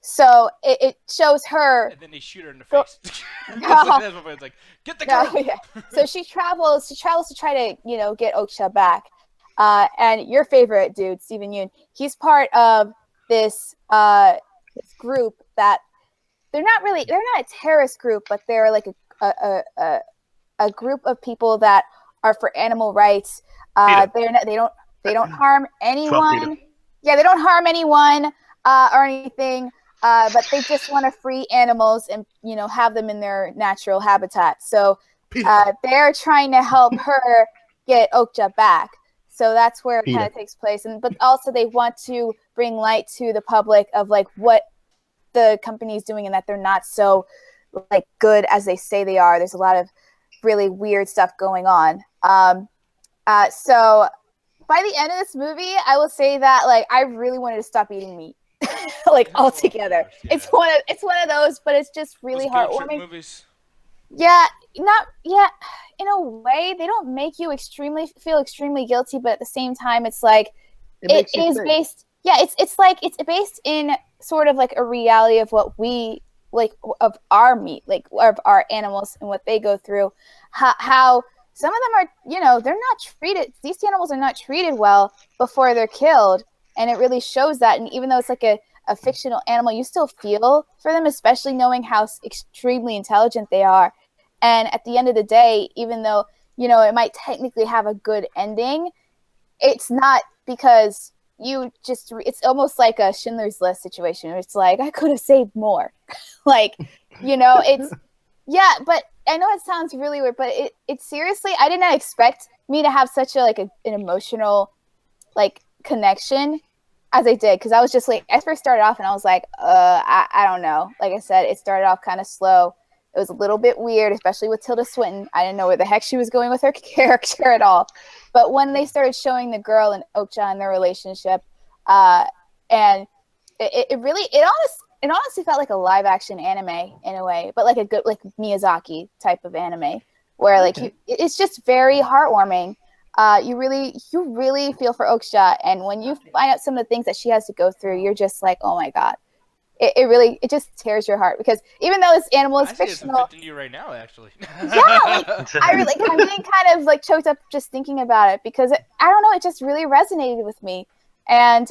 D: So it shows her.
A: And then they shoot her in the face. It's like, get the girl.
D: Yeah. So she travels to try to, get Okja back. And your favorite dude, Steven Yeun, he's part of this group that they're not a terrorist group, but they're like a group of people that are for animal rights. They don't harm anyone. Yeah, they don't harm anyone or anything. But they just want to free animals and, have them in their natural habitat. So they're trying to help her get Okja back. So that's where it kind of takes place. But also they want to bring light to the public of like what the company is doing and that they're not so like good as they say they are. There's a lot of really weird stuff going on. So by the end of this movie, I will say that like I really wanted to stop eating meat. Like altogether.
A: Yeah.
D: It's one of those, but it's just really heartwarming.
A: Movies.
D: Yeah, in a way, they don't make you feel extremely guilty, but at the same time it's like it is based it's based in sort of like a reality of what we like of our meat, like of our animals and what they go through. How some of them are, they're not treated, these animals are not treated well before they're killed. And it really shows that. And even though it's like a fictional animal, you still feel for them, especially knowing how extremely intelligent they are. And at the end of the day, even though, it might technically have a good ending, it's not because it's almost like a Schindler's List situation. It's like, I could have saved more. Like, it's, yeah, but I know it sounds really weird, but it's seriously, I did not expect me to have such an emotional, like, connection as I did, because I was just like, I first started off and I was like, I don't know. Like I said, it started off kind of slow. It was a little bit weird, especially with Tilda Swinton. I didn't know where the heck she was going with her character at all. But when they started showing the girl and Okja and their relationship, and it honestly felt like a live action anime in a way, but like a good like Miyazaki type of anime where like it's just very heartwarming. You really feel for Okja, and when you find out some of the things that she has to go through, you're just like, oh my god. It just tears your heart, because even though this animal is fictional,
A: I'm you right now, actually.
D: Yeah, like, I'm getting kind of like choked up just thinking about it, because I don't know, it just really resonated with me, and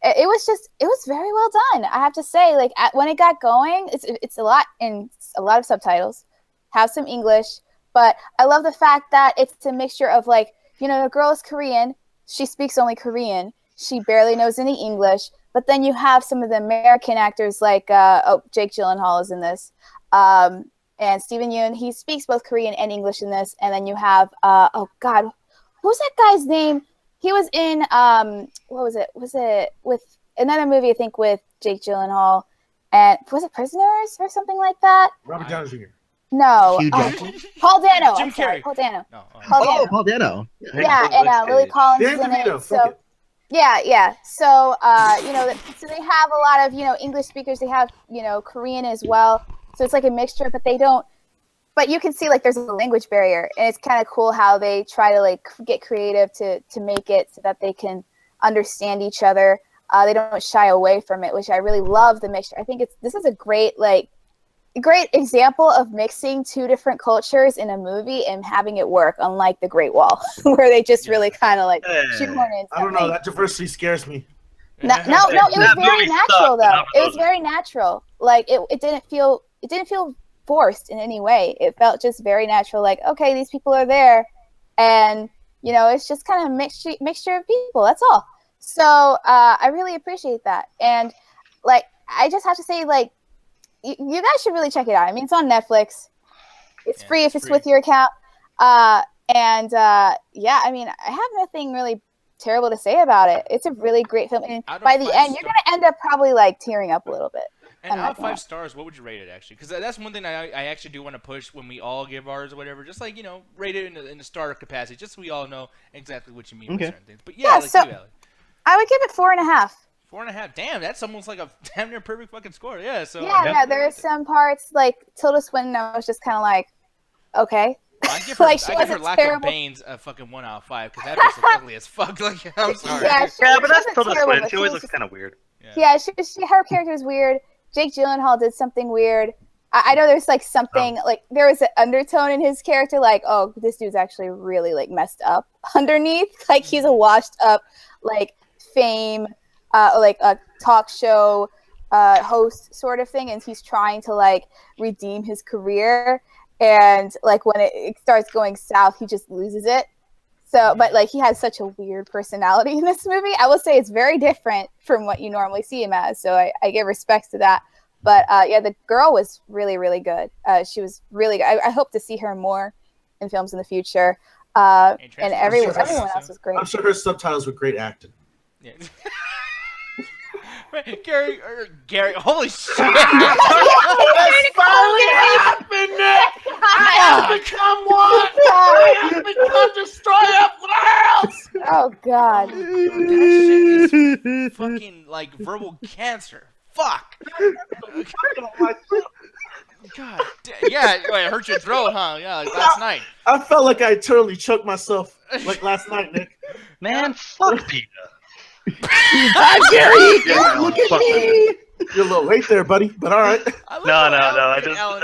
D: it was very well done. I have to say, like when it got going, it's a lot of subtitles, have some English, but I love the fact that it's a mixture of like, the girl is Korean, she speaks only Korean, she barely knows any English. But then you have some of the American actors like, Jake Gyllenhaal is in this. And Steven Yeun, he speaks both Korean and English in this. And then you have, what was that guy's name? He was in, what was it? Was it with another movie, I think, with Jake Gyllenhaal? And was it Prisoners or something like that?
B: Robert Downey Jr.
D: No. Paul Dano.
A: Jim Carrey.
D: Paul Dano.
A: No,
E: Paul Dano.
D: Yeah, and Lily Collins is in it. So. Yeah. So, so they have a lot of, English speakers. They have, Korean as well. So it's like a mixture, but you can see like there's a language barrier, and it's kind of cool how they try to like get creative to make it so that they can understand each other. They don't shy away from it, which I really love the mixture. I think this is a great example of mixing two different cultures in a movie and having it work, unlike The Great Wall, where they just really kind of like shoehorn in.
B: I don't know. That diversity scares me.
D: No, it was very natural though. It was very natural. Like it didn't feel forced in any way. It felt just very natural. Like, okay, these people are there, and it's just kind of a mixture of people. That's all. So I really appreciate that, and like I just have to say, like, you guys should really check it out. I mean, it's on Netflix. It's free if it's with your account. I mean, I have nothing really terrible to say about it. It's a really great film, and by the end, you're gonna end up probably like tearing up a little bit.
A: And out of 5 stars, what would you rate it, actually? Because that's one thing I actually do want to push when we all give ours or whatever. Just like, rate it in the star capacity, just so we all know exactly what you mean with certain things. But yeah, like
D: so
A: you, Allie.
D: I would give it 4.5.
A: 4.5. Damn, that's almost like a damn near perfect fucking score. Yeah. So
D: Yeah, there are some parts like Tilda Swinton. I was just kind of like, okay.
A: I give her,
D: Like, she
A: I give her
D: wasn't
A: lack
D: terrible.
A: of Banes a fucking 1 out of 5 because that bitch looks ugly as fuck. Like, I'm sorry.
D: Yeah,
C: But that's
D: wasn't
C: still the
D: terrible,
C: Swin.
D: but
C: She always
D: was
C: looks
D: just-
C: kind of weird.
D: Yeah, her character was weird. Jake Gyllenhaal did something weird. I know there's like something like there was an undertone in his character, like, oh, this dude's actually really like messed up underneath. Like he's a washed up like fame, like a talk show host sort of thing, and he's trying to like redeem his career. And like when it starts going south, he just loses it. So, but like he has such a weird personality in this movie. I will say it's very different from what you normally see him as. So I give respect to that. But yeah, the girl was really, really good. She was really good. I hope to see her more in films in the future. And everyone else was great.
B: I'm sure her subtitles were great acting.
A: Yeah. Wait, Gary, holy shit!
B: It's finally happened, Nick! I have become one! I have become destroyer of worlds!
D: Oh God!
A: That shit is fucking like verbal cancer. Fuck. God, yeah, it hurt your throat, huh? Yeah, like last night.
B: I felt like I totally choked myself like last night, Nick.
C: Man, fuck PETA.
E: Hi, Gary!
C: Yeah,
E: Look at
C: fuck
E: me!
B: You're a little late there, buddy, but all right.
C: No, I just-
A: Alan,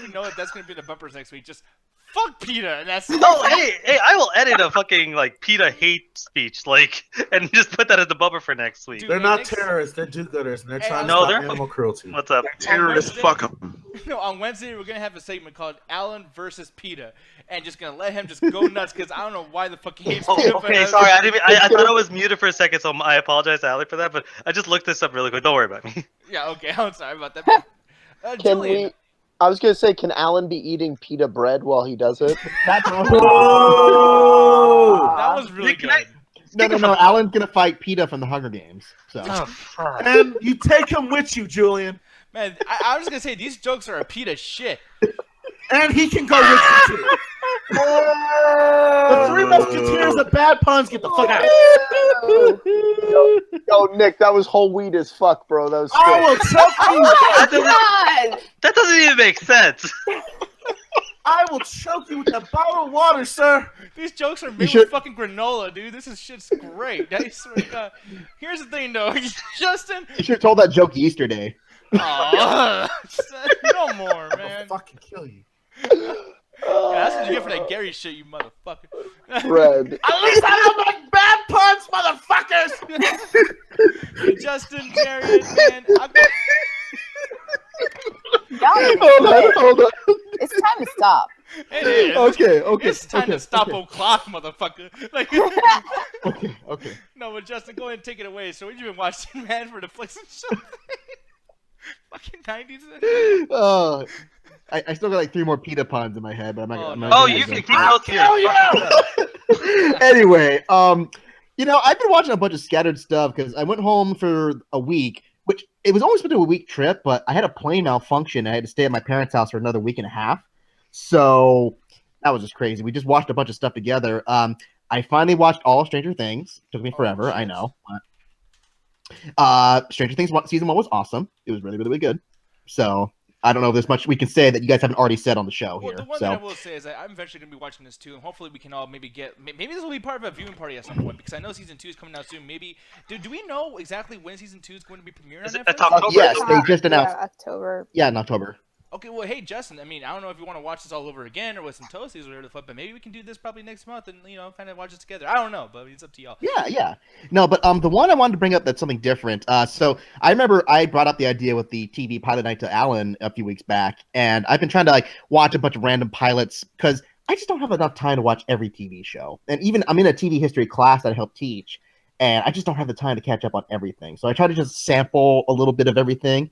A: you know what? That's gonna be the bumpers next week. Just fuck PETA, and that's.
C: No, hey, I will edit a fucking like PETA hate speech, like, and just put that as the bumper for next week.
A: Dude,
B: They're not
A: next-
B: terrorists, they're do-gooders, and they're
A: Hey,
B: trying to
C: no,
B: stop
C: they're-
B: animal cruelty.
C: What's up?
G: Terrorists, fuck them.
A: No, on Wednesday we're gonna have a segment called Alan versus PETA, and just gonna let him just go nuts because I don't know why the fuck he hates PETA. but
C: Okay, sorry, I thought I was muted for a second, so I apologize to Ali for that, but I just looked this up really quick. Don't worry about me.
A: Yeah, okay, I'm sorry about that.
F: Can
A: Julian,
F: we? I was gonna say, can Alan be eating pita bread while he does it?
E: That's
A: that was really
C: Can
A: good.
C: I-
E: no. Alan's gonna fight PETA from the Hunger Games. So
C: Oh, fuck.
B: And you take him with you, Julian.
A: Man, I was just gonna say these jokes are a PETA shit.
B: And he can go with you, too. The Three Musketeers of bad puns, get the fuck out.
F: Yo, Nick, that was whole wheat as fuck, bro. That was
B: I
F: sick.
B: will choke you.
C: That doesn't,
D: God!
C: that doesn't even make sense.
B: I will choke you with a bottle of water, sir.
A: These jokes are made
E: should-
A: with fucking granola, dude. This is shit's great. I swear to God. Here's the thing, though, Justin.
E: you should have told that joke Yesterday.
A: Aw, no more,
B: I'll
A: man.
B: fucking kill you.
A: Yeah, that's what you get for that Gary shit, you motherfucker.
F: Bread.
B: At least I don't like bad puns, motherfuckers.
A: Justin, Jared, man.
E: Hold on.
D: It's time to stop.
A: It is.
E: Okay.
A: It's time to stop o'clock, motherfucker. Like,
E: Okay.
A: no, but Justin, go ahead and take it away. So, what you been watching, man, for the flicks and shit? Fucking 90s.
E: I still got like 3 more PETA puns in my head, but I'm not.
A: Oh,
E: I'm
A: no.
E: not
C: Oh,
E: gonna
C: you
E: use
C: can
E: them.
C: keep those here.
E: Anyway, I've been watching a bunch of scattered stuff because I went home for a week, which it was only supposed to be a week trip, but I had a plane malfunction. I had to stay at my parents' house for another week and a half. So that was just crazy. We just watched a bunch of stuff together. I finally watched all of Stranger Things. Took me forever, I know. Stranger Things season 1 was awesome. It was really, really good. So I don't know if there's much we can say that you guys haven't already said on the show
A: Well,
E: here.
A: the one
E: So
A: thing I will say is that I'm eventually going to be watching this too, and hopefully we can all maybe this will be part of a viewing party at some point, because I know season 2 is coming out soon. Maybe, do we know exactly when season 2 is going to be premiering
C: Is
A: on
C: it
A: Netflix?
C: October?
E: yes, they just announced.
D: Yeah, October.
E: Yeah, in October.
A: Okay, well, hey, Justin, I mean, I don't know if you want to watch this all over again or with some toasties or whatever the fuck, but maybe we can do this probably next month and, kind of watch it together. I don't know, but it's up to y'all.
E: Yeah. No, but the one I wanted to bring up that's something different. So I remember I brought up the idea with the TV pilot night to Alan a few weeks back, and I've been trying to watch a bunch of random pilots because I just don't have enough time to watch every TV show. And even I'm in a TV history class that I help teach, and I just don't have the time to catch up on everything. So I try to just sample a little bit of everything.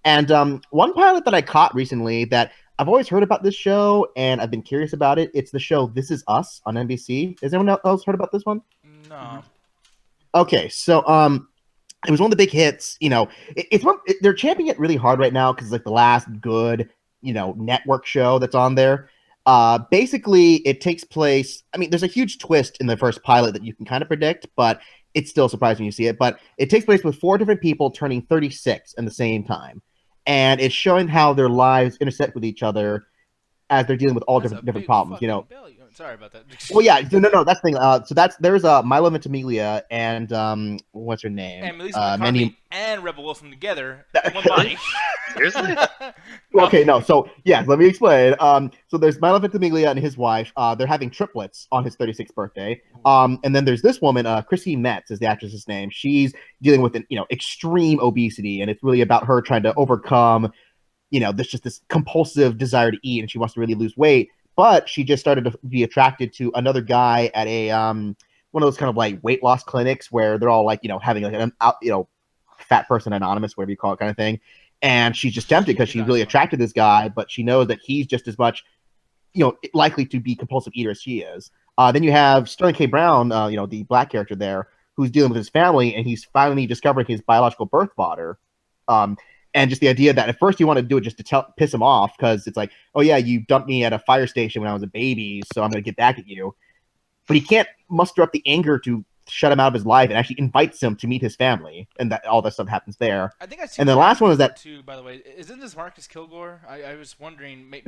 E: And one pilot that I caught recently that I've always heard about this show, and I've been curious about it. It's the show This Is Us on NBC. Has anyone else heard about this one?
A: No.
E: Okay, so it was one of the big hits. They're championing it really hard right now because it's like the last good network show that's on there. Basically, it takes place. I mean, there's a huge twist in the first pilot that you can kind of predict, but it's still surprising when you see it. But it takes place with 4 different people turning 36 in the same time, and it's showing how their lives intersect with each other as they're dealing with all different problems. You know.
A: Sorry about that.
E: Well, yeah, no, that's the thing. So there's Milo Ventimiglia and what's her name?
A: And Melissa McCarthy
E: Mandy...
A: and Rebel Wilson together in one body.
C: Seriously?
E: Okay, no. So yeah, let me explain. So there's Milo Ventimiglia and his wife. They're having triplets on his 36th birthday. And then there's this woman, Chrissy Metz is the actress's name. She's dealing with an extreme obesity, and it's really about her trying to overcome this compulsive desire to eat, and she wants to really lose weight. But she just started to be attracted to another guy at a one of those kind of like weight loss clinics where they're all like having like an fat person anonymous, whatever you call it, kind of thing. And she's just tempted because she's really attracted to this guy, but she knows that he's just as much likely to be compulsive eater as she is. Then you have Sterling K. Brown, the black character there, who's dealing with his family, and he's finally discovering his biological birth father. And just the idea that at first you want to do it just to piss him off because it's like, oh yeah, you dumped me at a fire station when I was a baby, so I'm going to get back at you. But he can't muster up the anger to shut him out of his life, and actually invites him to meet his family, and that all that stuff happens there.
A: I think I see.
E: And the last one is that
A: too. By the way, isn't this Marcus Kilgore? I was wondering. Hey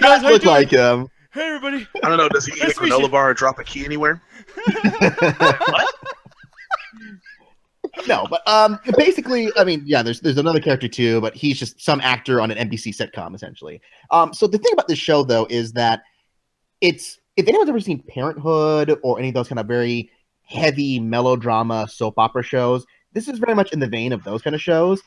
E: guys, look like him.
A: Hey everybody.
G: I don't know. Does he eat a granola bar or drop a key anywhere?
C: What?
E: No, but basically, I mean, yeah, there's another character too, but he's just some actor on an NBC sitcom, essentially. So the thing about this show, though, is that if anyone's ever seen Parenthood or any of those kind of very heavy melodrama soap opera shows, this is very much in the vein of those kind of shows.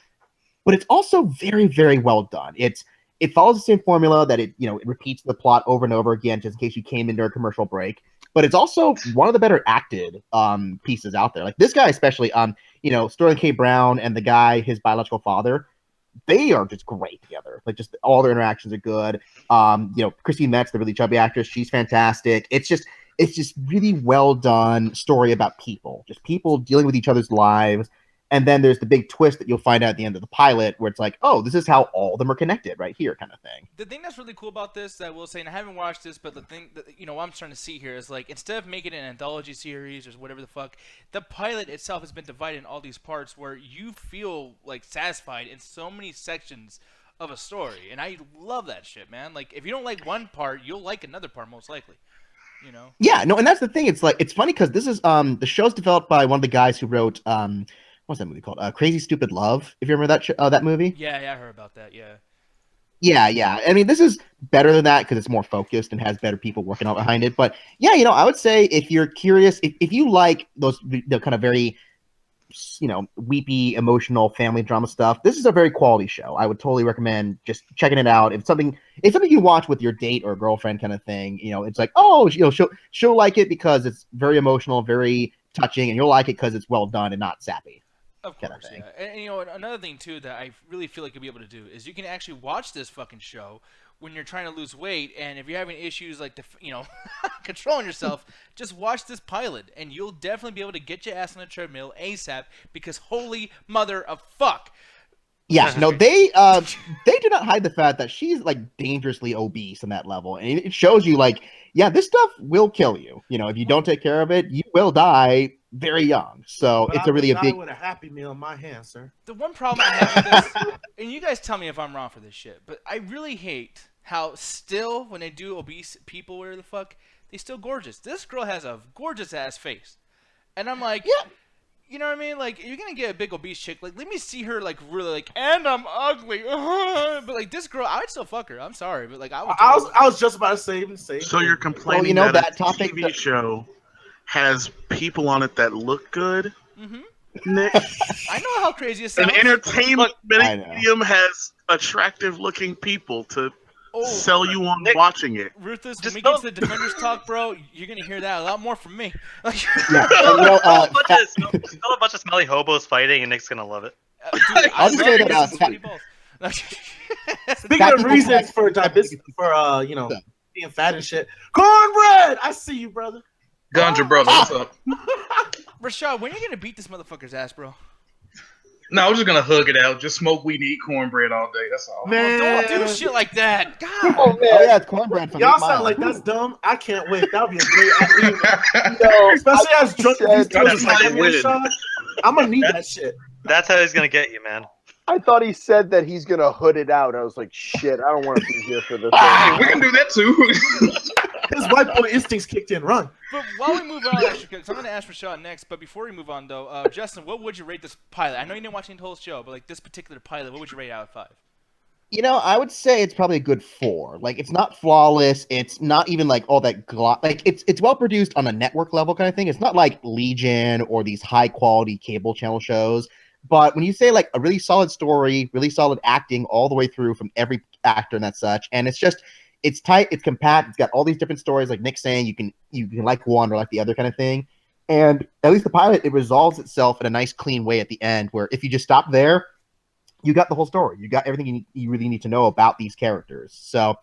E: But it's also very, very well done. It follows the same formula that it repeats the plot over and over again, just in case you came into a commercial break. But it's also one of the better acted pieces out there. Like this guy, especially, Sterling K. Brown and the guy, his biological father, they are just great together. Like just all their interactions are good. Christine Metz, the really chubby actress, she's fantastic. It's just really well done story about people, just people dealing with each other's lives. And then there's the big twist that you'll find out at the end of the pilot where it's like, oh, this is how all of them are connected right here kind of thing.
A: The thing that's really cool about this, that I will say, and I haven't watched this, but the thing that, what I'm starting to see here is like, instead of making it an anthology series or whatever the fuck, the pilot itself has been divided in all these parts where you feel like satisfied in so many sections of a story. And I love that shit, man. Like, if you don't like one part, you'll like another part most likely.
E: Yeah, no, and that's the thing. It's like, it's funny because this is the show's developed by one of the guys who wrote what's that movie called? Crazy Stupid Love. If you remember that movie.
A: Yeah, I heard about that. Yeah.
E: Yeah. I mean, this is better than that because it's more focused and has better people working out behind it. But yeah, I would say if you're curious, if you like the kind of very, weepy, emotional family drama stuff, this is a very quality show. I would totally recommend just checking it out. If it's something you watch with your date or girlfriend kind of thing, it's like, oh, she'll like it because it's very emotional, very touching, and you'll like it because it's well done and not sappy.
A: Of course, yeah. And another thing too that I really feel like you'll be able to do is you can actually watch this fucking show when you're trying to lose weight, and if you're having issues like controlling yourself, just watch this pilot, and you'll definitely be able to get your ass on a treadmill ASAP because holy mother of fuck.
E: Yeah, no, they do not hide the fact that she's like dangerously obese on that level, and it shows you like, yeah, this stuff will kill you. If you don't take care of it, you will die very young. So it's a big
B: with a Happy Meal in my hand, sir.
A: The one problem I have with this, and you guys tell me if I'm wrong for this shit, but I really hate how still when they do obese people, whatever the fuck, they still gorgeous. This girl has a gorgeous ass face, and I'm like,
E: yeah.
A: You know what I mean? Like, you're gonna get a big obese chick. Like, let me see her, like, really, like, and I'm ugly. But, like, this girl, I would still fuck her. I'm sorry, but, like, I would.
B: I was just about to say the same.
G: So you're complaining that a TV show has people on it that look good?
A: Mm-hmm. Nick? I know how crazy it sounds.
G: An entertainment medium has attractive-looking people to sell you on watching it.
A: Ruthless, when we get to the Defenders talk, bro, you're gonna hear that a lot more from me.
C: Still a bunch of smelly hobos fighting, and Nick's gonna love it.
A: Dude,
E: I'll just say that.
B: Speaking of reasons for being fat and shit, cornbread. I see you, brother.
H: Ganja brother, what's up?
A: Rashad, when are you gonna beat this motherfucker's ass, bro?
H: No, I was just gonna hug it out. Just smoke weed and eat cornbread all day. That's all.
B: Man,
A: Don't do shit like that. God.
F: Oh man,
E: Oh yeah, it's cornbread from
B: y'all
E: 8 Mile.
B: sound like that's dumb. I can't wait. That would be a great idea.
F: no,
B: Especially as drunk as these
F: said-
B: two
G: That's like
B: Miami
G: winning.
B: shot. I'm gonna need that shit.
C: That's how he's gonna get you, man.
F: I thought he said that he's gonna hood it out. I was like, shit, I don't want to be here for this.
H: Hey, we can do that too.
B: His white boy instincts kicked in. Run.
A: But while we move on, actually, because I'm going to ask Rashad next, but before we move on, though, Justin, what would you rate this pilot? I know you didn't watch the whole show, but like this particular pilot, what would you rate out of 5?
E: You know, I would say it's probably a good 4. Like, it's not flawless. It's not even like all that like it's well produced on a network level kind of thing. It's not like Legion or these high quality cable channel shows. But when you say like a really solid story, really solid acting all the way through from every actor and that such, and it's tight, it's compact, it's got all these different stories. Like Nick's saying, you can like one or like the other kind of thing. And at least the pilot, it resolves itself in a nice, clean way at the end. Where if you just stop there, you got the whole story. You got everything you really need to know about these characters. So,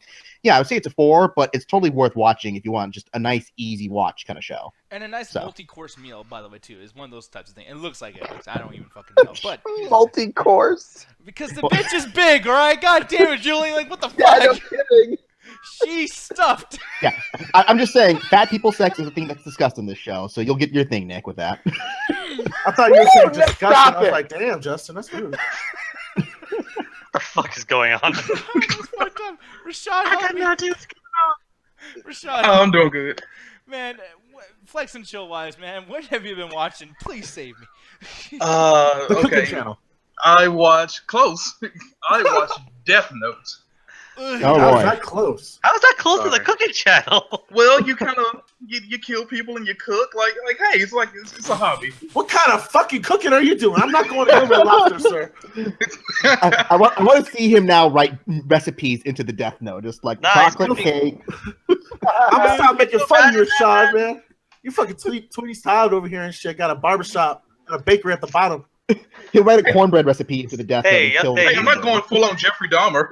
E: yeah, I would say it's a 4, but it's totally worth watching if you want just a nice, easy watch kind of show.
A: And a nice
E: So.
A: multi-course meal, by the way, too, is one of those types of things. It looks like it. I don't even fucking know, but
F: Multi-course.
A: because the bitch is big, all right. God damn it, Julie! Like, what the
F: Yeah, no
A: fuck?
F: kidding.
A: She's stuffed.
E: Yeah, I'm just saying, fat people sex is a thing that's discussed in this show. So you'll get your thing, Nick, with that.
B: I thought you were saying
F: Nick,
B: disgusting.
F: stop
B: I was
F: it.
B: like, damn, Justin, that's rude.
C: What the fuck is going on?
A: That's fucked up. Rashad, help me. Rashad,
H: Oh, I'm doing good.
A: man, flex and chill wise, man. What have you been watching? Please save me.
B: The cooking
H: Okay.
B: channel.
H: I watch close. I watch Death Note.
A: Ugh.
E: Oh,
B: How's
E: boy.
B: that close?
C: How is that close to the
H: Sorry.
C: cooking channel?
H: Well, you kind of you kill people and you cook. Like hey, it's a hobby.
B: What kind of fucking cooking are you doing? I'm not going to Red Lobster, sir.
E: I want to see him now write recipes into the Death Note, just like
C: Nice.
E: chocolate cake.
B: I'm gonna stop making fun of you, Rashad, man. You fucking tweety styled over here and shit. Got a barbershop and a bakery at the bottom.
E: He'll write a cornbred recipe into the Death
C: Hey,
E: Note. And kill
C: hey,
H: Hey,
E: the
H: I'm not going full on Jeffrey Dahmer.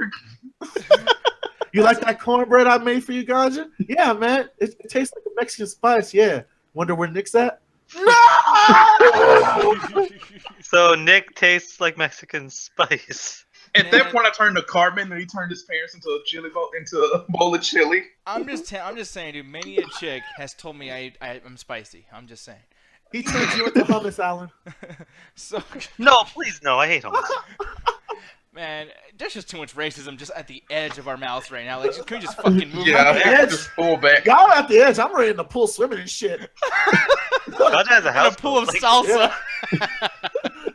B: You like that cornbread I made for you, Ganja? Yeah, man. It tastes like a Mexican spice. Yeah. Wonder where Nick's at?
C: So Nick tastes like Mexican spice.
H: At that point, I turned to Cartman, and he turned his parents into a bowl of chili.
A: I'm just saying, dude. Many a chick has told me I'm spicy. I'm just saying.
B: He turned you into hummus, Alan.
A: So,
C: No, please, no. I hate hummus.
A: man, there's just too much racism just at the edge of our mouths right now. Like, can we just fucking move
H: Yeah,
A: on?
H: I have to just pull back.
B: Y'all at the edge. I'm ready to pull swimming and shit.
C: God has a
A: In a
C: house.
A: pool of
C: like,
A: salsa.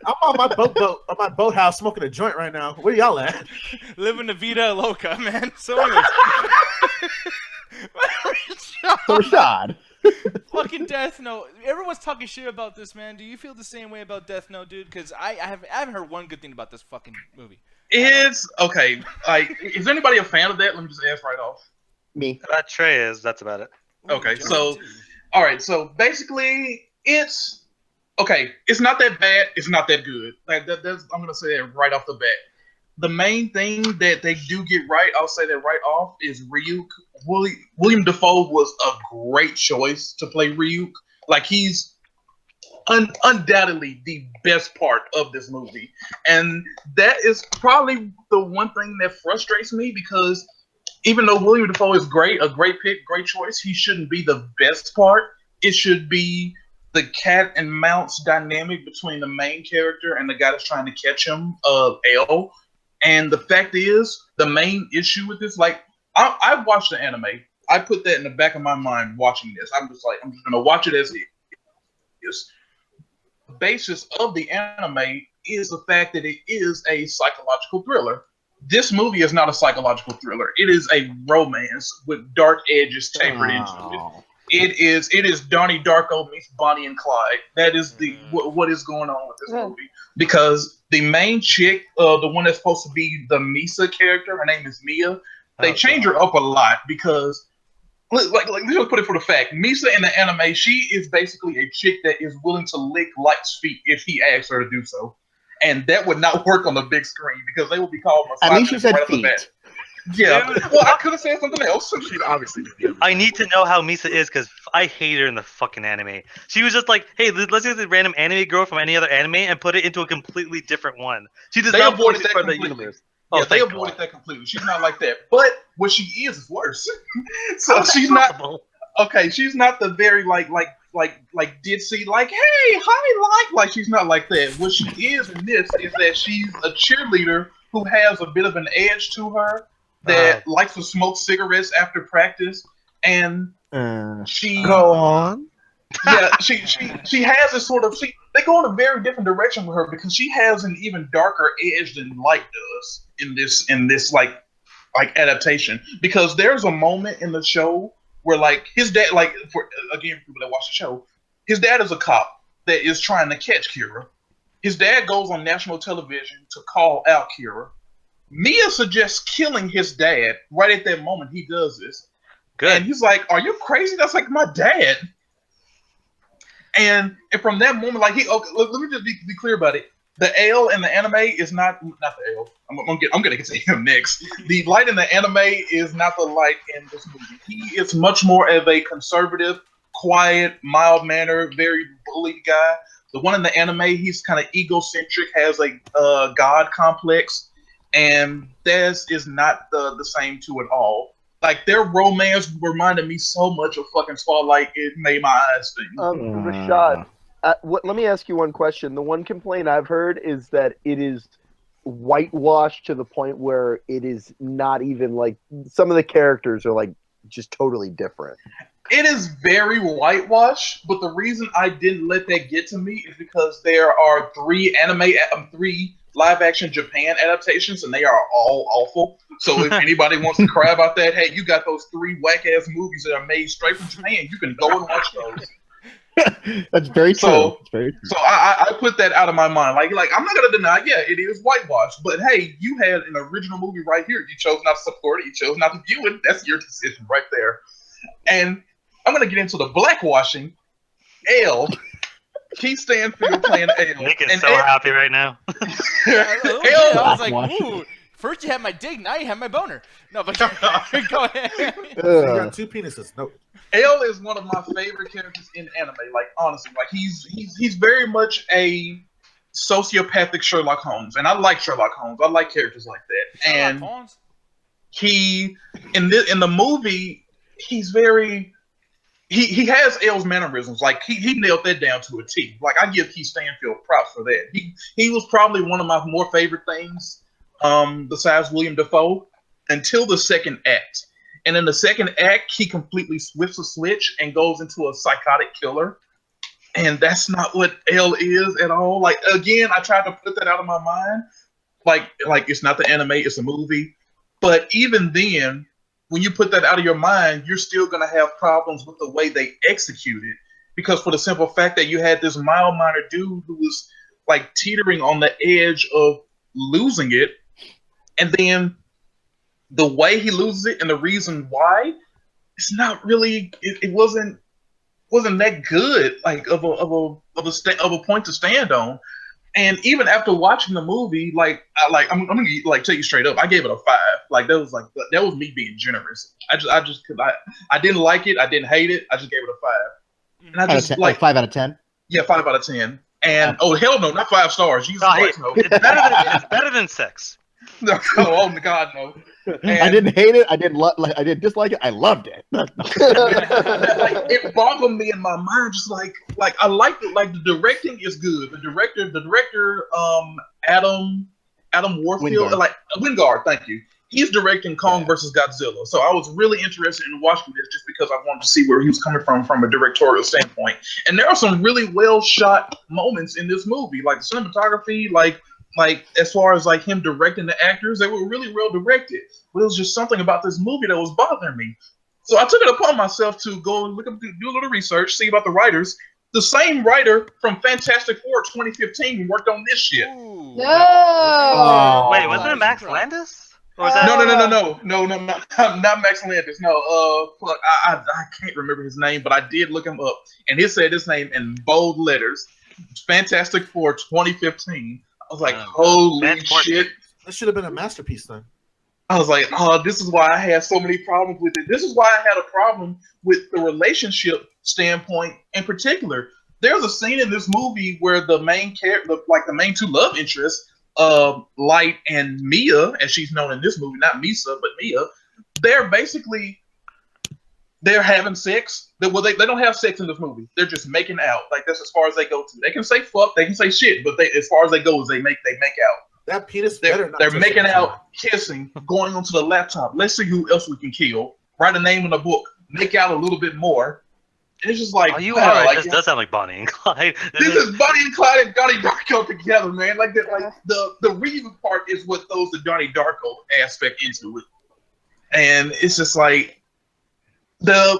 B: I'm on my boathouse smoking a joint right now. Where y'all at?
A: Living the vida loca, man. So anyways.
E: So Rashad.
A: Fucking Death Note. Everyone's talking shit about this, man. Do you feel the same way about Death Note, dude? Because I haven't heard one good thing about this fucking movie.
H: It's okay. Like, is anybody a fan of that? Let me just ask right off.
E: Me.
C: Trey is. That's about it.
H: Okay,
A: Ooh,
H: so-
A: Johnny, too.
H: All right, so basically, it's okay. It's not that bad. It's not that good. Like that's I'm gonna say that right off the bat. The main thing that they do get right, I'll say that right off, is Ryuk. William Dafoe was a great choice to play Ryuk. Like he's undoubtedly the best part of this movie, and that is probably the one thing that frustrates me because even though William Dafoe is great, a great pick, great choice, he shouldn't be the best part. It should be the cat and mouse dynamic between the main character and the guy that's trying to catch him, L. And the fact is, the main issue with this, like, I watched the anime. I put that in the back of my mind watching this. I'm just going to watch it as it is. The basis of the anime is the fact that it is a psychological thriller. This movie is not a psychological thriller. It is a romance with dark edges tapered into it.
E: Oh.
H: It is Donnie Darko meets Bonnie and Clyde. That is what is going on with this movie. Because the main chick, the one that's supposed to be the Misa character, her name is Mia. They change her up a lot because, like let's just put it for the fact, Misa in the anime, she is basically a chick that is willing to lick Light's feet if he asks her to do so. And that would not work on the big screen because they would be called
E: At least you
H: misogynists
E: said
H: right off the
E: feet.
H: bat. Yeah. Well, I could have said something else.
G: She'd obviously be
C: I need to know how Misa is because I hate her in the fucking anime. She was just like, hey, let's get this random anime girl from any other anime and put it into a completely different one. She does
H: They
C: not
H: avoided
C: fit
H: that
C: for the
H: completely.
C: universe.
H: Yeah,
C: Oh,
H: they
C: thank
H: avoided
C: God.
H: that completely. She's not like that. But what she is worse. So
C: How is that
H: she's not
C: possible?
H: okay. She's not the very like ditzy like hey hi like she's not like that. What she is in this is that she's a cheerleader who has a bit of an edge to her that likes to smoke cigarettes after practice, and she
G: Go on.
H: yeah, she has this sort of they go in a very different direction with her because she has an even darker edge than Light does in this like adaptation. Because there's a moment in the show where like his dad, like for again people that watch the show, his dad is a cop that is trying to catch Kira. His dad goes on national television to call out Kira. Mia suggests killing his dad right at that moment he does this.
C: Good.
H: And he's like, "Are you crazy? That's like my dad." And from that moment, like let me just be clear about it. The L in the anime is not the L. I'm gonna get to him next. The Light in the anime is not the Light in this movie. He is much more of a conservative, quiet, mild-mannered, very bullied guy. The one in the anime, he's kind of egocentric, has a god complex, and Des is not the same two at all. Like their romance reminded me so much of fucking Spotlight. It made my eyes sting.
F: Rashad, let me ask you one question. The one complaint I've heard is that it is whitewashed to the point where it is not even like some of the characters are like just totally different.
H: It is very whitewashed, but the reason I didn't let that get to me is because there are three live-action Japan adaptations, and they are all awful. So if anybody wants to cry about that, hey, you got those three whack-ass movies that are made straight from Japan. You can go and watch those.
E: That's very true.
H: So,
E: It's very true.
H: So I put that out of my mind. Like I'm not gonna deny, yeah, it is whitewashed. But hey, you had an original movie right here. You chose not to support it. You chose not to view it. That's your decision right there. And I'm gonna get into the blackwashing. L. Keith Stanfield playing L.
C: Nick is
H: and
C: so happy right now.
A: I was like, ooh. First you had my dig, now you have my boner. No, but go ahead.
B: You got two penises. No.
H: L is one of my favorite characters in anime. Like honestly, like he's very much a sociopathic Sherlock Holmes, and I like Sherlock Holmes. I like characters like that.
A: Sherlock
H: And
A: Holmes?
H: he in the movie, he's very. He has L's mannerisms. Like he nailed that down to a T. Like I give Keith Stanfield props for that. He was probably one of my more favorite things, besides William Dafoe, until the second act. And in the second act, he completely flips a switch and goes into a psychotic killer. And that's not what L is at all. Like again, I tried to put that out of my mind. Like it's not the anime, it's a movie. But even then, when you put that out of your mind, you're still going to have problems with the way they execute it. Because for the simple fact that you had this mild-mannered dude who was like teetering on the edge of losing it, and then the way he loses it and the reason why, it's not really. It wasn't that good. Like of a point to stand on. And even after watching the movie, I'm gonna like tell you straight up, I gave it a 5. Like that was me being generous. I didn't like it, I didn't hate it, I just gave it a 5. And I just
E: 5 out of 10.
H: Yeah, 5 out of 10. And oh hell no, not 5 stars. Jesus Christ, no.
C: It's better than sex.
H: No, oh my God, no. And
E: I didn't hate it. I didn't dislike it. I loved it.
H: like, it boggled me in my mind, just like I liked it. Like the directing is good. The director, Adam Warfield, Wingard, thank you. He's directing Kong versus Godzilla. So I was really interested in watching this just because I wanted to see where he was coming from a directorial standpoint. And there are some really well shot moments in this movie, like the cinematography, like as far as like him directing the actors, they were really well directed. But it was just something about this movie that was bothering me. So I took it upon myself to go and do a little research, see about the writers. The same writer from Fantastic Four 2015 worked on this shit.
A: Ooh.
D: No.
C: Wait, wasn't it Max Landis? Or was that?
H: No, not Max Landis. No, fuck, I can't remember his name, but I did look him up, and he said his name in bold letters. Fantastic Four 2015. I was like, holy shit!
B: That should have been a masterpiece then.
H: I was like, oh, this is why I had so many problems with it. This is why I had a problem with the relationship standpoint in particular. There's a scene in this movie where the main character, like the main two love interests, Light and Mia, as she's known in this movie, not Misa, but Mia, they're having sex. They don't have sex in this movie. They're just making out. Like, that's as far as they go to. They can say fuck, they can say shit, but as far as they go is they make out.
B: That penis
H: They're making out, kissing, going onto the laptop. Let's see who else we can kill. Write a name in a book. Make out a little bit more. And it's just like,
C: Are you
H: wow,
C: alright?
H: like,
C: This does sound like Bonnie and Clyde.
H: this is Bonnie and Clyde and Donnie Darko together, man. Like that, like the reason part is what throws the Donnie Darko aspect into it. And it's just like the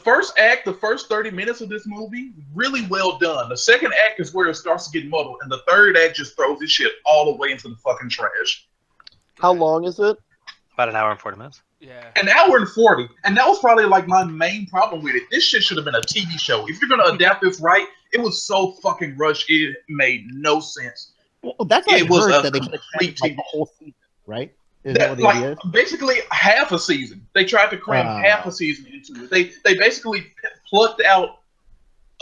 H: first act, the first 30 minutes of this movie, really well done. The second act is where it starts to get muddled, and the third act just throws this shit all the way into the fucking trash.
F: How long is it?
C: About an hour and 40 minutes.
A: Yeah.
H: An hour and 40, and that was probably like my main problem with it. This shit should have been a TV show. If you're gonna adapt this right, it was so fucking rushed. It made no sense.
E: Well, that's what I
H: It was
E: heard,
H: a
E: that they should
H: complete
E: have like
H: TV.
E: the whole season, right? Is that what the idea is?
H: Basically half a season. They tried to cram half a season into it. They basically plucked out.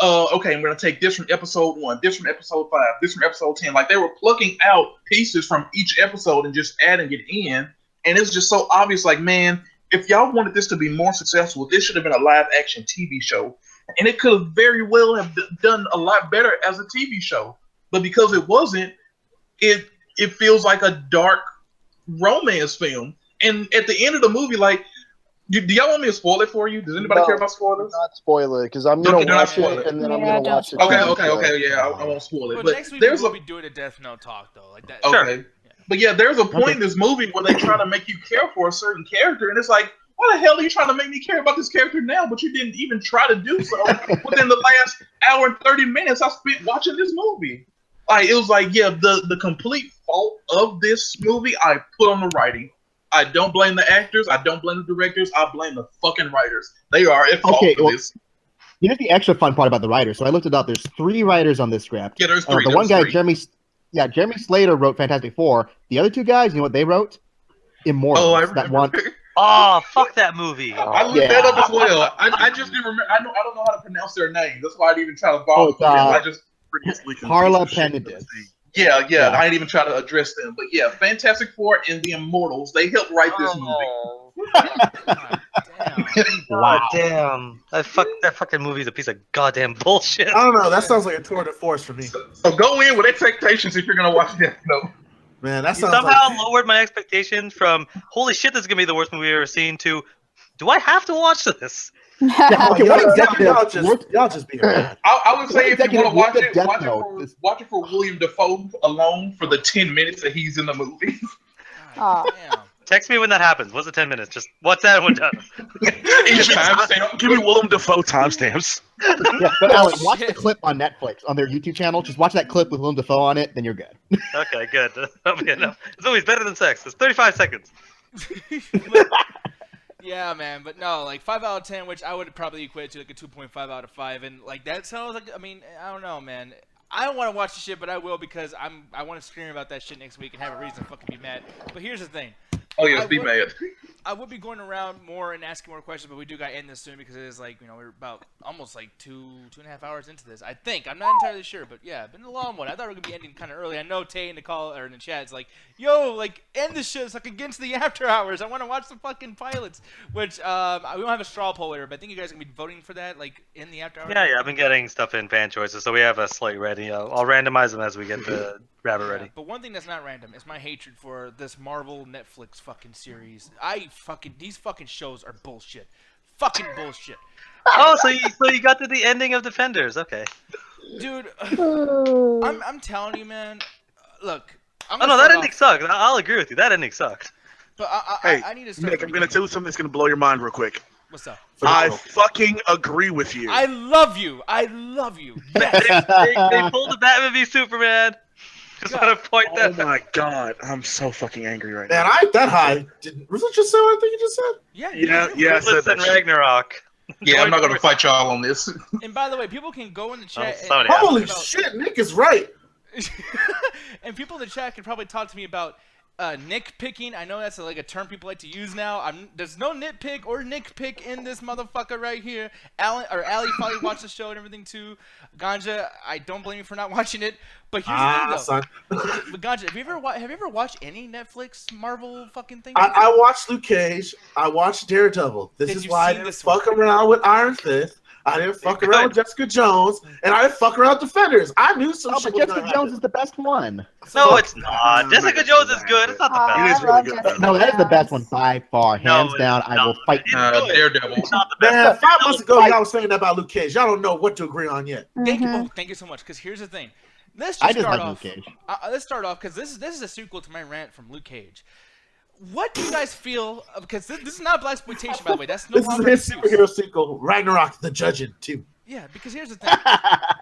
H: Okay, I'm gonna take this from episode 1, this from episode 5, this from episode 10. Like, they were plucking out pieces from each episode and just adding it in. And it's just so obvious, like, man, if y'all wanted this to be more successful, this should have been a live action TV show. And it could have very well have done a lot better as a TV show. But because it wasn't, it feels like a dark romance film. And at the end of the movie, like, do y'all want me to spoil it for you? Does anybody care about spoilers?
F: Not spoil it, because I'm
H: Don't
F: gonna watch
H: spoil
F: it
H: it.
F: and then I'm
D: Yeah,
F: gonna
D: don't
F: watch it.
H: Okay, yeah, I won't spoil it.
A: But
H: But
A: next week
H: there's
A: we'll
H: a
A: be doing a Death Note talk though, like that.
H: okay. But yeah, there's a point in this movie where they try to make you care for a certain character, and it's like, why the hell are you trying to make me care about this character now? But you didn't even try to do so within the last hour and 30 minutes I spent watching this movie. Like, it was like, yeah, the complete fault of this movie I put on the writing. I don't blame the actors. I don't blame the directors. I blame the fucking writers. They are at fault for this.
E: Here's the extra fun part about the writers. So I looked it up. There's 3 writers on this script.
H: Yeah, there's 3.
E: The one guy, Jeremy Slater, wrote Fantastic Four. The other 2 guys, you know what they wrote? Immortals.
H: Oh, I
E: That
H: remember.
E: one.
C: Oh, fuck that movie.
H: I looked that up as well. I just didn't remember. I don't know how to pronounce their name. That's why I didn't even try to bother with them. I just
E: Carla Penedis.
H: Yeah. I didn't even try to address them. But yeah, Fantastic Four and the Immortals, they helped write this movie.
C: Oh,
A: Damn.
C: God damn. That fucking movie's a piece of goddamn bullshit.
B: I don't know. That sounds like a tour de force for me.
H: So go in with expectations if you're gonna watch Death Note.
B: Man, that
C: You
B: sounds
C: somehow
B: like...
C: lowered my expectations from holy shit, this is gonna be the worst movie I've ever seen to do I have to watch this?
E: Yeah, okay, what executive?
B: Y'all just be mad.
H: I would say if you want to watch
E: Look
H: it,
E: at Death Note.
H: watch it for William Dafoe alone for the 10 minutes that he's in the movie.
A: God damn.
C: Text me when that happens. What's the 10 minutes? Just what's that one done?
H: Each timestamp.
G: Give me Willem Dafoe timestamps.
E: Yeah, but Alex, watch the clip on Netflix on their YouTube channel. Just watch that clip with Willem Dafoe on it, then you're good.
C: Okay, good. That'll be enough. It's always better than sex. It's 35 seconds.
A: Yeah, man, but no, like 5 out of 10, which I would probably equate to like a 2.5 out of 5, and like that sounds like, I mean, I don't know, man. I don't want to watch the shit, but I will because I want to scream about that shit next week and have a reason to fucking be mad. But here's the thing.
H: Oh yes, be mad.
A: I would be going around more and asking more questions, but we do got to end this soon because it is like, you know, we're about almost like 2.5 hours into this. I think. I'm not entirely sure, but yeah, been a long one. I thought we were going to be ending kind of early. I know Tay in the call or in the chat is like, yo, like, end this shit so I can get into the after hours. I want to watch the fucking pilots, which we don't have a straw poll here, but I think you guys are going to be voting for that, like, in the after hours.
C: Yeah, I've been getting stuff in fan choices, so we have a slate ready. I'll randomize them as we get the rabbit ready.
A: But one thing that's not random is my hatred for this Marvel Netflix fucking series. These fucking shows are bullshit. Fucking bullshit.
C: Oh, so you got to the ending of Defenders. Okay.
A: Dude, I'm telling you, man. Look, I'm
C: Oh, no, that ending sucked. I'll agree with you. That ending sucked.
A: But
G: Hey,
A: I need to start.
G: Nick, I'm gonna tell you something that's gonna blow your mind real quick.
A: What's up?
G: I fucking agree with you.
A: I love you. I love you. Yes.
C: They pulled the Batman v Superman. Just want to point
G: Oh
C: that out.
G: my god, I'm so fucking angry right
B: Man,
G: now.
B: I ain't that high. Did Russell just say what I think he just said?
G: Yeah, I said
C: Ruthless
G: that
C: and
G: shit.
C: Ragnarok.
H: Yeah, I'm not gonna fight y'all on this.
A: And by the way, people can go in the chat.
C: Oh, somebody
A: and
B: Holy
A: talk about-
B: shit, Nick is right.
A: and people in the chat can probably talk to me about nitpicking. I know that's like a term people like to use now. There's no nitpick or nitpick in this motherfucker right here. Allie probably watched the show and everything too. Ganja, I don't blame you for not watching it. But here's the thing, though.
B: Son.
A: But Ganja, have you ever watched any Netflix Marvel fucking thing?
B: I watched Luke Cage. I watched Daredevil. This is why I didn't fuck around with Iron Fist. I didn't fuck around with Jessica Jones, and I didn't fuck around with Defenders. I knew some shit was
E: Jessica Jones is the best one.
C: No, it's not. Jessica Jones is good. It's not the best.
G: It is really good.
E: No, that is the best one by far, hands down. I will fight you.
H: Daredevil.
B: Man, 5 months ago, y'all was saying that about Luke Cage. Y'all don't know what to agree on yet.
A: Thank you so much. Because here's the thing. Let's
E: I
A: just
E: just
A: start
E: like
A: off.
E: Luke Cage.
A: Let's start off because this is a sequel to my rant from Luke Cage. What do you guys feel? Because this is not blaxploitation, by the way. That's no
B: This is
A: longer
B: his
A: an excuse.
B: superhero sequel, Ragnarok the Judging, too.
A: Yeah, because here's the thing.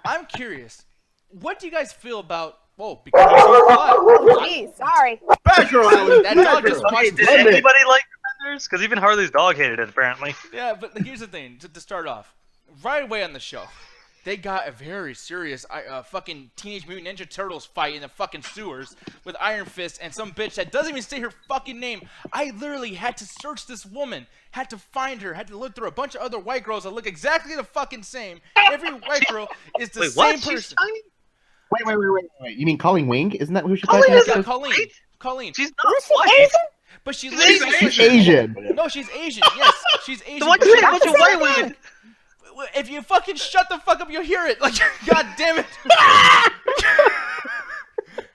A: I'm curious. What do you guys feel about? Whoa, because
D: Jeez, sorry.
B: Bad girl, Allie.
A: that
B: Bad
A: dog
B: girl.
A: just watched
C: Did
A: it.
C: anybody like Defenders? Because even Harley's dog hated it, apparently.
A: Yeah, but here's the thing. To start off, right away on the show, they got a very serious fucking Teenage Mutant Ninja Turtles fight in the fucking sewers with Iron Fist and some bitch that doesn't even say her fucking name. I literally had to search this woman, had to find her, had to look through a bunch of other white girls that look exactly the fucking same. Every white girl is the same person.
E: Wait. You mean Colleen Wing? Isn't that who she
C: Colleen
E: plays?
C: is
A: Colleen.
C: She's not white.
A: But she
C: She's
A: looks
E: She's Asian.
A: No, she's Asian. Yes, she's Asian.
C: So why
A: but
C: do you
A: she-
C: have a bunch of white women?
A: If you fucking shut the fuck up, you'll hear it. Like, god damn it.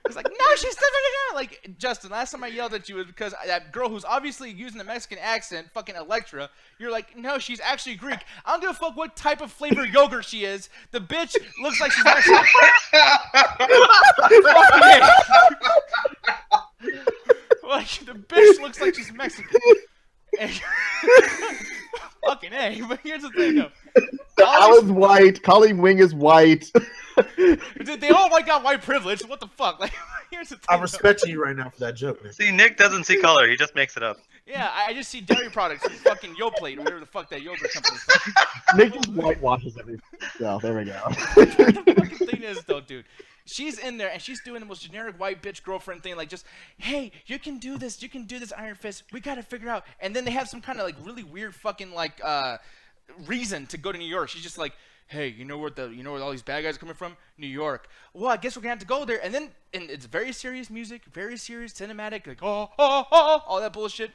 A: It's like, no, she's different. Like, Justin, last time I yelled at you was because that girl who's obviously using a Mexican accent, fucking Electra, you're like, no, she's actually Greek. I don't give a fuck what type of flavor yogurt she is. The bitch looks like she's Mexican. Like, the bitch looks like she's Mexican. Fucking A. But here's the thing, though.
E: Alan's white. Colleen Wing is white.
A: They all got white privilege. What the fuck? Like, here's the thing.
B: I'm respecting you right now for that joke, man.
C: See, Nick doesn't see color. He just makes it up.
A: Yeah, I just see dairy products from fucking Yoplait or whatever the fuck that yogurt company is.
E: Nick just whitewashes everything. So there we go.
A: The fucking thing is, though, dude. She's in there and she's doing the most generic white bitch girlfriend thing, like just, hey, you can do this, Iron Fist. We gotta figure out. And then they have some kind of like really weird fucking like reason to go to New York. She's just like, hey, you know where all these bad guys are coming from? New York. Well, I guess we're gonna have to go there. And it's very serious music, very serious cinematic, like all that bullshit.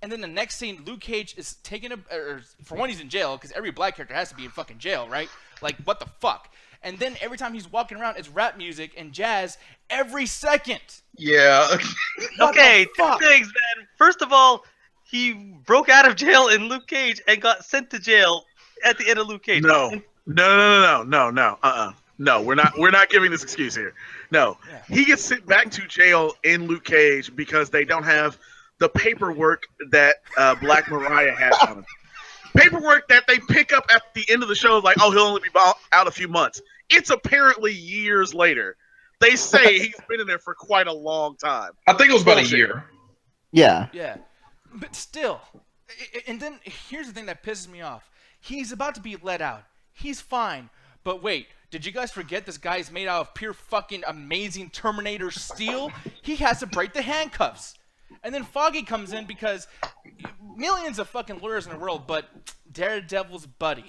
A: And then the next scene, Luke Cage is taking for one, he's in jail because every black character has to be in fucking jail, right? Like, what the fuck? And then every time he's walking around, it's rap music and jazz every second.
H: Yeah.
C: Okay, two things, man. First of all, he broke out of jail in Luke Cage and got sent to jail at the end of Luke Cage.
G: No, we're not giving this excuse here. No, he gets sent back to jail in Luke Cage because they don't have the paperwork that Black Mariah has on him. Paperwork that they pick up at the end of the show, like, oh, he'll only be out a few months. It's apparently years later. They say he's been in there for quite a long time.
H: I think it was about a year.
E: Yeah.
A: Yeah. But still. And then here's the thing that pisses me off. He's about to be let out. He's fine. But wait, did you guys forget this guy is made out of pure fucking amazing Terminator steel? He has to break the handcuffs. And then Foggy comes in because millions of fucking lawyers in the world, but Daredevil's buddy.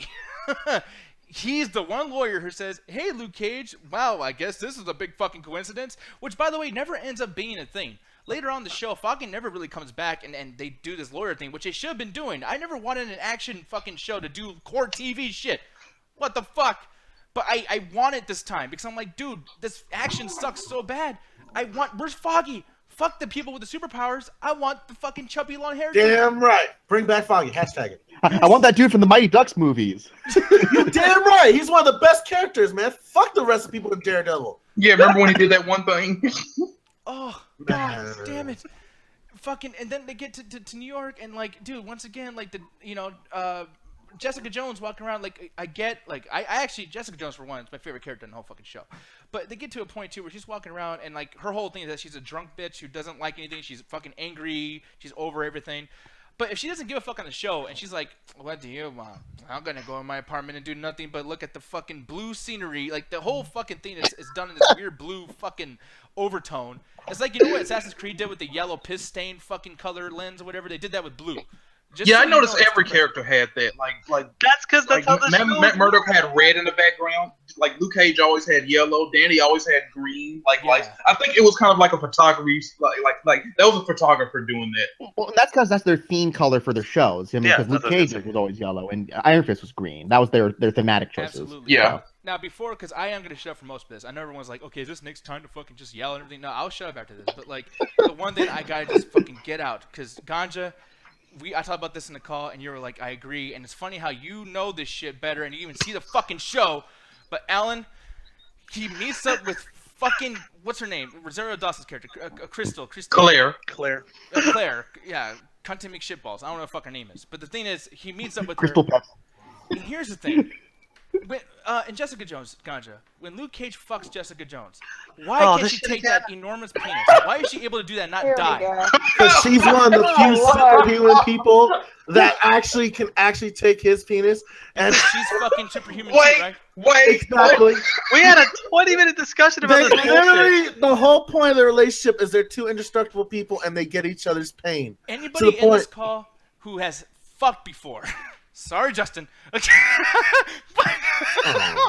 A: He's the one lawyer who says, hey, Luke Cage, wow, I guess this is a big fucking coincidence, which, by the way, never ends up being a thing. Later on the show, Foggy never really comes back, and they do this lawyer thing, which they should have been doing. I never wanted an action fucking show to do core TV shit. What the fuck? But I want it this time, because I'm like, dude, this action sucks so bad. Where's Foggy? Fuck the people with the superpowers. I want the fucking chubby long hair.
B: Damn right. Bring back Foggy. Hashtag it.
E: I want that dude from the Mighty Ducks movies.
B: You damn right. He's one of the best characters, man. Fuck the rest of people in Daredevil.
H: Yeah, remember when he did that one thing?
A: Oh, God damn it. Fucking, and then they get to New York, and like, dude, once again, like, Jessica Jones walking around, like, I actually, Jessica Jones, for one, is my favorite character in the whole fucking show. But they get to a point, too, where she's walking around, and, like, her whole thing is that she's a drunk bitch who doesn't like anything. She's fucking angry. She's over everything. But if she doesn't give a fuck on the show and she's like, what do you want? I'm gonna go in my apartment and do nothing but look at the fucking blue scenery. Like the whole fucking thing is done in this weird blue fucking overtone. It's like, you know what Assassin's Creed did with the yellow piss stain fucking color lens or whatever? They did that with blue.
H: Yeah, I noticed every character had that. Like
C: That's because that's how the show.
H: Matt Murdock had red in the background. Like Luke Cage always had yellow. Danny always had green. Like I think it was kind of like a photography. Like that was a photographer doing that.
E: Well, that's because that's their theme color for their shows. I mean, because Luke Cage was always yellow and Iron Fist was green. That was their thematic choices.
A: Absolutely.
H: Yeah.
A: Now, before, because I am going to shut up for most of this. I know everyone's like, okay, is this Nick's time to fucking just yell and everything? No, I'll shut up after this. But, like, the one thing I got to just fucking get out, because Ganja, I talked about this in the call, and you were like, I agree. And it's funny how you know this shit better, and you even see the fucking show. But Alan, he meets up with fucking, what's her name? Rosario Dawson's character, Crystal.
H: Claire.
A: Claire, yeah. Cunty McShitballs. I don't know what the fuck her name is. But the thing is, he meets up with
E: Crystal
A: her. And here's the thing. When, in Jessica Jones, Ganja, when Luke Cage fucks Jessica Jones, why can't she take that enormous penis? Why is she able to do that and not die?
B: Because she's one of the few superhuman people that can actually take his penis. And
A: she's fucking superhuman too, right?
H: Wait,
B: exactly.
C: We had a 20-minute discussion about this bullshit.
B: The whole point of the relationship is they're two indestructible people and they get each other's pain.
A: Anybody in this call who has fucked before... Sorry, Justin. I'm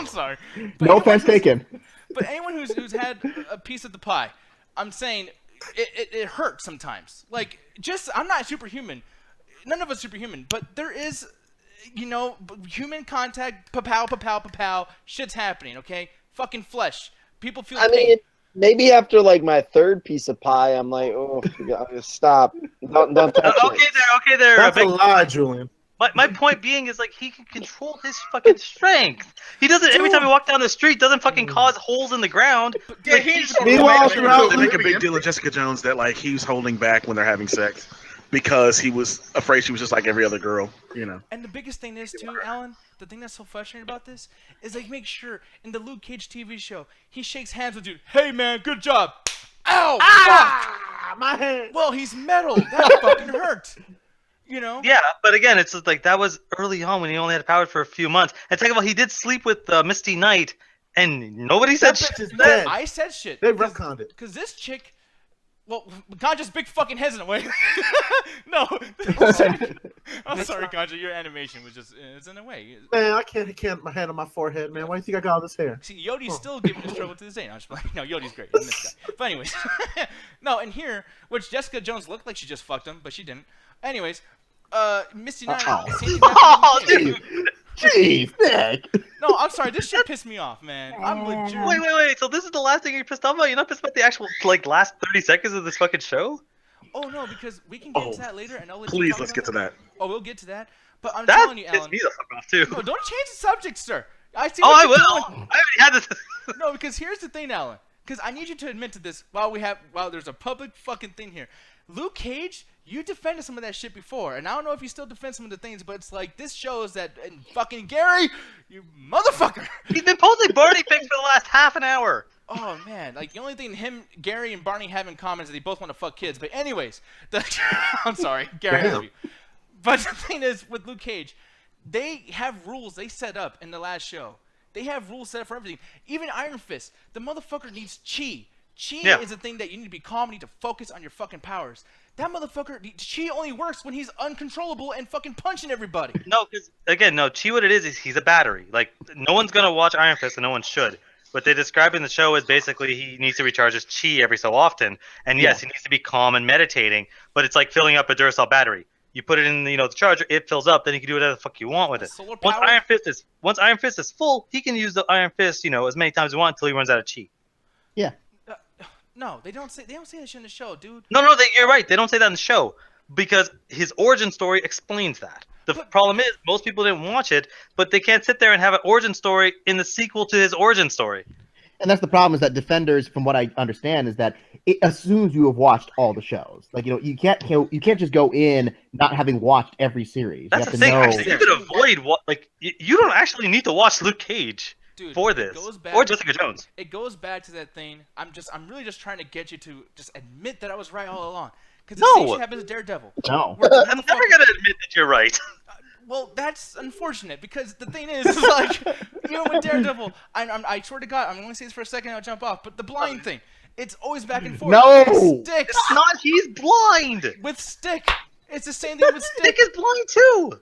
A: sorry. But
E: no offense taken.
A: But anyone who's had a piece of the pie, I'm saying it hurts sometimes. Like, I'm not superhuman. None of us superhuman. But there is, human contact, pa-pow, shit's happening, okay? Fucking flesh. People feel pain.
F: mean, maybe after, like, my third piece of pie, I'm like, oh, stop. Don't touch it.
C: Okay there.
B: That's a lie, Julian.
C: My point being is, like, he can control his fucking strength. He doesn't, every time he walks down the street, doesn't fucking cause holes in the ground.
H: Yeah,
B: Meanwhile,
G: they make a big deal of Jessica Jones that, like, he was holding back when they're having sex because he was afraid she was just like every other girl,
A: And the biggest thing is, too, Alan, the thing that's so frustrating about this is, like, make sure in the Luke Cage TV show, he shakes hands with dude. Hey, man, good job. Ow! Fuck!
B: My hand.
A: Well, he's metal. That fucking hurt.
C: Yeah, but again, it's just like that was early on when he only had powers for a few months. And second of all, he did sleep with Misty Knight, and nobody said shit.
B: Dead.
A: I said shit.
B: They retconned it.
A: Because this chick, Ganja's big fucking head's in the way. No. I'm sorry, Ganja. Your animation was it's in the way.
B: Man, I can't my hand on my forehead, man. Why do you think I got all this hair?
A: See, Yodi's still giving us trouble to this day. No, Yodi's great. I'm this guy. But anyways. No, and here, which Jessica Jones looked like she just fucked him, but she didn't. Anyways. Misty Knight.
C: Oh, dude.
E: Jeez, Nick.
A: No, I'm sorry. This shit pissed me off, man. I'm legit.
C: Wait. So this is the last thing you're pissed off about? You're not pissed about the actual, like, last 30 seconds of this fucking show?
A: Oh, no, because we can get into that later, and I'll let you
G: Please,
A: talk
G: let's
A: about
G: get to that.
A: Oh, we'll get to that. But I'm
C: That
A: telling you,
C: pissed
A: Alan.
C: me the fuck off, too.
A: No, don't change the subject, sir. I see.
C: Oh,
A: what
C: I
A: you're
C: will.
A: doing.
C: I already had this.
A: No, because here's the thing, Alan. Because I need you to admit to this while there's a public fucking thing here. Luke Cage, you defended some of that shit before, and I don't know if you still defend some of the things, but it's like this shows that and fucking Gary, you motherfucker.
C: He's been posting Barney pics for the last half an hour.
A: Oh man, like the only thing Gary and Barney have in common is that they both want to fuck kids. But anyways, I'm sorry, Gary, I love you. But the thing is, with Luke Cage, they have rules they set up in the last show. They have rules set up for everything. Even Iron Fist, the motherfucker needs chi. Chi is a thing that you need to be calm, you need to focus on your fucking powers. That motherfucker, chi only works when he's uncontrollable and fucking punching everybody.
C: No, because, again, chi what it is he's a battery. Like, no one's going to watch Iron Fist and no one should. What they describe in the show is basically he needs to recharge his chi every so often. And yes, he needs to be calm and meditating, but it's like filling up a Duracell battery. You put it in the charger, it fills up, then you can do whatever the fuck you want with it. Once Iron Fist is full, he can use the Iron Fist, as many times as he wants until he runs out of chi.
E: Yeah.
A: No, they don't say that shit in the show, dude.
C: No, you're right. They don't say that in the show because his origin story explains that. The problem is most people didn't watch it, but they can't sit there and have an origin story in the sequel to his origin story.
E: And that's the problem is that Defenders, from what I understand, is that it assumes you have watched all the shows. Like, you can't just go in not having watched every series.
C: That's
E: you
C: the thing. Actually, you could avoid you don't actually need to watch Luke Cage.
A: Dude,
C: for this, or Jessica Jones.
A: It goes back to that thing. I'm really just trying to get you to just admit that I was right all along. Because the same
C: No.
A: shit happens to Daredevil.
E: No.
A: Where the
C: I'm never
A: motherfucker-
C: gonna admit that you're right.
A: Well, that's unfortunate because the thing is like, with Daredevil, I swear to God, I'm going to say this for a second, I'll jump off, but the blind thing, it's always back and forth.
E: No!
A: Stick.
C: It's not. He's blind.
A: With Stick. It's the same thing with
C: Stick
A: Stick.
C: is blind too.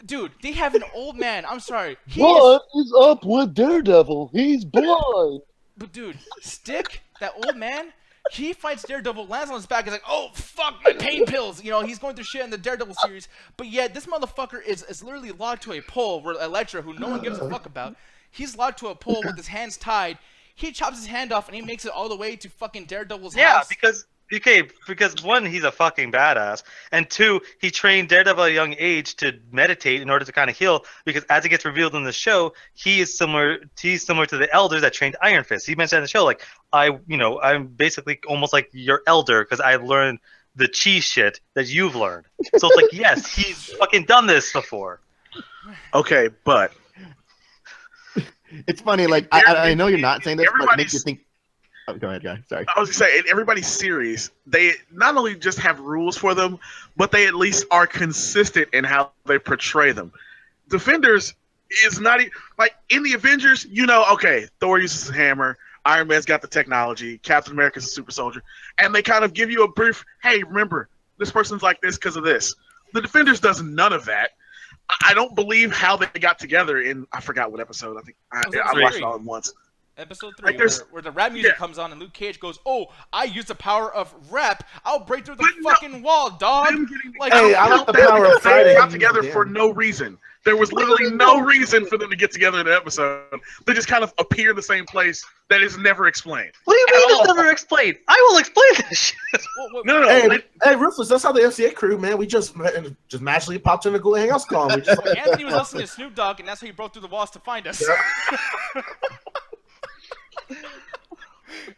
A: Dude, they have an old man. I'm sorry.
F: What is up with Daredevil? He's blind.
A: But dude, Stick, that old man, he fights Daredevil, lands on his back, he's like, oh, fuck, my pain pills. He's going through shit in the Daredevil series. But yet, this motherfucker is literally locked to a pole where Elektra, who no one gives a fuck about, he's locked to a pole with his hands tied. He chops his hand off and he makes it all the way to fucking Daredevil's house.
C: Because one, he's a fucking badass, and two, he trained Daredevil at a young age to meditate in order to kind of heal. Because as it gets revealed in the show, he's similar to the elders that trained Iron Fist. He mentioned in the show, like, I'm basically almost like your elder because I learned the chi shit that you've learned. So it's like, yes, he's fucking done this before.
G: Okay, but
E: It's funny, like, I know you're not saying this, but it makes you think. Oh, go ahead, guy. Sorry.
G: I was gonna say, in everybody's series, they not only just have rules for them, but they at least are consistent in how they portray them. Defenders is not like in the Avengers. Okay, Thor uses his hammer, Iron Man's got the technology, Captain America's a super soldier, and they kind of give you a brief. Hey, remember this person's like this because of this. The Defenders does none of that. I don't believe how they got together in. I forgot what episode. I think I watched it all at once.
A: Episode 3,
G: Like
A: where the rap music comes on and Luke Cage goes, oh, I use the power of rap. I'll break through the fucking wall, dog. Like,
B: Hey, I like the power of
G: They
B: fighting.
G: got together for no reason. There was literally no reason for them to get together in the episode. They just kind of appear in the same place that is never explained.
C: What do you mean it's never explained? I will explain this shit.
G: No.
B: Hey, Ruthless, that's how the FCA crew, man. We just magically popped in the Google Hangouts call. We just
A: Anthony was listening to Snoop Dogg, and that's how he broke through the walls to find us.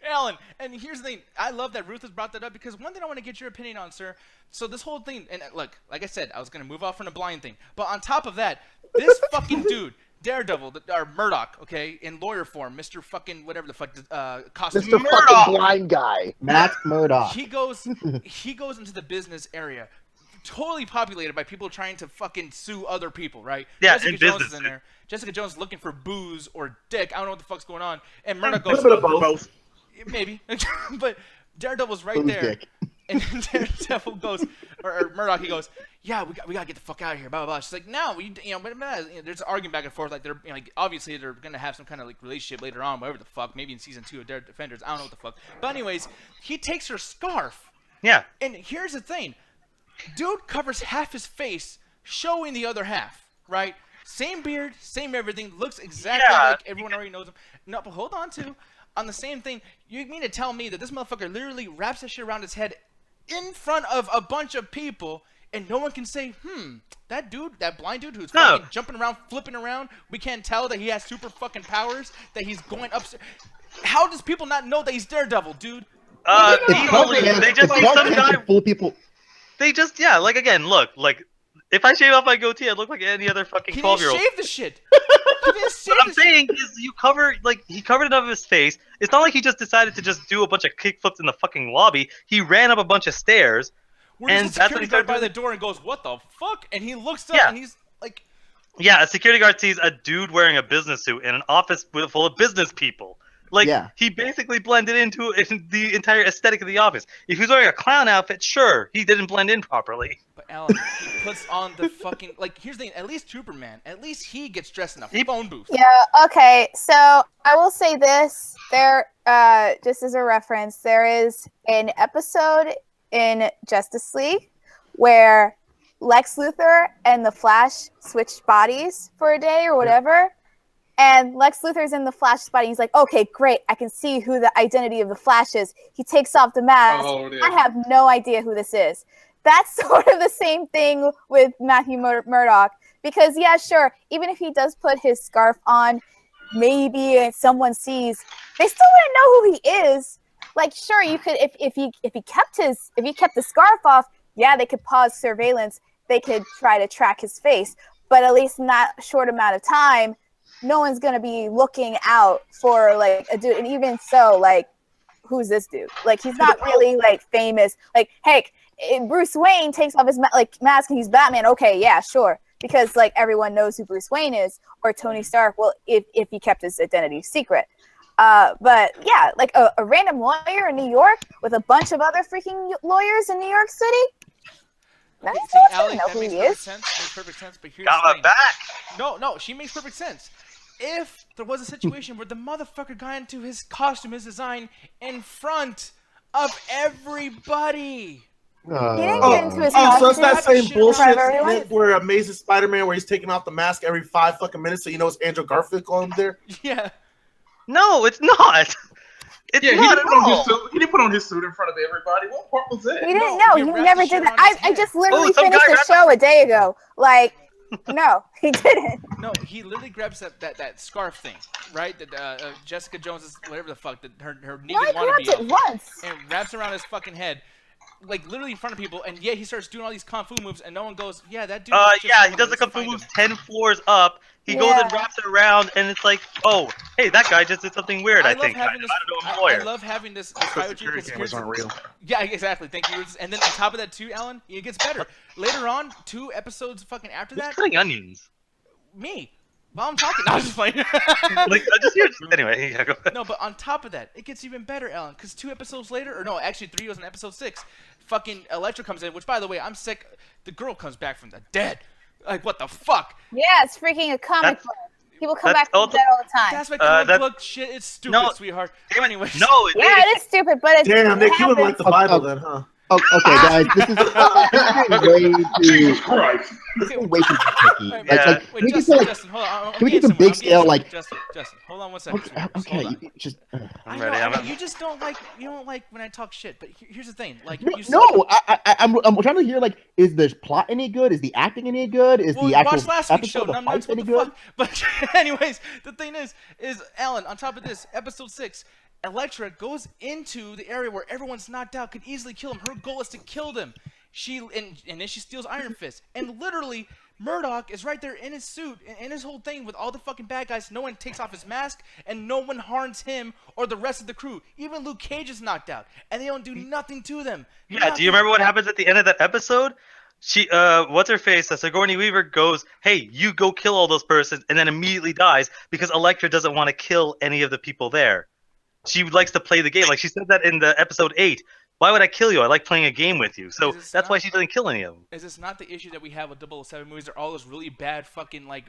A: Alan, and here's the thing. I love that Ruth has brought that up because one thing I want to get your opinion on, sir. So this whole thing, and look, like I said, I was going to move off from the blind thing. But on top of that, this fucking dude, Daredevil, or Murdoch, okay, in lawyer form, Mr. fucking whatever the fuck, costume.
F: Mr. fucking blind guy.
E: Matt Murdock.
A: He goes into the business area, totally populated by people trying to fucking sue other people, right?
C: Yeah,
A: Jessica
C: in
A: Jones
C: business.
A: is in there. Jessica Jones looking for booze or dick. I don't know what the fuck's going on. And Murdoch
B: a
A: goes,
B: bit of both.
A: maybe, but Daredevil's right
E: Who's
A: there.
E: dick?
A: And Daredevil goes, or Murdoch, he goes, yeah, we gotta get the fuck out of here, blah blah blah. She's like, no, there's an argument back and forth, like they're, like obviously they're gonna have some kind of like relationship later on, whatever the fuck, maybe in season 2 of Dare Defenders, I don't know what the fuck. But anyways, he takes her scarf,
C: Yeah.
A: and here's the thing, dude covers half his face, showing the other half, right? Same beard, same everything, looks exactly like everyone already knows him. No, but hold on too. On the same thing, you mean to tell me that this motherfucker literally wraps that shit around his head in front of a bunch of people, and no one can say, that dude, that blind dude who's fucking jumping around, flipping around, we can't tell that he has super fucking powers, that he's going upstairs. How does people not know that he's Daredevil, dude?
C: They just need some guy.
E: Fool people.
C: They just, like, again, look, like, if I shave off my goatee, I look like any other fucking
A: He didn't
C: 12-year-old.
A: shave the shit. He didn't shave
C: What I'm
A: the shit.
C: saying is, he covered it up his face. It's not like he just decided to just do a bunch of kickflips in the fucking lobby. He ran up a bunch of stairs,
A: Where
C: and
A: there's a
C: that's when
A: security
C: he
A: guard
C: started
A: by the
C: doing
A: door and goes, what the fuck? And he looks up
C: Yeah.
A: and he's like,
C: Yeah, a security guard sees a dude wearing a business suit in an office full of business people. Like, he basically blended into the entire aesthetic of the office. If he was wearing a clown outfit, sure, he didn't blend in properly.
A: But Alan, he puts on the fucking, like, here's the thing, at least Superman, at least he gets dressed in a phone booth.
D: Yeah, okay, so I will say this, just as a reference, there is an episode in Justice League where Lex Luthor and the Flash switched bodies for a day or whatever, and Lex Luthor's in the Flash's body, he's like, okay, great, I can see who the identity of the Flash is. He takes off the mask, I have no idea who this is. That's sort of the same thing with Matthew Murdock. Because, yeah, sure, even if he does put his scarf on, maybe someone sees, they still wouldn't know who he is. Like, sure, you could, if he kept the scarf off, yeah, they could pause surveillance. They could try to track his face. But at least not a short amount of time, no one's going to be looking out for, like, a dude. And even so, like, who's this dude? Like, he's not really, like, famous. Like, heck, Bruce Wayne takes off his mask and he's Batman, okay, yeah, sure, because like everyone knows who Bruce Wayne is, or Tony Stark. Well, if he kept his identity secret. But yeah, like a random lawyer in New York with a bunch of other freaking lawyers in New York City. That's
A: Allie,
D: know
A: that
D: who
A: makes
D: he
A: perfect
D: is.
A: sense. Makes perfect sense. But here's
C: Got
A: the
C: my
A: thing.
C: back.
A: No, she makes perfect sense. If there was a situation where the motherfucker got into his costume, his design, in front of everybody.
D: He didn't get into his costume.
B: So it's that same
A: Shit,
B: bullshit
D: everyone.
B: shit where Amazing Spider-Man, where he's taking off the mask every 5 fucking minutes, so you know it's Andrew Garfield going there.
A: Yeah.
C: No, it's not. It's
H: Yeah, he
C: not
H: didn't
C: at
H: put on his
C: all.
H: suit. He didn't put on his suit in front of everybody. What part was that?
D: He didn't
A: No,
D: know.
A: he
D: He
A: wrapped
D: never
A: the
D: did
A: shit
D: that.
A: around his
D: I
A: head.
D: just literally
C: some
D: finished
C: guy
D: the
C: wrapped
D: show a day ago. Like, no, he didn't.
A: No, he literally grabs that scarf thing, right? That Jessica Jones is whatever the fuck that her
D: No,
A: Negan
D: he grabbed
A: wannabe
D: it
A: outfit,
D: once.
A: and wraps around his fucking head, like literally in front of people. And yeah, he starts doing all these kung fu moves, and no one goes, yeah, that dude. was just
C: Yeah, he
A: someone,
C: does the
A: let's
C: kung fu
A: find
C: moves
A: him."
C: 10 floors up. He goes and
D: Yeah.
C: wraps it around, and it's like, oh, hey, that guy just did something weird, I
A: love
C: think.
A: having this.
C: I don't know, I'm a
A: I
C: lawyer.
A: love having this fight with you
G: Security
A: because
G: cameras aren't real.
A: yeah, exactly. Thank you. And then on top of that too, Alan, it gets better. Later on, 2 episodes fucking after
C: Who's
A: that,
C: cutting onions?
A: me. While I'm talking, I was just playing.
C: Like, I just hear. Anyway, yeah, go ahead.
A: No, but on top of that, it gets even better, Alan, because 2 episodes later, or no, actually 3 was in episode 6, fucking Elektra comes in, which, by the way, I'm sick. The girl comes back from the dead. Like, what the fuck?
D: Yeah, it's freaking a comic
C: That's-
D: book. People come
C: that's
D: back from
C: also-
D: that all the time.
A: That's my comic
C: that-
A: book shit. It's stupid,
C: No,
A: sweetheart.
C: Damn it.
A: Anyways.
C: No,
D: Yeah, it is stupid, but it's
B: Damn, Nick, you would
D: happens.
B: like the Bible then, huh?
E: Oh, okay, guys, this is way too.
H: Jesus Christ!
E: This is way too picky.
A: Alright,
C: Yeah.
E: Like,
A: Wait,
E: can we just
A: Justin,
E: like,
A: Justin, hold on.
E: can we keep a big scale, like-
A: Justin, hold on one second.
E: okay,
A: sweetheart. Just
E: okay,
A: hold on.
E: you just.
A: I
C: I'm
A: know,
C: ready.
A: I know,
C: I'm-
A: you just don't like when I talk shit. But here's the thing, like
E: No,
A: you said,
E: no, I'm trying to hear like, is the plot any good? Is the acting any good? Is
A: well,
E: the actual
A: watch last week's show.
E: episode, the
A: Num nuts,
E: fights
A: what
E: any
A: the
E: good?
A: fuck? But anyways, the thing is Alan. On top of this, episode 6, Elektra goes into the area where everyone's knocked out, could easily kill him. Her goal is to kill them. And then she steals Iron Fist, and literally Murdoch is right there in his suit, in his whole thing with all the fucking bad guys. No one takes off his mask, and no one harms him or the rest of the crew. Even Luke Cage is knocked out, and they don't do nothing to them.
C: Yeah, do you remember what happens at the end of that episode? She, what's her face? Sigourney Weaver goes, "Hey, you go kill all those persons," and then immediately dies because Elektra doesn't want to kill any of the people there. She likes to play the game. Like she said that in the episode 8. Why would I kill you? I like playing a game with you. So
A: Is this
C: that's why
A: not-
C: she doesn't kill any of them.
A: Is this not the issue that we have with 007 movies? They're all those really bad fucking like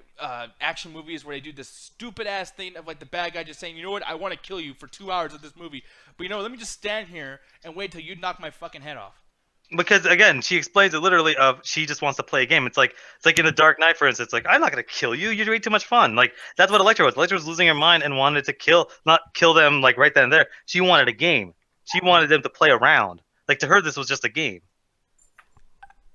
A: action movies where they do this stupid ass thing of like the bad guy just saying, you know what, I want to kill you for 2 hours of this movie, but you know what, let me just stand here and wait till you knock my fucking head off.
C: Because again, she explains it literally of she just wants to play a game. It's like in the Dark Knight, for instance. Like, I'm not gonna kill you. You're way too much fun. Like that's what Elektra was. Elektra was losing her mind and wanted to not kill them like right then and there. She wanted a game. She wanted them to play around. Like to her, this was just a game.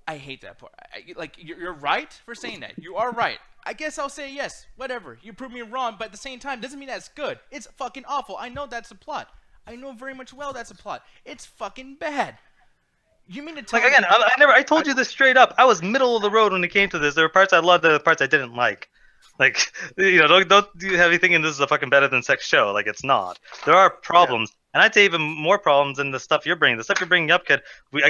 A: I hate that part. Like you're right for saying that. You are right. I guess I'll say yes. Whatever. You prove me wrong, but at the same time, doesn't mean that's good. It's fucking awful. I know that's a plot. I know very much well that's a plot. It's fucking bad. You mean to tell
C: Like again,
A: me?
C: I told you this straight up. I was middle of the road when it came to this. There were parts I loved, there were parts I didn't like. Like, you know, don't do heavy thinking this is a fucking better than sex show. Like, it's not. There are problems, and I'd say even more problems than the stuff you're bringing. The stuff you're bringing up, kid. Me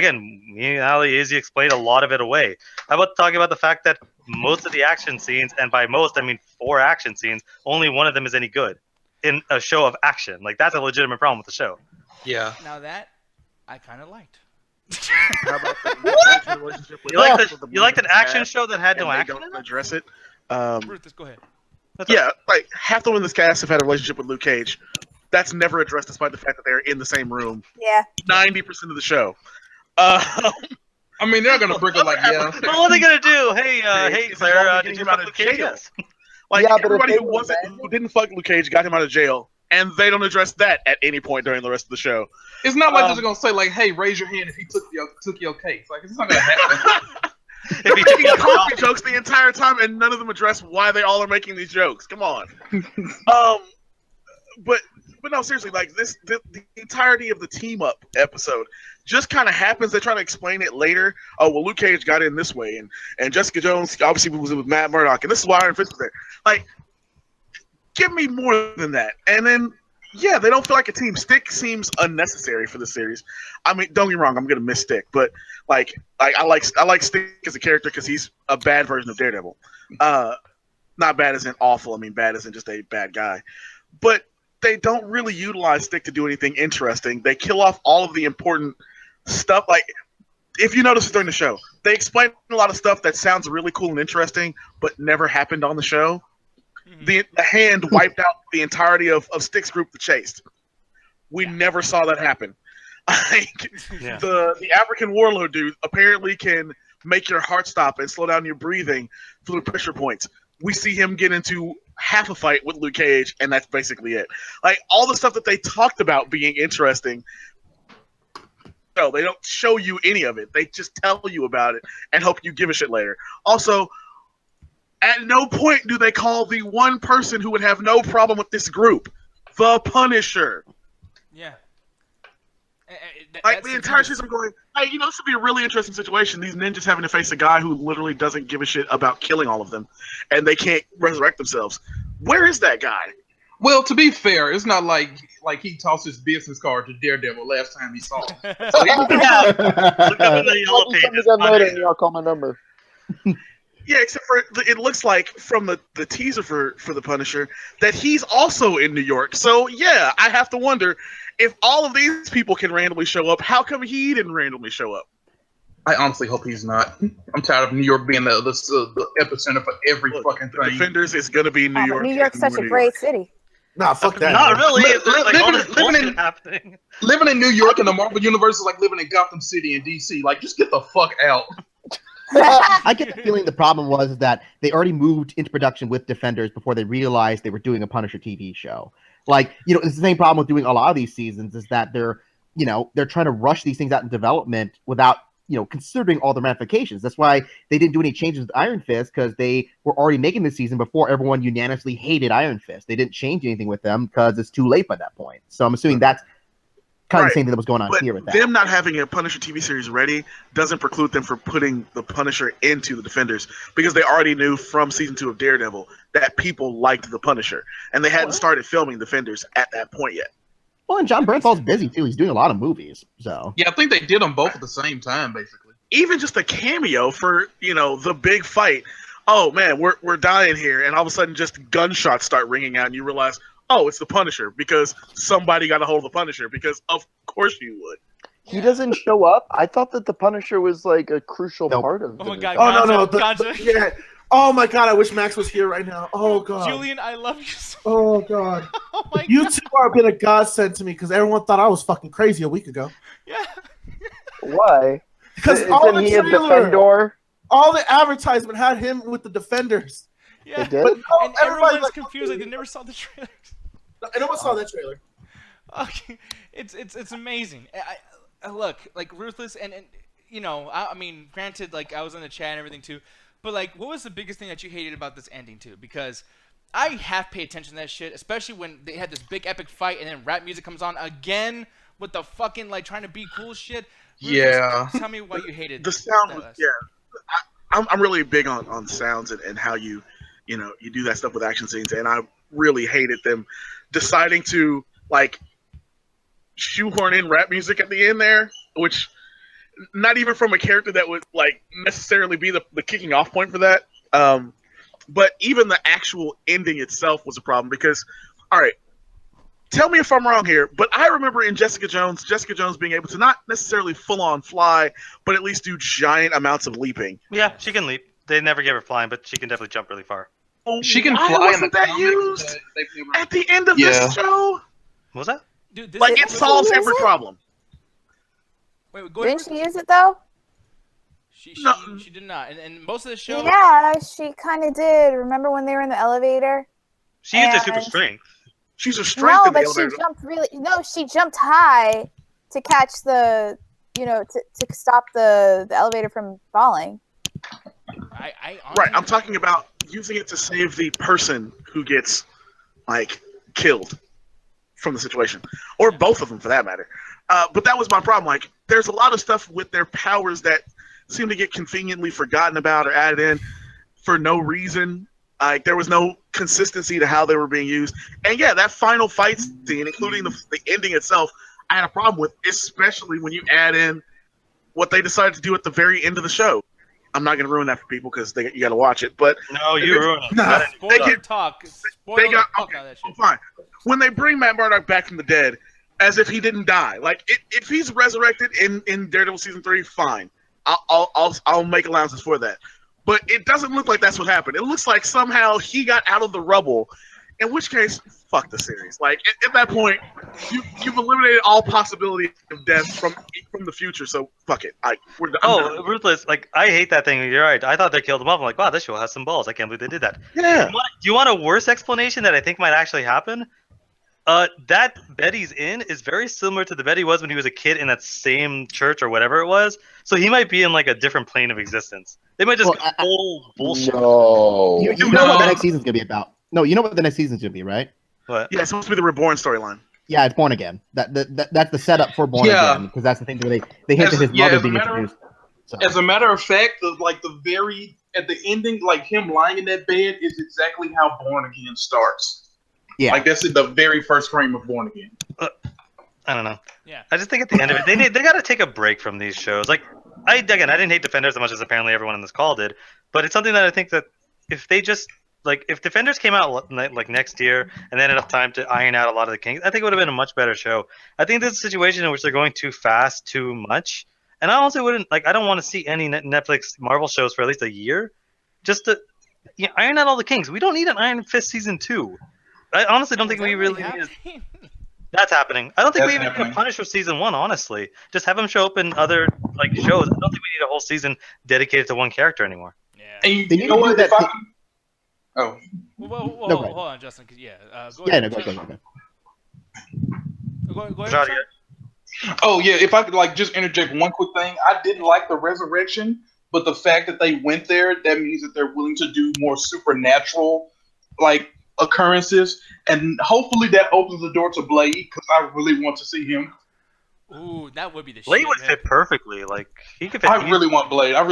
C: and Ali, Izzy explained a lot of it away. How about talking about the fact that most of the action scenes, and by most I mean 4 action scenes, only one of them is any good in a show of action. Like, that's a legitimate problem with the show.
H: Yeah.
A: Now that I kind of liked.
G: How about the relationship with
C: You liked an action
G: cast,
C: show that had
G: and
C: no
G: they
C: action
G: don't
C: in it?
G: address it.
A: Ruth, go ahead.
G: Yeah, like half the women in this cast have had a relationship with Luke Cage. That's never addressed, despite the fact that they're in the same room.
D: Yeah.
G: 90% of the show.
H: I mean, they're gonna bring it like, yeah.
C: But what are they gonna do? Hey,
G: it's
C: Claire,
G: involving
C: did
G: getting
C: you
G: him out
C: fuck
G: of
C: Luke Cage?
G: jail.
C: Yes.
G: Like
F: Yeah, but if
G: everybody
F: they
G: who
F: were
G: who didn't fuck Luke Cage got him out of jail, and they don't address that at any point during the rest of the show.
H: It's not like they're gonna say like, "Hey, raise your hand if he took your case." Like, it's not gonna happen.
C: If he
G: Making
C: took
G: comedy jokes the entire time, and none of them address why they all are making these jokes. Come on. But no, seriously, like the entirety of the team up episode just kind of happens. They try to explain it later. Oh well, Luke Cage got in this way, and Jessica Jones obviously was with Matt Murdock, and this is why Iron Fist was there. Like, give me more than that. And then yeah, they don't feel like a team. Stick seems unnecessary for the series. I mean, don't get me wrong, I'm gonna miss Stick, but like I like Stick as a character because he's a bad version of Daredevil. Not bad as in awful. I mean, bad as in just a bad guy. But they don't really utilize Stick to do anything interesting. They kill off all of the important stuff. Like, if you notice during the show, they explain a lot of stuff that sounds really cool and interesting, but never happened on the show. The Hand wiped out the entirety of Stick's group, the Chased. We never saw that happen. Like, the African warlord dude apparently can make your heart stop and slow down your breathing through pressure points. We see him get into half a fight with Luke Cage, and that's basically it. Like, all the stuff that they talked about being interesting, no, they don't show you any of it. They just tell you about it and hope you give a shit later. Also, at no point do they call the one person who would have no problem with this group, the Punisher.
A: Yeah.
G: Like, the entire season, I'm going, hey, you know, this would be a really interesting situation. These ninjas having to face a guy who literally doesn't give a shit about killing all of them, and they can't resurrect themselves. Where is that guy?
H: Well, to be fair, it's not like he tossed his business card to Daredevil last time he saw him. So he
C: Look up in the yellow pages.
F: Y'all call my number.
G: Yeah, except for it looks like from the teaser for the Punisher that he's also in New York. So yeah, I have to wonder if all of these people can randomly show up. How come he didn't randomly show up?
H: I honestly hope he's not. I'm tired of New York being the epicenter for every fucking
G: The
H: thing.
G: Defenders is gonna be New York.
D: New York's such a great city.
B: Nah, fuck that.
C: Not really. It's like all this
H: living
C: bullshit
H: in-
C: happening.
H: Living in New York in the Marvel Universe is like living in Gotham City and DC. Like, just get the fuck out.
E: I get the feeling the problem was that they already moved into production with Defenders before they realized they were doing a Punisher TV show. Like, you know, it's the same problem with doing a lot of these seasons is that they're trying to rush these things out in development without, considering all the ramifications. That's why they didn't do any changes with Iron Fist, because they were already making the season before everyone unanimously hated Iron Fist. They didn't change anything with them because it's too late by that point. So I'm assuming that's kind of the same thing that was going on
G: But
E: here with that.
G: them not having a Punisher TV series ready doesn't preclude them from putting the Punisher into the Defenders, because they already knew from season 2 of Daredevil that people liked the Punisher, and they hadn't started filming Defenders at that point yet.
E: Well, and John Bernthal's busy too. He's doing a lot of movies. So
H: Yeah, I think they did them both at the same time, basically.
G: Even just a cameo for the big fight. Oh man, we're dying here, and all of a sudden just gunshots start ringing out, and you realize, oh, it's the Punisher, because somebody got a hold of the Punisher, because of course you would.
F: He doesn't show up. I thought that the Punisher was like a crucial part of.
A: Oh my
F: it.
A: god.
B: Oh no,
A: Gonzo.
B: yeah. Oh my god, I wish Max was here right now. Oh god.
A: Julian, I love you so
B: Oh god.
A: Oh my
B: You
A: god.
B: two are been a godsend to me because everyone thought I was fucking crazy a week ago.
A: Yeah.
F: Why?
B: Because all
F: Isn't
B: the
F: he a
B: trailer,
F: Defender?
B: all the advertisement had him with the Defenders.
A: Yeah.
F: They did?
B: But no,
A: And
B: everybody's
A: everyone's
B: like,
A: confused. Like, they never saw the trailer.
B: I know I saw that trailer.
A: Okay, it's amazing. I look, like, Ruthless, and I mean, granted, like, I was in the chat and everything too, but like, what was the biggest thing that you hated about this ending too? Because I half pay attention to that shit, especially when they had this big epic fight and then rap music comes on again with the fucking like trying to be cool shit. Ruthless,
H: Yeah.
A: tell me why you hated
G: The sound
A: that
G: was,
A: last-
G: I'm really big on sounds and how you do that stuff with action scenes, and I really hated them deciding to like shoehorn in rap music at the end there, which not even from a character that would like necessarily be the kicking off point for that. But even the actual ending itself was a problem because, all right, tell me if I'm wrong here, but I remember in Jessica Jones being able to not necessarily full on fly, but at least do giant amounts of leaping.
C: Yeah, she can leap. They never gave her flying, but she can definitely jump really far.
H: She can
G: Why
H: fly in the
G: wasn't that
H: comics,
G: used
H: but they've never-
G: at the end of
H: Yeah.
G: this show?
C: What was that?
A: Dude, this
G: Like,
A: is-
G: it solves every
D: it?
G: problem.
A: Wait, go ahead.
D: Didn't she use it though?
A: She
G: No.
A: did not, and most of the show.
D: Yeah, she kind of did. Remember when they were in the elevator?
C: She used her super
D: And-
C: strength.
G: She's a strength
D: No,
G: in the
D: but
G: elevator.
D: she jumped really. No, she jumped high to catch the, to stop the elevator from falling.
A: I
G: Right, I'm talking about using it to save the person who gets, like, killed from the situation. Or both of them, for that matter. But that was my problem. Like, there's a lot of stuff with their powers that seem to get conveniently forgotten about or added in for no reason. Like there was no consistency to how they were being used. And yeah, that final fight scene, including the ending itself, I had a problem with, especially when you add in what they decided to do at the very end of the show. I'm not going to ruin that for people because you got to watch it. But
C: No, you ruined it.
G: Nah,
A: Spoiler talk. Spoiler
G: they got
A: talk
G: okay,
A: on that shit.
G: fine. When they bring Matt Murdock back from the dead, as if he didn't die, like if he's resurrected in Daredevil season 3, fine. I'll make allowances for that. But it doesn't look like that's what happened. It looks like somehow he got out of the rubble. In which case, fuck the series. Like at that point, you've eliminated all possibility of death from the future. So fuck it.
C: Ruthless! Like I hate that thing. You're right. I thought they killed him off. I'm like, wow, this show has some balls. I can't believe they did that.
G: Yeah.
C: Do you want a worse explanation that I think might actually happen? That Betty's Inn is very similar to the Betty was when he was a kid in that same church or whatever it was. So he might be in like a different plane of existence. They might just go full bullshit.
F: No.
E: You know what the next season's gonna be about? No, you know what the next season's gonna be, right?
C: What?
G: Yeah, it's supposed to be the Reborn storyline.
E: Yeah, it's Born Again. That's the setup for Born Again, because that's the thing where they hint at his mother being introduced. So.
H: As a matter of fact, at the ending, like him lying in that bed is exactly how Born Again starts.
E: Yeah,
H: like that's in the very first frame of Born Again.
C: I don't know.
A: Yeah.
C: I just think at the end of it, they got to take a break from these shows. Like I didn't hate Defenders as much as apparently everyone in this call did, but it's something that I think that if they just if Defenders came out like next year and they had enough time to iron out a lot of the kinks, I think it would have been a much better show. I think this is a situation in which they're going too fast, too much, and I honestly wouldn't I don't want to see any Netflix Marvel shows for at least a year, just to iron out all the kinks. We don't need an Iron Fist season 2. I honestly don't think we really need it. That's happening. I don't think we even need a Punisher season 1, honestly. Just have him show up in other shows. I don't think we need a whole season dedicated to one character anymore.
A: Yeah.
H: And you know what?
A: Whoa, hold on, Justin. Go ahead. Go ahead.
H: Oh yeah, if I could just interject one quick thing. I didn't like the resurrection, but the fact that they went there, that means that they're willing to do more supernatural occurrences, and hopefully that opens the door to Blade, because I really want to see him.
A: Ooh, that would be the
C: Blade
A: shit.
C: would fit perfectly. He could fit.
H: I really want Blade on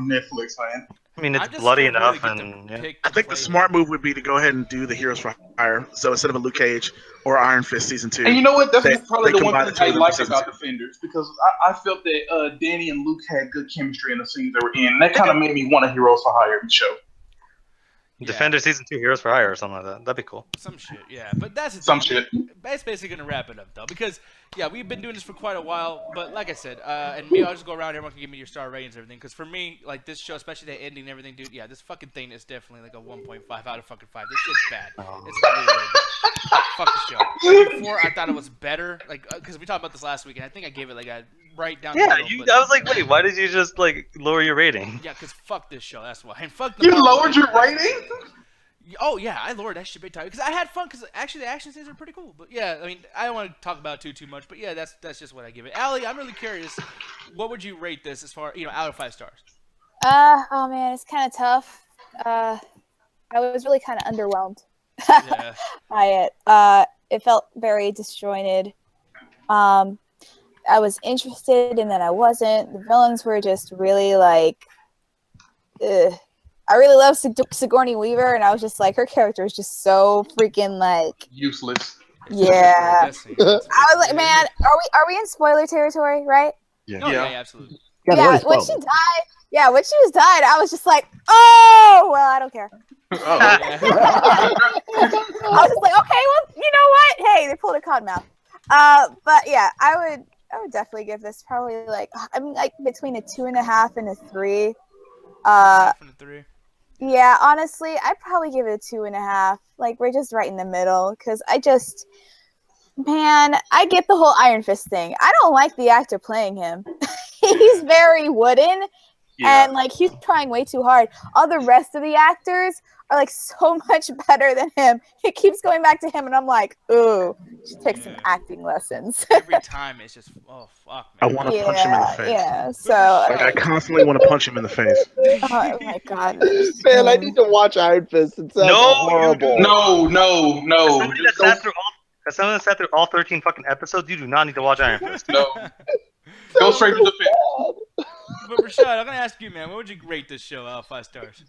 H: Netflix, man.
C: I mean, it's bloody enough, and
G: I think the smart move would be to go ahead and do the Heroes for Hire. So instead of a Luke Cage or Iron Fist season 2,
H: and you know what? That's probably the one thing I like
G: season
H: about Defenders, because I felt that Danny and Luke had good chemistry in the scenes they were in. That kind of made me want a Heroes for Hire show.
C: Defender season 2, Heroes for Hire, or something like that. That'd be cool.
A: Some shit, yeah. But that's
H: some shit.
A: That's basically gonna wrap it up, though, because we've been doing this for quite a while. But like I said, and maybe I'll just go around. Everyone can give me your star ratings and everything. Because for me, this show, especially the ending and everything, dude. Yeah, this fucking thing is definitely a 1.5 out of fucking 5. This shit's bad. It's really, really bad. Fuck the show. Before I thought it was better, because we talked about this last week, and I think I gave it a right down.
C: Yeah,
A: the middle,
C: I was like, wait, why did you just lower your rating?
A: Yeah, because fuck this show. That's why. And fuck the.
H: You lowered your rating?
A: Oh yeah, I lowered that shit big time because I had fun. Because actually, the action scenes are pretty cool. But yeah, I mean, I don't want to talk about it too much. But yeah, that's just what I give it. Allie, I'm really curious. What would you rate this as far out of 5 stars?
D: Oh man, it's kind of tough. I was really kind of underwhelmed by it. It felt very disjointed. I was interested and then I wasn't. The villains were just really I really love Sigourney Weaver, and I was just her character is just so freaking
H: useless.
D: Yeah. I was like, man, are we in spoiler territory, right?
A: Yeah. Oh, yeah, absolutely.
D: Yeah, when she died. Yeah, when she died, I was just like, oh, well, I don't care. I was just like, okay, well, you know what? Hey, they pulled a cottonmouth. But yeah, I would definitely give this probably between a 2.5 and a 3.
A: 2.5 and a 3.
D: Yeah, honestly, I'd probably give it a 2.5. We're just right in the middle, because I get the whole Iron Fist thing. I don't like the actor playing him. He's very wooden, and he's trying way too hard. All the rest of the actors are so much better than him. It keeps going back to him, and I'm like, ooh, should take some acting lessons.
A: Every time it's just, oh fuck, man.
G: I want to punch him in the face.
D: Yeah, so
G: I constantly want to punch him in the face.
D: Oh my god,
F: man! I need to watch Iron Fist. It sounds horrible.
H: No.
C: As someone that sat through all 13 fucking episodes, you do not need to watch Iron Fist.
H: No. Go straight to the fence.
A: But Rashad, I'm gonna ask you, man, what would you rate this show out of 5 stars?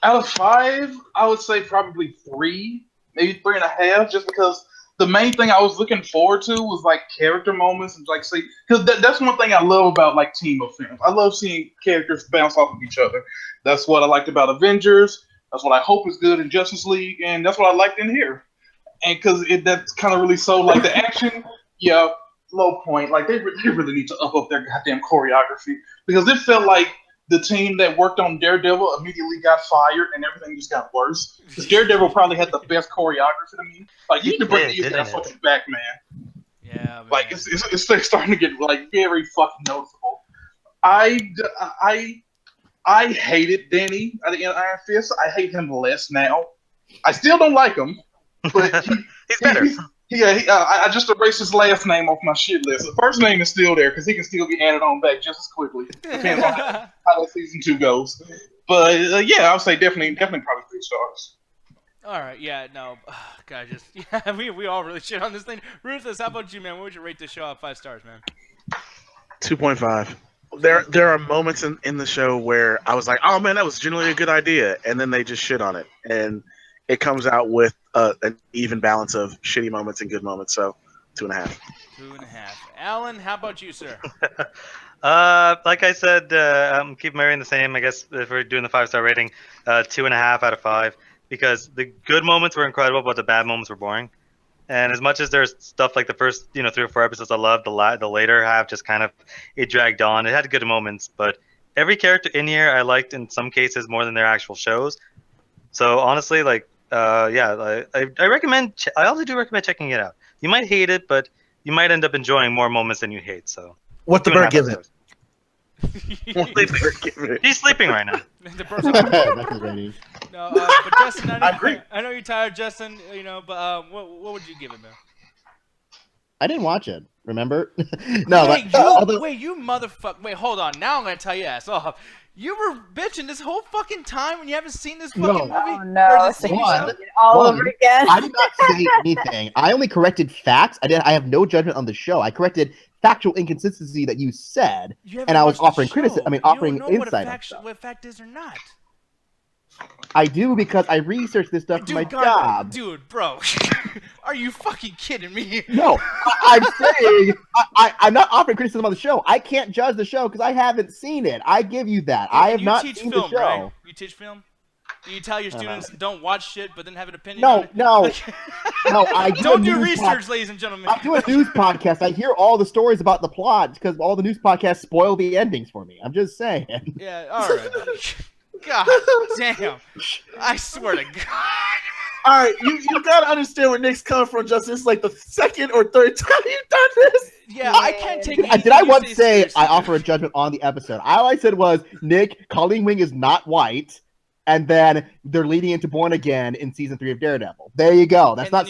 H: Out of 5, I would say probably 3, maybe 3.5, just because the main thing I was looking forward to was like character moments and like see, because that's one thing I love about like team up films. I love seeing characters bounce off of each other. That's what I liked about Avengers. That's what I hope is good in Justice League, and that's what I liked in here. And because that's kind of really so like the action, yeah, low point. Like they really need to up their goddamn choreography because it felt like the team that worked on Daredevil immediately got fired and everything just got worse. Because Daredevil probably had the best choreography to me. Like you need to bring these guys fucking back, man.
A: Yeah, man.
H: Like it's starting to get like very fucking noticeable. I hated Danny at the end of Iron Fist. I hate him less now. I still don't like him, but
C: He's better.
H: I just erased his last name off my shit list. The first name is still there because he can still be added on back just as quickly. Depends on how that season 2 goes. But yeah, I would say definitely probably 3 stars.
A: All right, yeah, no, God, we all really shit on this thing. Ruthless, how about you, man? What would you rate this show out of 5 stars, man?
G: 2.5. There are moments in the show where I was like, oh man, that was generally a good idea, and then they just shit on it, and it comes out with an even balance of shitty moments and good moments. So 2.5.
A: 2.5. Alan, how about you, sir?
C: Like I said, I'm keep marrying the same. I guess if we're doing the 5-star rating, 2.5 out of 5, because the good moments were incredible, but the bad moments were boring. And as much as there's stuff like the first 3 or 4 episodes I loved, the later half just kind of it dragged on. It had good moments, but every character in here I liked in some cases more than their actual shows. So honestly, like I recommend. I also do recommend checking it out. You might hate it, but you might end up enjoying more moments than you hate. So
B: What the bird give it?
C: He's sleeping right now.
A: The person.
E: That's his rating.
A: No, but Justin,
B: I agree.
A: I know you're tired, Justin. But what would you give it, man?
E: I didn't watch it. Remember? No,
A: Wait,
E: but
A: you motherfucker. Wait, hold on. Now I'm gonna tell you ass off. You were bitching this whole fucking time when you haven't seen this fucking movie.
D: Oh no!
A: Or this
D: So
A: TV
D: you
A: show?
D: did it all
E: One,
D: over again.
E: I did not say anything. I only corrected facts. I have no judgment on the show. I corrected factual inconsistency that you said,
A: You haven't
E: and I was
A: watched the
E: offering criticism.
A: show.
E: I mean,
A: You
E: offering
A: don't know
E: insight.
A: what a fact is or not.
E: I do because I researched this stuff for my job.
A: Dude, bro. Are you fucking kidding me?
E: No, I'm saying I'm not offering criticism on the show. I can't judge the show because I haven't seen it. I give you that. I have not seen
A: film,
E: the show.
A: Right? You teach film? Do you tell your students don't watch shit but then have an opinion
E: No,
A: on it?
E: no, no. I
A: Don't do research, ladies and gentlemen.
E: I do a news podcast. I hear all the stories about the plot because all the news podcasts spoil the endings for me. I'm just saying.
A: Yeah, all right. God damn. I swear to God.
B: All right, you gotta understand where Nick's coming from, Justin. It's like the second or third time you've done this.
A: Yeah, I can't take it.
E: Did I once say I offer a judgment on the episode? All I said was, Nick, Colleen Wing is not white, and then they're leading into Born Again in season 3 of Daredevil. There you go. That's not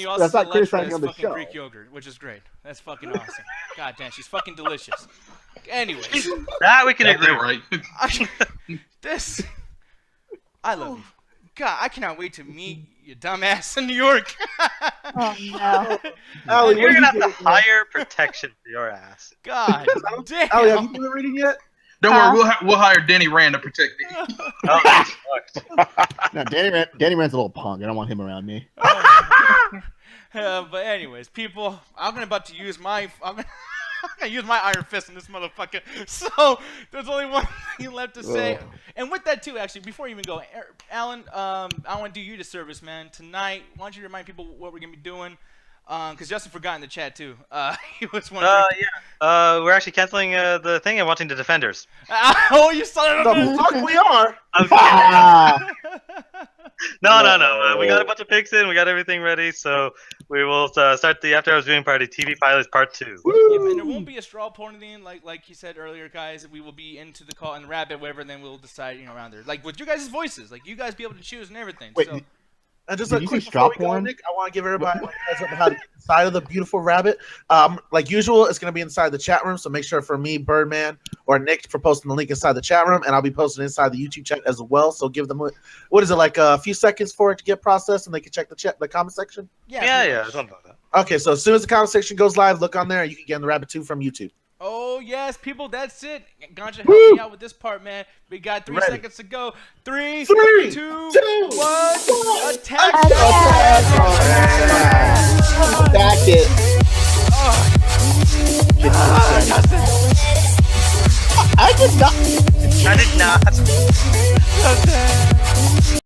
E: criticizing on the show.
A: Greek yogurt, which is great. That's fucking awesome. God damn, she's fucking delicious. Anyways,
C: That we can
H: That's
C: agree.
H: it, right?
A: this. I love you. God, I cannot wait to meet you dumbass in New York.
D: Oh no!
B: Allie,
C: You're
B: what
C: gonna
B: do you
C: have to hire protection for your ass.
A: God damn.
B: Allie, have you been reading yet?
H: Don't worry, we'll hire Danny Rand to protect me.
C: Oh, fuck.
E: No, Danny Rand's a little punk. I don't want him around me.
A: But anyways, people, I'm gonna use my Iron Fist in this motherfucker. So there's only one thing left to say. And with that too, actually, before you even go, Alan, I want to do you the service, man. Tonight, why don't you remind people what we're gonna be doing? Because Justin forgot in the chat too. He was wondering.
C: We're actually canceling the thing and watching The Defenders.
A: Oh, you son of a
B: The fuck we are.
C: No. We got a bunch of picks in. We got everything ready. So we will start the After Hours viewing party, TV Pilots Part 2.
A: Yeah, and there won't be a straw poll anything like he said earlier, guys. We will be into the call and rabbit, whatever, and then we'll decide, around there. Like with your guys' voices, like you guys be able to choose and everything.
E: Wait,
A: so.
B: And just
E: Did
B: a
E: you
B: quick
E: say
B: before
E: straw
B: we go,
E: porn?
B: Nick, I want to give everybody a heads up how to get inside of the beautiful rabbit. Like usual, it's going to be inside the chat room. So make sure for me, Birdman, or Nick for posting the link inside the chat room, and I'll be posting inside the YouTube chat as well. So give them what is it, like a few seconds for it to get processed, and they can check the comment section.
A: Yeah,
C: Yeah, something like that.
B: Okay, so as soon as the comment section goes live, look on there, and you can get in the rabbit too from YouTube.
A: Oh yes, people, that's it. Ganja, help me out with this part, man. We got 3 seconds to go. 3, 2, 1. Attack!
F: Back it.
A: Justin!
E: I did not.
C: I did not.
A: Justin!